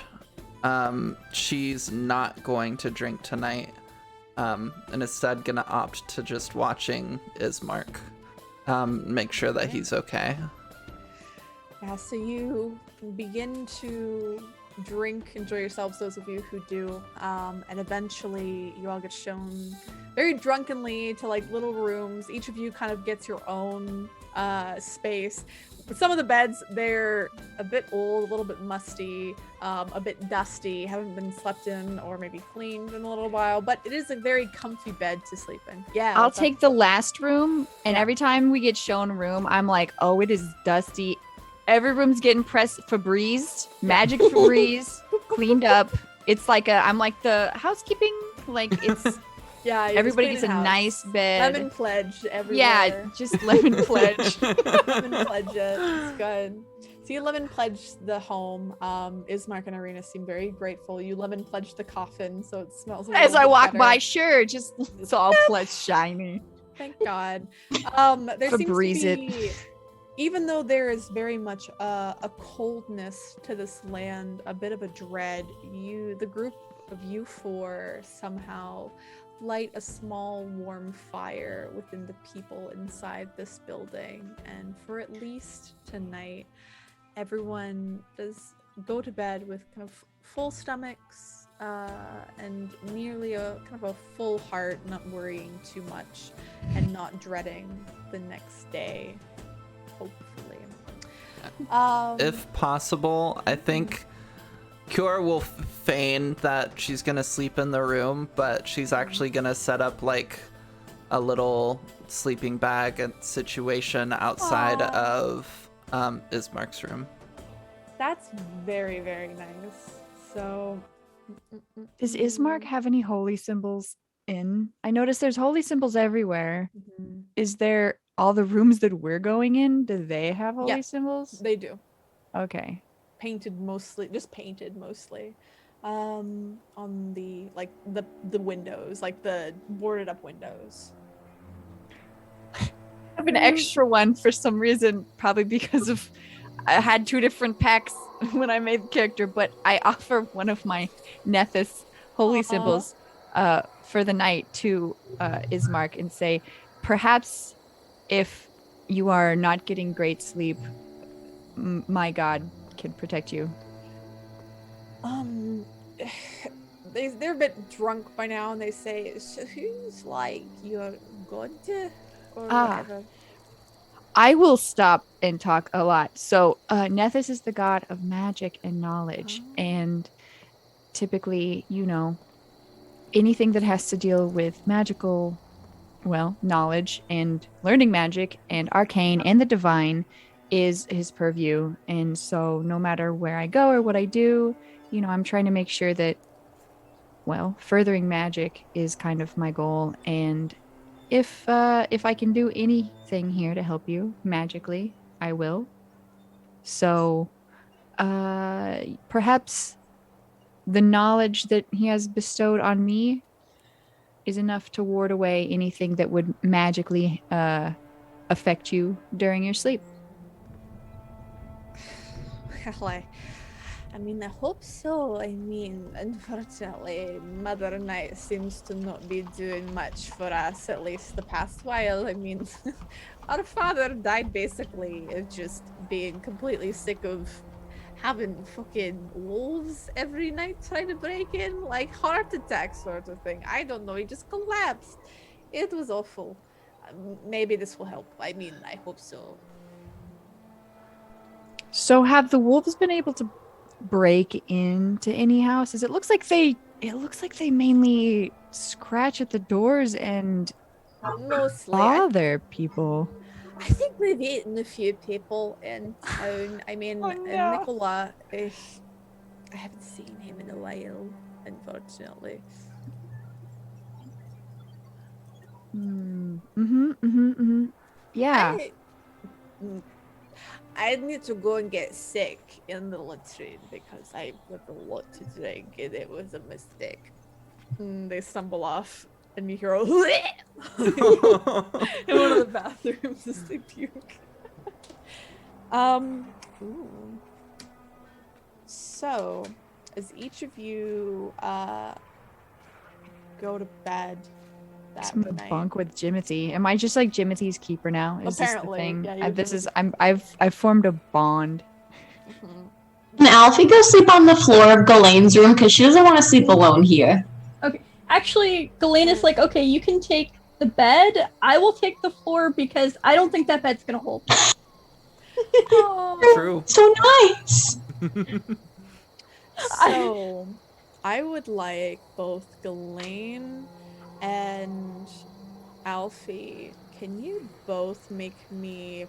she's not going to drink tonight, and instead gonna opt to just watching Ismark, make sure that he's okay. Yeah, so you begin to drink, enjoy yourselves, those of you who do, and eventually you all get shown very drunkenly to like little rooms. Each of you kind of gets your own space. Some of the beds, they're a bit old, a little bit musty, a bit dusty, haven't been slept in or maybe cleaned in a little while, but it is a very comfy bed to sleep in. Yeah. I'll what's up? take the last room, and Yeah. every time we get shown a room, I'm like, oh, it is dusty. Every room's getting Febrezed, magic Febreze, cleaned up. It's like I'm like the housekeeping, like it's Yeah, you just everybody clean gets a the house. nice bed. Lemon pledge everywhere. Yeah, just lemon pledge. Lemon pledge it. It's good. So you lemon pledge the home. Ismark and Irina seem very grateful. You lemon pledge the coffin, so it smells a As little I bit walk better. by, sure, just it's all pledge shiny. Thank God. There seems Febreze to it. be, even though there is very much a coldness to this land, a bit of a dread, the group of you 4 somehow light a small warm fire within the people inside this building, and for at least tonight, everyone does go to bed with kind of full stomachs and nearly a kind of a full heart, not worrying too much and not dreading the next day, hopefully. If possible, I think Kiora will feign that she's gonna sleep in the room, but she's actually gonna set up like a little sleeping bag and situation outside of Ismark's room. That's very, very nice. So Does Ismark have any holy symbols in? I noticed there's holy symbols everywhere. Mhm. Is there all the rooms that we're going in? Do they have holy Yeah. symbols? They do. Okay. Painted mostly, just painted mostly. On the the windows, like the boarded up windows. I have an extra one for some reason, probably because of I had 2 different packs when I made the character, but I offer one of my Nethys holy Aw. symbols for the night to Ismark and say, perhaps if you are not getting great sleep, my god can protect you. They're a bit drunk by now, and they say, "So who's like your god or whatever?" I will stop and talk a lot. So, Nethys is the god of magic and knowledge. And typically, anything that has to deal with magical, knowledge and learning magic and arcane and the divine is his purview. And so, no matter where I go or what I do, I'm trying to make sure that, furthering magic is kind of my goal. And if I can do anything here to help you magically, I will. So, perhaps the knowledge that he has bestowed on me is enough to ward away anything that would magically affect you during your sleep. Well, I mean, I hope so. I mean, unfortunately, Mother Night seems to not be doing much for us, at least the past while. I mean, our father died basically of just being completely sick of having fucking wolves every night trying to break in, like heart attack sort of thing. I don't know, he just collapsed. It was awful. Maybe this will help. I mean, I hope so. So, have the wolves been able to break into any houses? It looks like they mainly scratch at the doors and Mostly. bother people. I think we've eaten a few people in town. I mean, Oh, no. Nicola, I haven't seen him in a while, unfortunately. Yeah. I need to go and get sick in the latrine because I put a lot to drink and it was a mistake. They stumble off and you hear a in one of the bathrooms as they puke. Ooh. So, as each of you go to bed that I'm gonna night. bunk with Jimothy. Am I just like Jimothy's keeper now? Is Apparently, this the thing? yeah, I've formed a bond. Can Alfie go sleep on the floor of Ghislaine's room because she doesn't want to sleep alone here? Okay. Actually, Ghislaine is like, okay, you can take the bed. I will take the floor because I don't think that bed's gonna hold. True. So nice. So, I would like both Ghislaine and Alfie. Can you both make me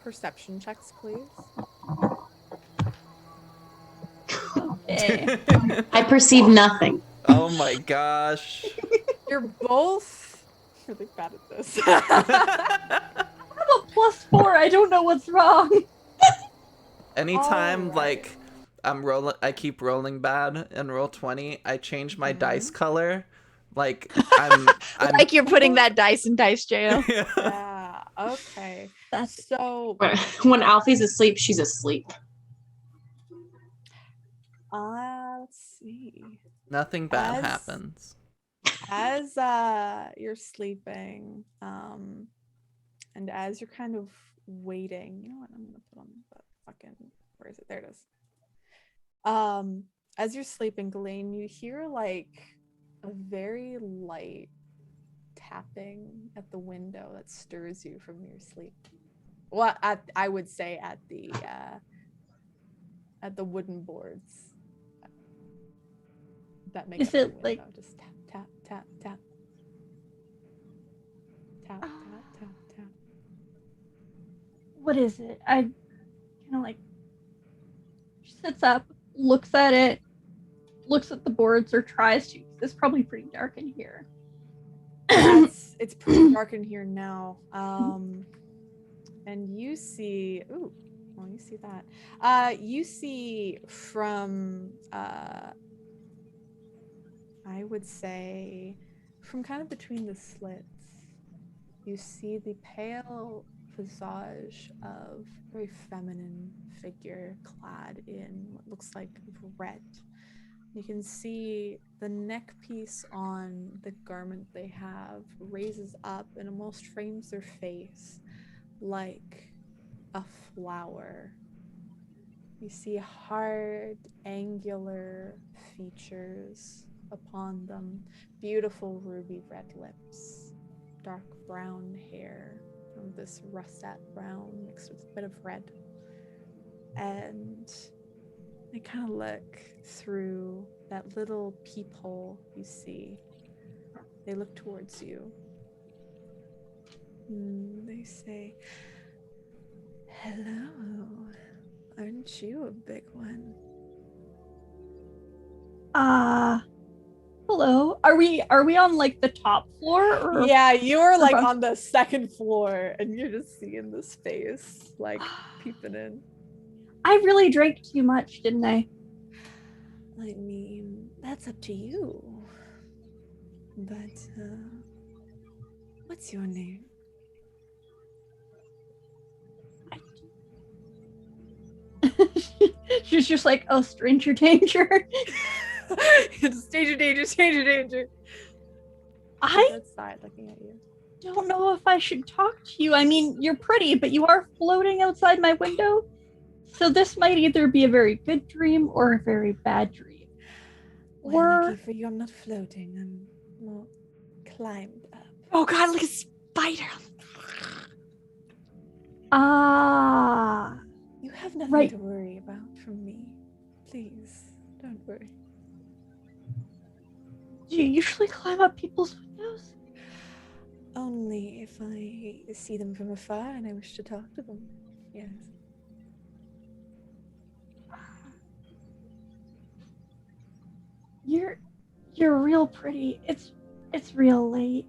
perception checks, please? Okay. I perceive nothing. Oh my gosh. You're both really bad at this. I have a +4. I don't know what's wrong. Anytime Alright. I keep rolling bad and roll 20, I change my dice color. Like I'm Like you're putting that dice in dice jail. Yeah, okay. That's So, When Alfie's asleep, she's asleep. let's see. Nothing bad As- happens. As you're sleeping, and as you're kind of waiting, you know what? I'm gonna put on the fucking, where is it? There it is. As you're sleeping, Ghislaine, you hear like a very light tapping at the window that stirs you from your sleep. Well, I would say at the wooden boards that make Is up the it, window. like- Just tap tap tap tap tap tap tap tap. What is it? I kind of like. She sits up, looks at it, looks at the boards or tries to. It's probably pretty dark in here. It's pretty dark in here now. And you see, you see that. You see from, I would say, from kind of between the slits, you see the pale visage of a very feminine figure clad in what looks like red. You can see the neck piece on the garment they have raises up and almost frames their face like a flower. You see hard, angular features upon them, beautiful ruby red lips, dark brown hair, this russet brown mixed with a bit of red. And they kind of look through that little peephole you see. They look towards you. They say, "Hello, aren't you a big one?" Hello. Are we on like the top floor or Yeah, you're like above? on the second floor and you're just seeing this face like peeping in. I really drank too much, didn't I? I mean, that's up to you. But, what's your name? She's just like, oh, stranger danger. It's danger, danger, danger, danger. I Outside looking at you. don't know if I should talk to you. I mean, you're pretty, but you are floating outside my window. So this might either be a very good dream or a very bad dream. Well, lucky for you, I'm not floating. I'm more climbed up. Oh god, look at spider. You have nothing Right. to worry about from me. Please, don't worry. Do you usually climb up people's windows? Only if I see them from afar and I wish to talk to them. Yes. You're real pretty. It's real late.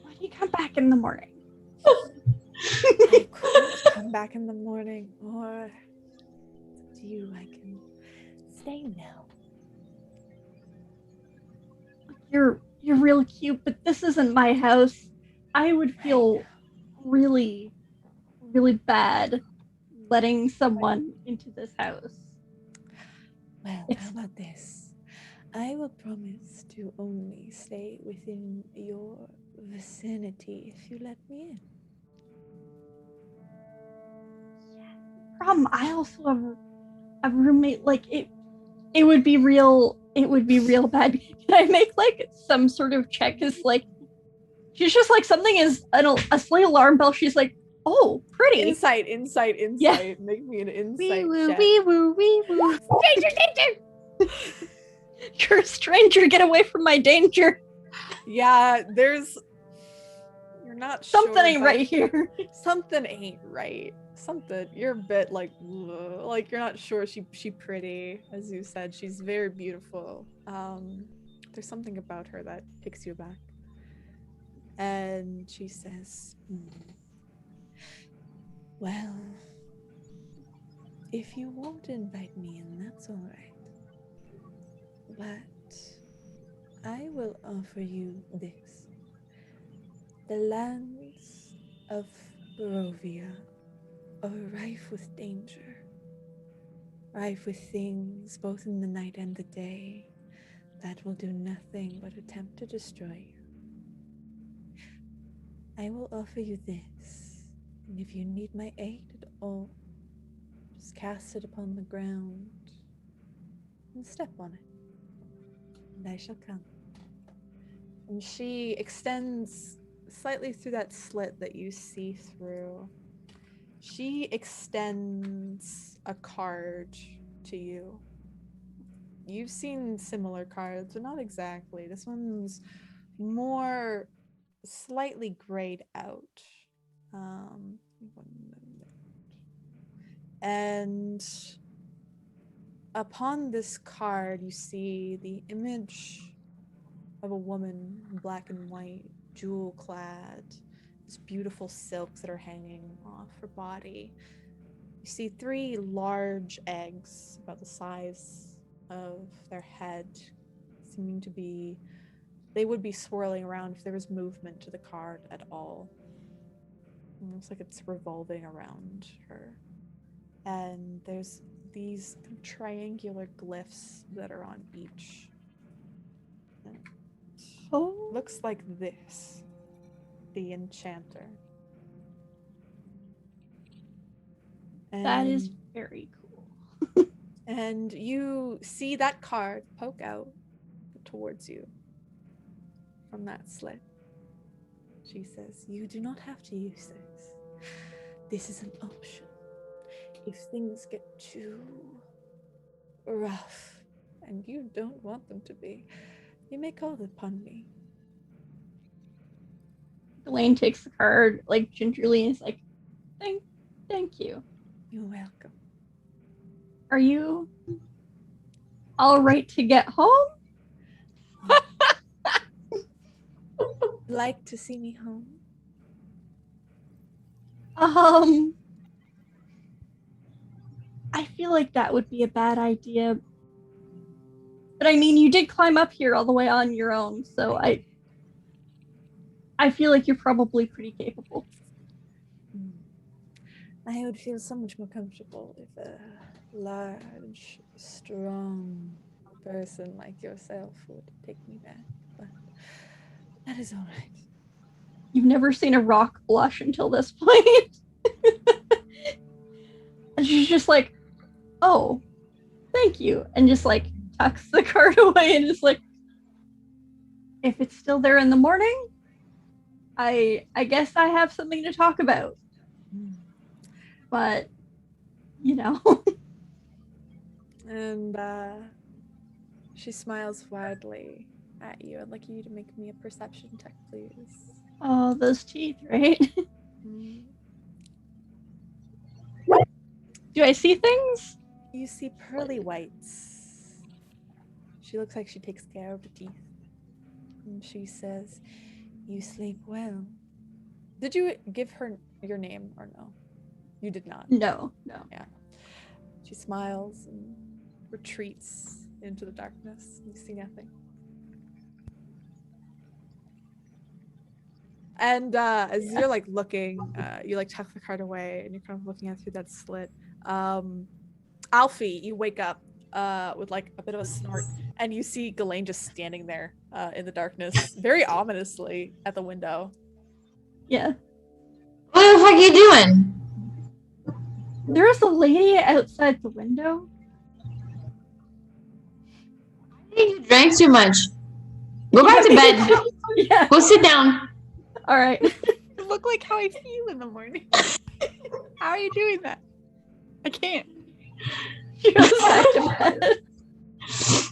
Why do you come back in the morning? I could come back in the morning, or it's up to you. I can stay now. You're real cute, but this isn't my house. I would feel really, really bad letting someone into this house. Well, It's- how about this? I will promise to only stay within your vicinity if you let me in. Problem, I also have a roommate. Like it would be real bad. Can I make like some sort of check? Cause like she's just like something is a slight alarm bell. She's like, oh, pretty. Insight. Yeah. Make me an Wee insight woo, check. wee woo, wee woo. Danger. You're a stranger. Get away from my danger. Yeah, you're not Something sure, ain't but right here. something ain't right. You're a bit like you're not sure she pretty, as you said. She's very beautiful. There's something about her that takes you aback. And she says, well, if you won't invite me in, that's all right. But I will offer you this. The lands of Barovia are rife with danger, rife with things both in the night and the day that will do nothing but attempt to destroy you. I will offer you this, and if you need my aid at all, just cast it upon the ground and step on it, and I shall come. And she extends slightly through that slit that you see through. She extends a card to you. You've seen similar cards, but not exactly. This one's more slightly grayed out. And upon this card, you see the image of a woman in black and white, jewel clad, these beautiful silks that are hanging off her body. You see 3 large eggs about the size of their head, seeming to be, they would be swirling around if there was movement to the card at all. It looks like it's revolving around her. And there's these triangular glyphs that are on each. And it looks like this. The Enchanter. That is And- very cool. And you see that card poke out towards you from that slit. She says, "You do not have to use this. This is an option. If things get too rough and you don't want them to be, you may call upon me." Elaine takes the card like gingerly and is like, thank you. You're welcome. Are you all right to get home? Like to see me home? I feel like that would be a bad idea. But I mean, you did climb up here all the way on your own, so I feel like you're probably pretty capable. I would feel so much more comfortable if a large, strong person like yourself would take me back, but that is all right. You've never seen a rock blush until this point. And she's just like, "Oh, thank you," and just like tucks the card away and just like, "If it's still there in the morning, I guess I have something to talk about." But, you know. And she smiles widely at you. I'd like you to make me a perception check, please. Oh, those teeth, right? Do I see things? You see pearly whites. She looks like she takes care of the teeth. And she says, "You sleep well." Did you give her your name or no? You did not. No. Yeah. She smiles and retreats into the darkness. You see nothing. And as you're like looking, you like tuck the card away and you're kind of looking at through that slit. Alfie, you wake up with like a bit of a snort and you see Ghislaine just standing there in the darkness, very ominously at the window. Yeah. What the fuck are you doing? There's a lady outside the window. I think you drank too much. Go back to bed. Yeah. Go sit down. All right. Look like how I feel in the morning. How are you doing that? I can't. She goes back to bed.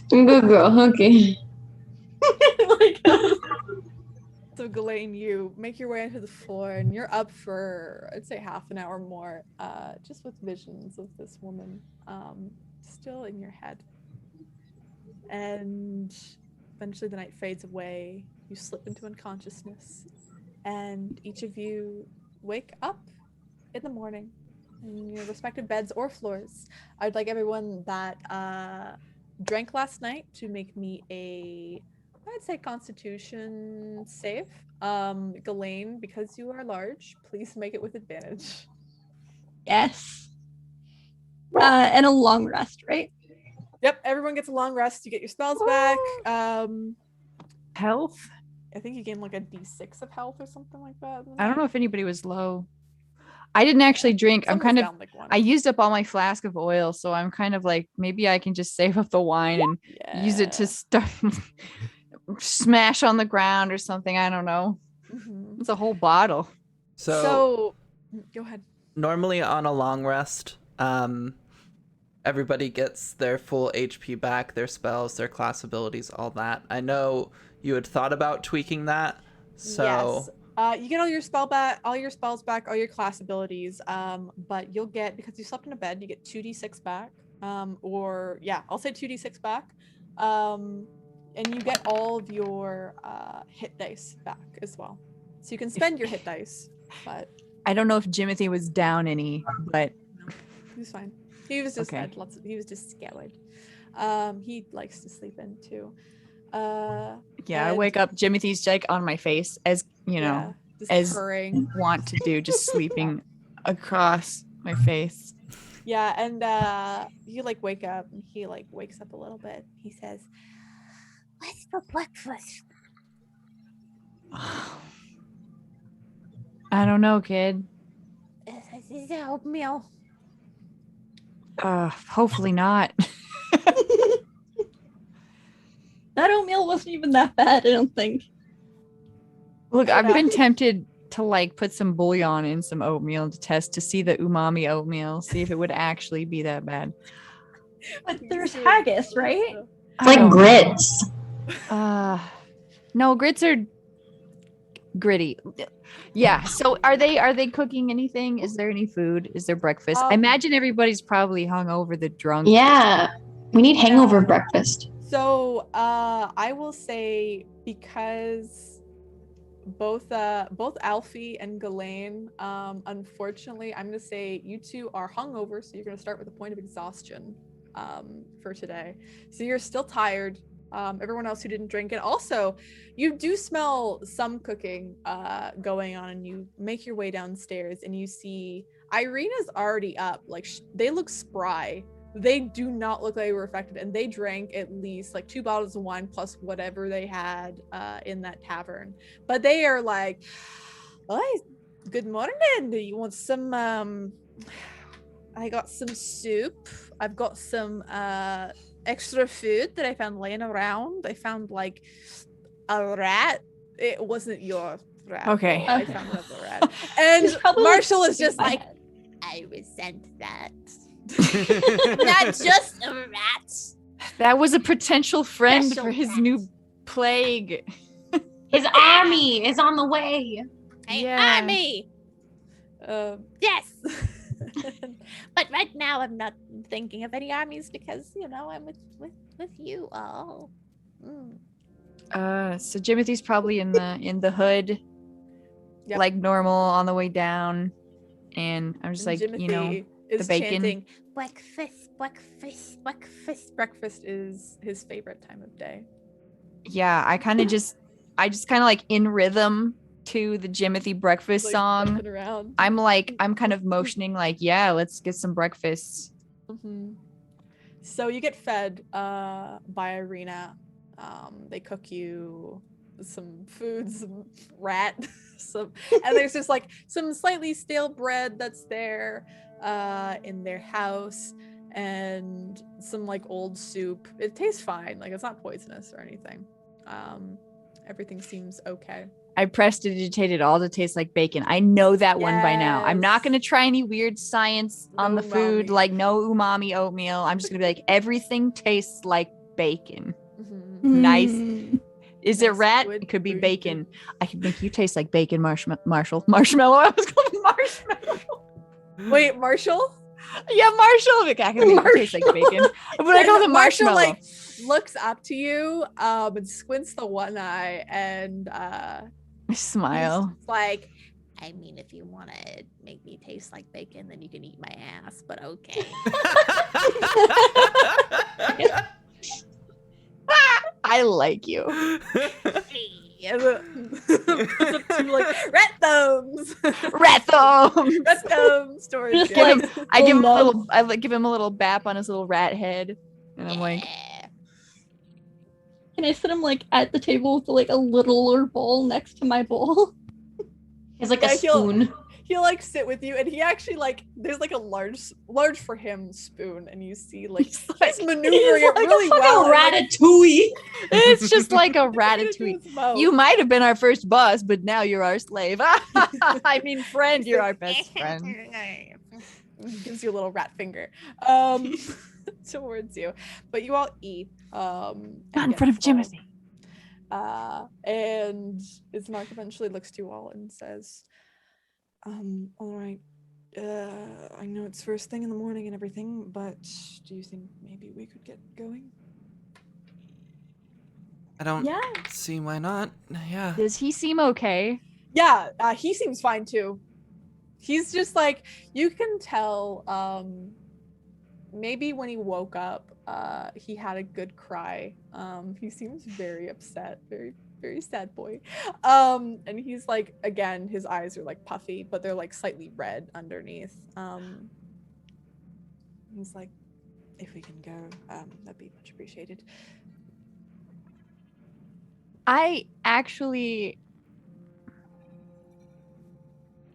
Good girl. Okay. Like, So Ghislaine, you make your way onto the floor and you're up for, I'd say, half an hour more, just with visions of this woman still in your head. And eventually the night fades away. You slip into unconsciousness. And each of you wake up in the morning in your respective beds or floors. I'd like everyone that drank last night to make me a, I'd say, Constitution save. Ghislaine, because you are large, please make it with advantage. yes. And a long rest, right? Yep, everyone gets a long rest. You get your spells back. Health? I think you gain like a d6 of health or something like that. I don't know if anybody was low. I didn't actually drink. I'm Someone's kind of, down like one. I used up all my flask of oil, so I'm kind of like, maybe I can just save up the wine and use it to smash on the ground or something. I don't know. Mhm. It's a whole bottle. So go ahead. Normally on a long rest, everybody gets their full HP back, their spells, their class abilities, all that. I know you had thought about tweaking that, so Yes. You get all your spells back, all your class abilities. But you'll get, because you slept in a bed, you get 2d6 back. or yeah, I'll say 2d6 back. And you get all of your hit dice back as well. So you can spend your hit dice, but I don't know if Jimothy was down any, but he was fine. He was just Okay. he was just scared. He likes to sleep in too. yeah, I and- wake up, Jimothy's like on my face, as you know, yeah, just as purring. want to do, just sleeping across my face. Yeah, and you like wake up, and he like wakes up a little bit. He says, What's for breakfast? I don't know, kid. Is it oatmeal? Hopefully not. That oatmeal wasn't even that bad, I don't think. Look, Fair I've enough. been tempted to like put some bouillon in some oatmeal to test to see the umami oatmeal, see if it would actually be that bad. But there's haggis, right? It's I like don't know. grits. No, grits are gritty. Yeah. So are they cooking anything? Is there any food? Is there breakfast? I imagine everybody's probably hung over the drunk. Yeah. We need hangover Yeah. breakfast. so I will say, because both Alfie and Ghislaine, unfortunately, I'm gonna say you two are hungover, so you're gonna start with a point of exhaustion for today. So you're still tired. Everyone else who didn't drink it. Also, you do smell some cooking going on, and you make your way downstairs and you see Irina's already up. Like they look spry. They do not look like they were affected, and they drank at least like 2 bottles of wine plus whatever they had in that tavern. But they are like, "Oh, good morning. Do you want some I got some soup. I've got some extra food that I found laying around. I found like a rat. It wasn't your rat. Okay. though. I found another rat. And It's probably Marshall is sticking just my like, head. I resent that. Not just a rat. That was a potential friend Special for his rat. new plague. His army is on the way. Hey, Yeah. army. Yes. But right now I'm not thinking of any armies because I'm with you all. So Jimothy's probably in the hood, Yep. like normal on the way down, and I'm just and like, Jimothy is the bacon. chanting, Breakfast, breakfast, breakfast. breakfast is his favorite time of day. yeah, I just kind of like in rhythm to the Jimothy breakfast Like, song. jumping around. I'm kind of motioning like, yeah, let's get some breakfast. Mhm. So you get fed by Irina. They cook you some food, some rat, and there's just like some slightly stale bread that's there in their house, and some like old soup. It tastes fine, like it's not poisonous or anything. Everything seems okay. I prestidigitate it all to taste like bacon. I know that one by now. I'm not Yes. going to try any weird science on No the food, umami. like no umami oatmeal. I'm just going to be like, everything tastes like bacon. Mhm. Nice. Mm. Is it Nice rat? good It could be food. bacon. I could make you taste like bacon, Marshmallow. I was going marshmallow. Wait, Marshall? Yeah, Marshall. I can make you taste like bacon. But I call And him Marshall marshmallow. like looks up to you and squints the one eye, and I smile. he's like, I mean, if you want to make me taste like bacon, then you can eat my ass. But okay. I like you. and puts up two like rat thumbs. Rat thumbs. Rat thumbs towards Just you. Give him- I give him a love. little. I like give him a little bap on his little rat head, and I'm like, Yeah. Can I sit him like at the table with like a littler bowl next to my bowl? He's like Yeah, a spoon. He'll like sit with you, and he actually like there's like a large for him spoon, and you see like he's maneuvering He's it like really a fucking well. and, like, ratatouille. it's just like a put it into ratatouille. his mouth. You might have been our first boss, but now you're our slave. I mean, friend. You're our best friend. He gives you a little rat finger towards you, but you all eat Not and in get front of full. Jimothy. And Ismark eventually looks to you all and says, all right, I know it's first thing in the morning and everything, but do you think maybe we could get going? I don't Yeah. see why not. Yeah. Does he seem okay? Yeah, he seems fine too. He's just like, you can tell, maybe when he woke up, he had a good cry. He seems very upset, very, very sad boy. And he's like, again, his eyes are like puffy, but they're like slightly red underneath. He's like, if we can go, that'd be much appreciated. I actually.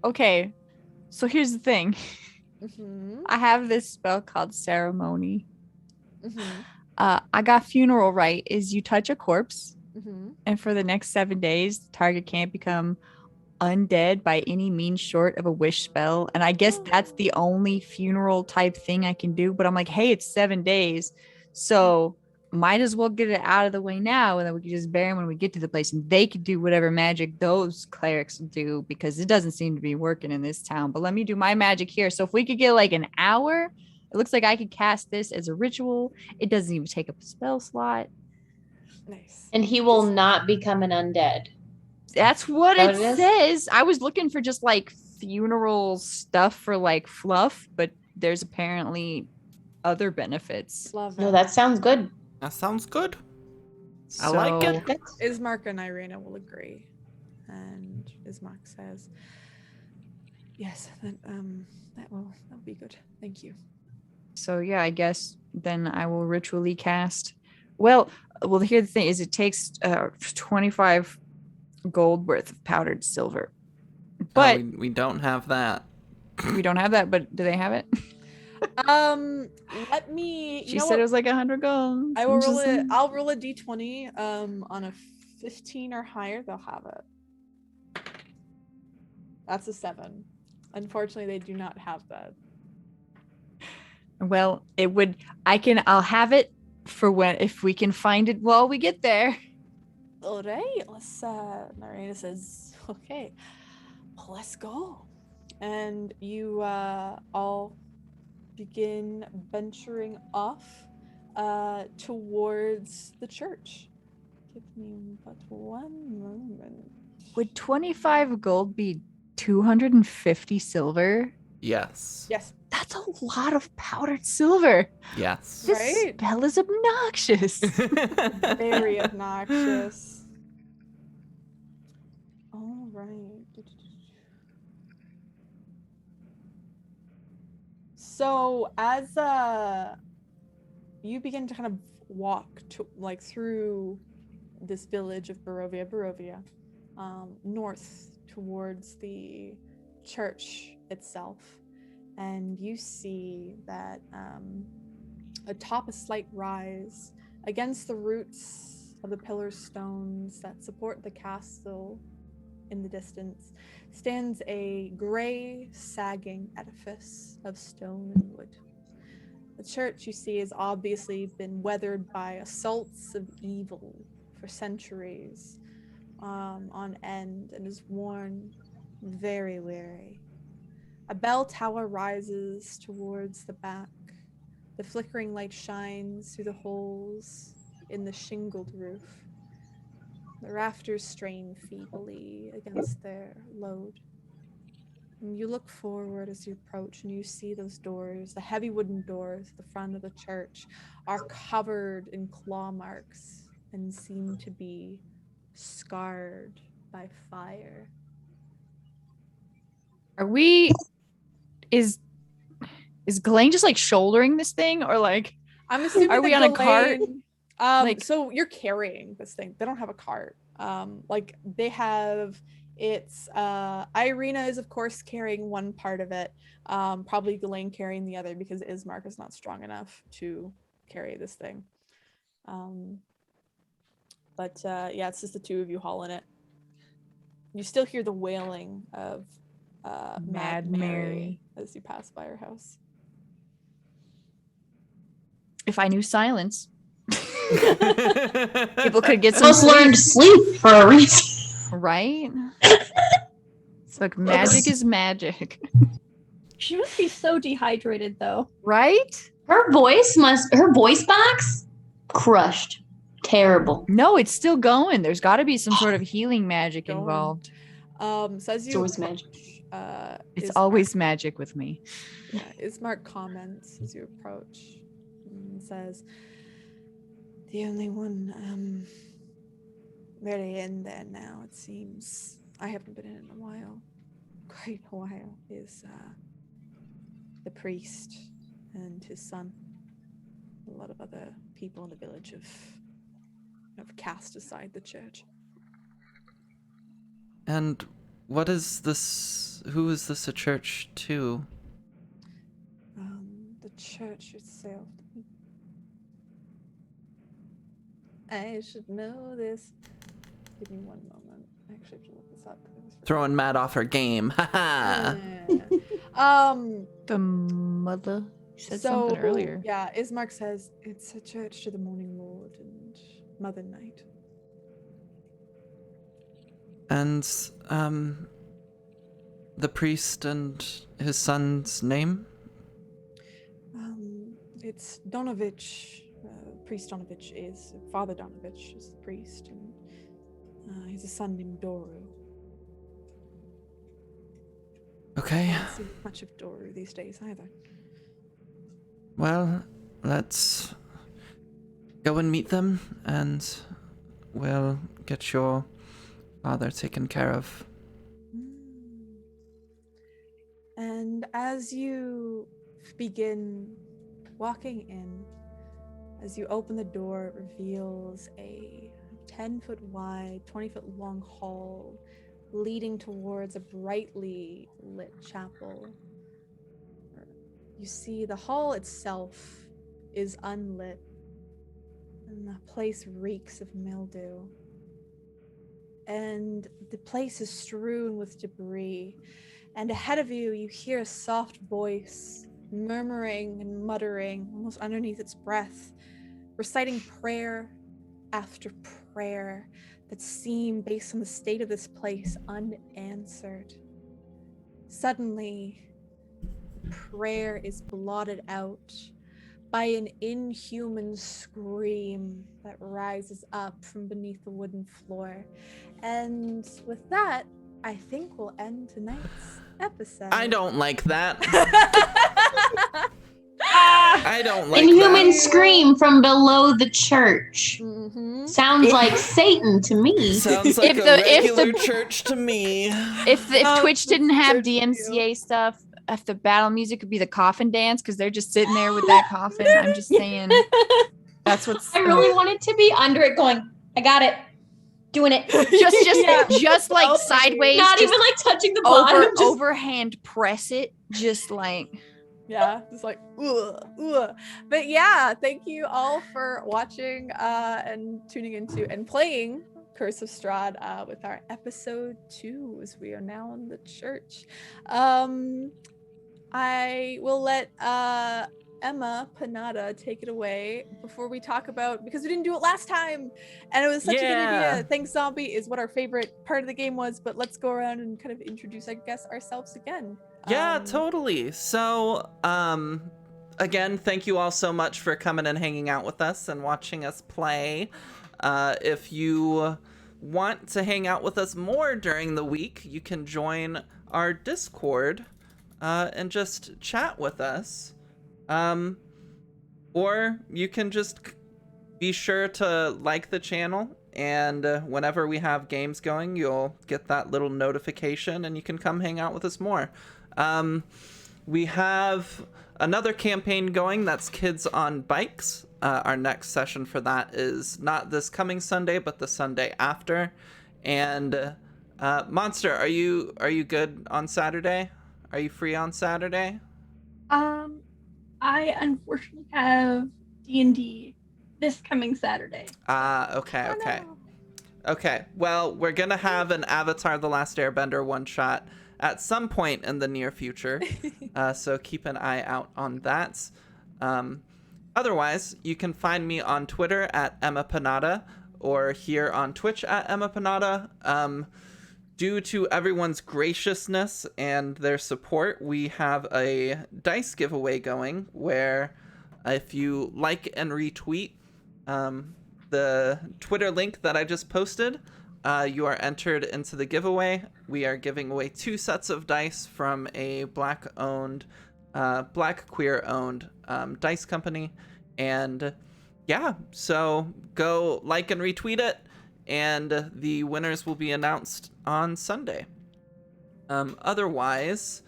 Okay, so here's the thing. Mm-hmm. I have this spell called Ceremony. Mm-hmm. I got funeral rite is you touch a corpse, Mm-hmm. and for the next 7 days, the target can't become undead by any means short of a wish spell. And I guess that's the only funeral type thing I can do. But I'm like, hey, it's 7 days. So might as well get it out of the way now. And then we can just bury them when we get to the place. And they could do whatever magic those clerics do because it doesn't seem to be working in this town. But let me do my magic here. So if we could get like an hour, it looks like I could cast this as a ritual. It doesn't even take up a spell slot. Nice. And he will not become an undead. That's what Is it that what it is? says. I was looking for just like funeral stuff for like fluff, but there's apparently other benefits. Love No, it. that sounds good. That sounds good. I like it. That's- Ismark and Irina will agree. And Ismark says, yes, that'll be good. Thank you. So yeah, I guess then I will ritually cast. Well, here the thing is, it takes 25 gold worth of powdered silver, but we don't have that. we don't have that. But do they have it? Let me. She said it was like 100 gold. I will I'm roll just it. saying. I'll roll a d20. On a 15 or higher, they'll have it. That's a 7. Unfortunately, they do not have that. Well, it would. I'll have it for if we can find it while we get there. All right, let's. Narina says, "Okay, well, let's go," and you all begin venturing off towards the church. Give me but one moment. Would 25 gold be 250 silver? Yes. Yes. That's a lot of powdered silver. Yes. This Right? spell is obnoxious. Very obnoxious. All right. So as you begin to kind of walk to through this village of Barovia, north towards the church itself, and you see that atop a slight rise against the roots of the pillar stones that support the castle in the distance stands a gray, sagging edifice of stone and wood. The church, you see, has obviously been weathered by assaults of evil for centuries on end and is worn very weary. A bell tower rises towards the back. The flickering light shines through the holes in the shingled roof. The rafters strain feebly against their load. And you look forward as you approach and you see those doors, the heavy wooden doors at the front of the church are covered in claw marks and seem to be scarred by fire. Are we? Is Ghislaine just like shouldering this thing, or like? I'm assuming Are we on a cart? So you're carrying this thing. They don't have a cart. They have it's Irina is of course carrying one part of it. Probably Ghislaine carrying the other because Ismark is not strong enough to carry this thing. Yeah, it's just the two of you hauling it. You still hear the wailing of Mad Mary as you pass by her house. If I knew silence, people could get some Most learned to sleep for a reason. right? It's like magic is magic. She must be so dehydrated, though. Right? Her voice box crushed. Terrible. No, it's still going. There's got to be some sort of healing magic Going. involved. So as It's you always magic. It's Ismark- always magic with me. Yeah, Ismark comments as you approach and says, "The only one really in there now, it seems. I haven't been in a while, quite a while, is the priest and his son. A lot of other people in the village have cast aside the church." And what is this? Who is this a church to? The church itself. I should know this. Give me one moment. I actually have to look this up. Throwing Matt off her game. Haha. The mother said something earlier. Yeah, Ismark says it's a church to the Morning Lord and Mother Night. And the priest and his son's name? It's Donovich. Priest Donovich is Father Donovich is the priest, and he's a son named Doru. Okay. I haven't seen much of Doru these days either. Well, let's go and meet them, and we'll get your father taken care of. And as you begin walking in, as you open the door, it reveals a 10-foot wide, 20-foot long hall leading towards a brightly lit chapel. You see the hall itself is unlit, and the place reeks of mildew. And the place is strewn with debris. And ahead of you, you hear a soft voice murmuring and muttering, almost underneath its breath, reciting prayer after prayer that seem, based on the state of this place, unanswered. Suddenly, prayer is blotted out by an inhuman scream that rises up from beneath the wooden floor. And with that, I think we'll end tonight's episode. I don't like that. I don't like Inhuman that. scream from below the church. Mm-hmm. Sounds like Satan to me. Sounds like If a the- if regular the- church to me. If Twitch didn't have Church DMCA stuff, if the battle music would be the coffin dance, because they're just sitting there with that coffin. I'm just saying. That's what's I really wanted to be under it going, I got it. Doing it. just like Okay. sideways, Not just even like touching the bottom. Just overhand press it, just like. Yeah, just like But yeah, thank you all for watching and tuning into and playing Curse of Strahd with our episode 2, as we are now in the church. I will let Emma Panada take it away before we talk about, because we didn't do it last time and it was such a good idea. Thanks Zombie is what our favorite part of the game was, but let's go around and kind of introduce, I guess, ourselves again. Yeah, totally. So, again, thank you all so much for coming and hanging out with us and watching us play. If you want to hang out with us more during the week, you can join our Discord and just chat with us. Or you can just be sure to like the channel, and whenever we have games going, you'll get that little notification and you can come hang out with us more. We have another campaign going, that's Kids on Bikes. Our next session for that is not this coming Sunday, but the Sunday after. And Monster, are you good on Saturday? Are you free on Saturday? I unfortunately have D&D this coming Saturday. Okay. Okay, well, we're gonna have an Avatar The Last Airbender one-shot at some point in the near future, so keep an eye out on that. Otherwise, you can find me on Twitter at Emma Panada, or here on Twitch at Emma Panada. due to everyone's graciousness and their support, we have a dice giveaway going where if you like and retweet the Twitter link that I just posted, you are entered into the giveaway. We are giving away 2 sets of dice from a black queer-owned dice company. And yeah, so go like and retweet it, and the winners will be announced on Sunday. Otherwise,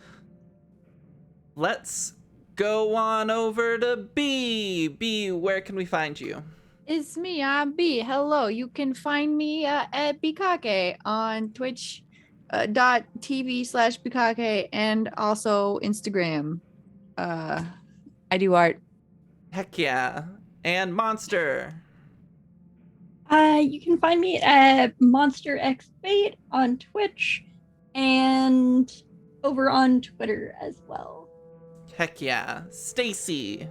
let's go on over to B. B, where can we find you? It's me, I'm B. Hello. You can find me at Bikake on twitch.tv/Bikake and also Instagram. I do art. Heck yeah. And Monster. You can find me at Monster X Bait on Twitch and over on Twitter as well. Heck yeah. Stacy.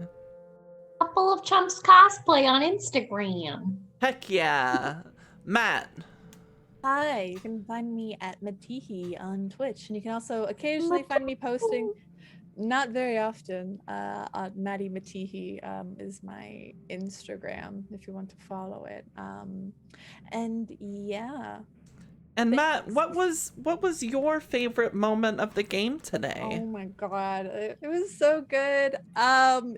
Couple of Chumps cosplay on Instagram. Heck yeah. Matt. Hi, you can find me at Matihi on Twitch, and you can also occasionally find me posting, not very often, on Maddie Matihi is my Instagram if you want to follow it. And yeah. And Matt, Thanks. what was your favorite moment of the game today? Oh my god, it was so good.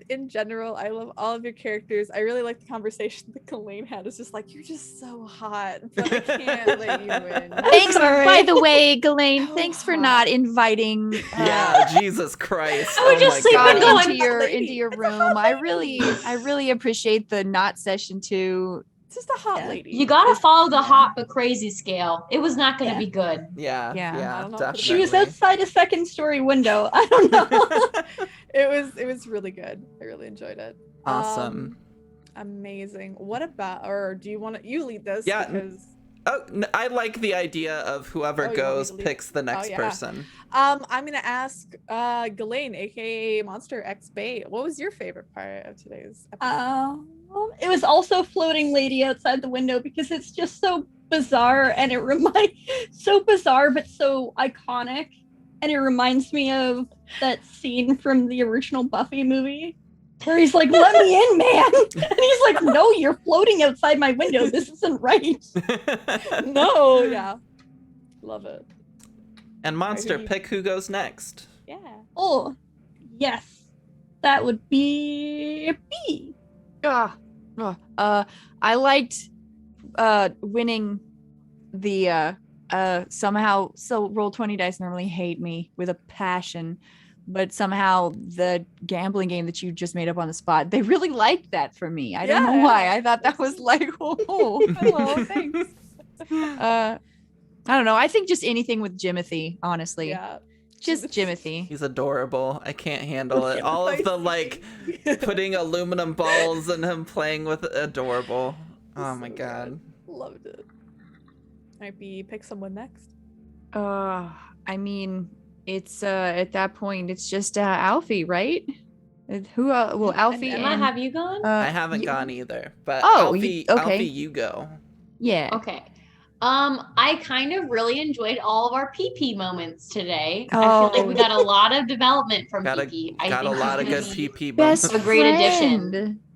In general, I love all of your characters. I really like the conversation that Ghislaine had. It's just like, you're just so hot, but I can't let you in. Thanks, sorry. by the way, Ghislaine. So thanks for hot. not inviting Yeah, Jesus Christ. I was Oh just my sleeping God. going, into your room. I really appreciate the not session 2. It's just a hot Yeah. lady. you gotta It's- follow the yeah. hot but crazy scale. It was not gonna Yeah. be good. Yeah, Yeah. I yeah, don't know. definitely. She was outside a second story window. I don't know. It was really good. I really enjoyed it. Awesome. Amazing. What about, or do you want to, you lead this? Yeah, Because I like the idea of whoever Oh, you want me goes to lead? picks the next yeah. person. I'm gonna ask Ghislaine, aka Monster X Bait. What was your favorite part of today's episode? It was also floating lady outside the window because it's just so bizarre and it reminds so bizarre but so iconic, and it reminds me of that scene from the original Buffy movie where he's like, "Let me in, man," and he's like, "No, you're floating outside my window. This isn't right." No, yeah. Love it. And Monster, you- pick who goes next. Yeah. Oh, yes, that would be B. I liked winning the somehow. So roll 20 dice normally hate me with a passion, but somehow the gambling game that you just made up on the spot, they really liked that for me. I don't know Yeah. why. I thought that was like, oh, hello, thanks. I don't know. I think just anything with Jimothy, honestly. Yeah. Just Jimothy. He's adorable. I can't handle it. All of the like putting aluminum balls and him playing with it, adorable. Oh my So God. good. Loved it. Might be pick someone next. I mean, it's at that point, it's just Alfie, right? Who? Well, Alfie and Emma, and have you gone? I haven't you- gone either, but Oh, Alfie, okay. Alfie, you go. Yeah. Okay. I kind of really enjoyed all of our PP moments today. I Oh. feel like we got a lot of development from Got a PP. I got a think lot of it's good gonna be PP Best moments. A great addition.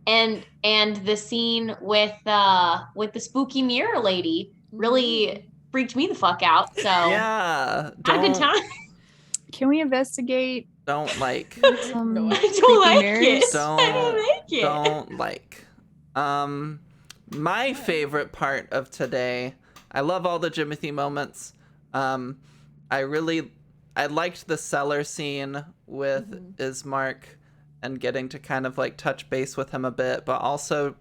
friend. And the scene with the spooky mirror lady really freaked me the fuck out. So Yeah. had a good Don't time. Can we investigate don't like. some No, I I don't creepy like mirrors? it. I Don't- don't like it. Don't like. My favorite part of today, I love all the Jimothy moments. I liked the cellar scene with Ismark and getting to kind of like touch base with him a bit, but also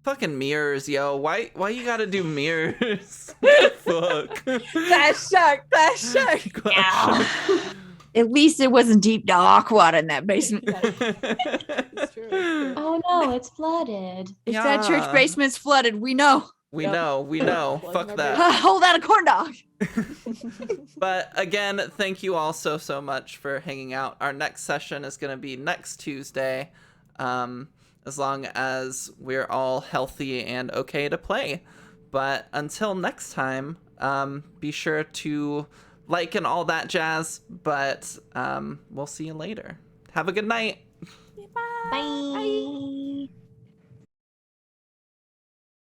fucking mirrors, yo. Why you gotta do mirrors? What the Fast shark, fast shark. fuck? Ow. At least it wasn't deep dark water in that basement. It's true. Oh no, it's flooded. If that church Yeah. basement's flooded, we know. We Yep. know. Plug Fuck my that. Hold that a corn dog. But again, thank you all so much for hanging out. Our next session is going to be next Tuesday, as long as we're all healthy and okay to play. But until next time, Be sure to like and all that jazz, but we'll see you later. Have a good night. Bye. Bye.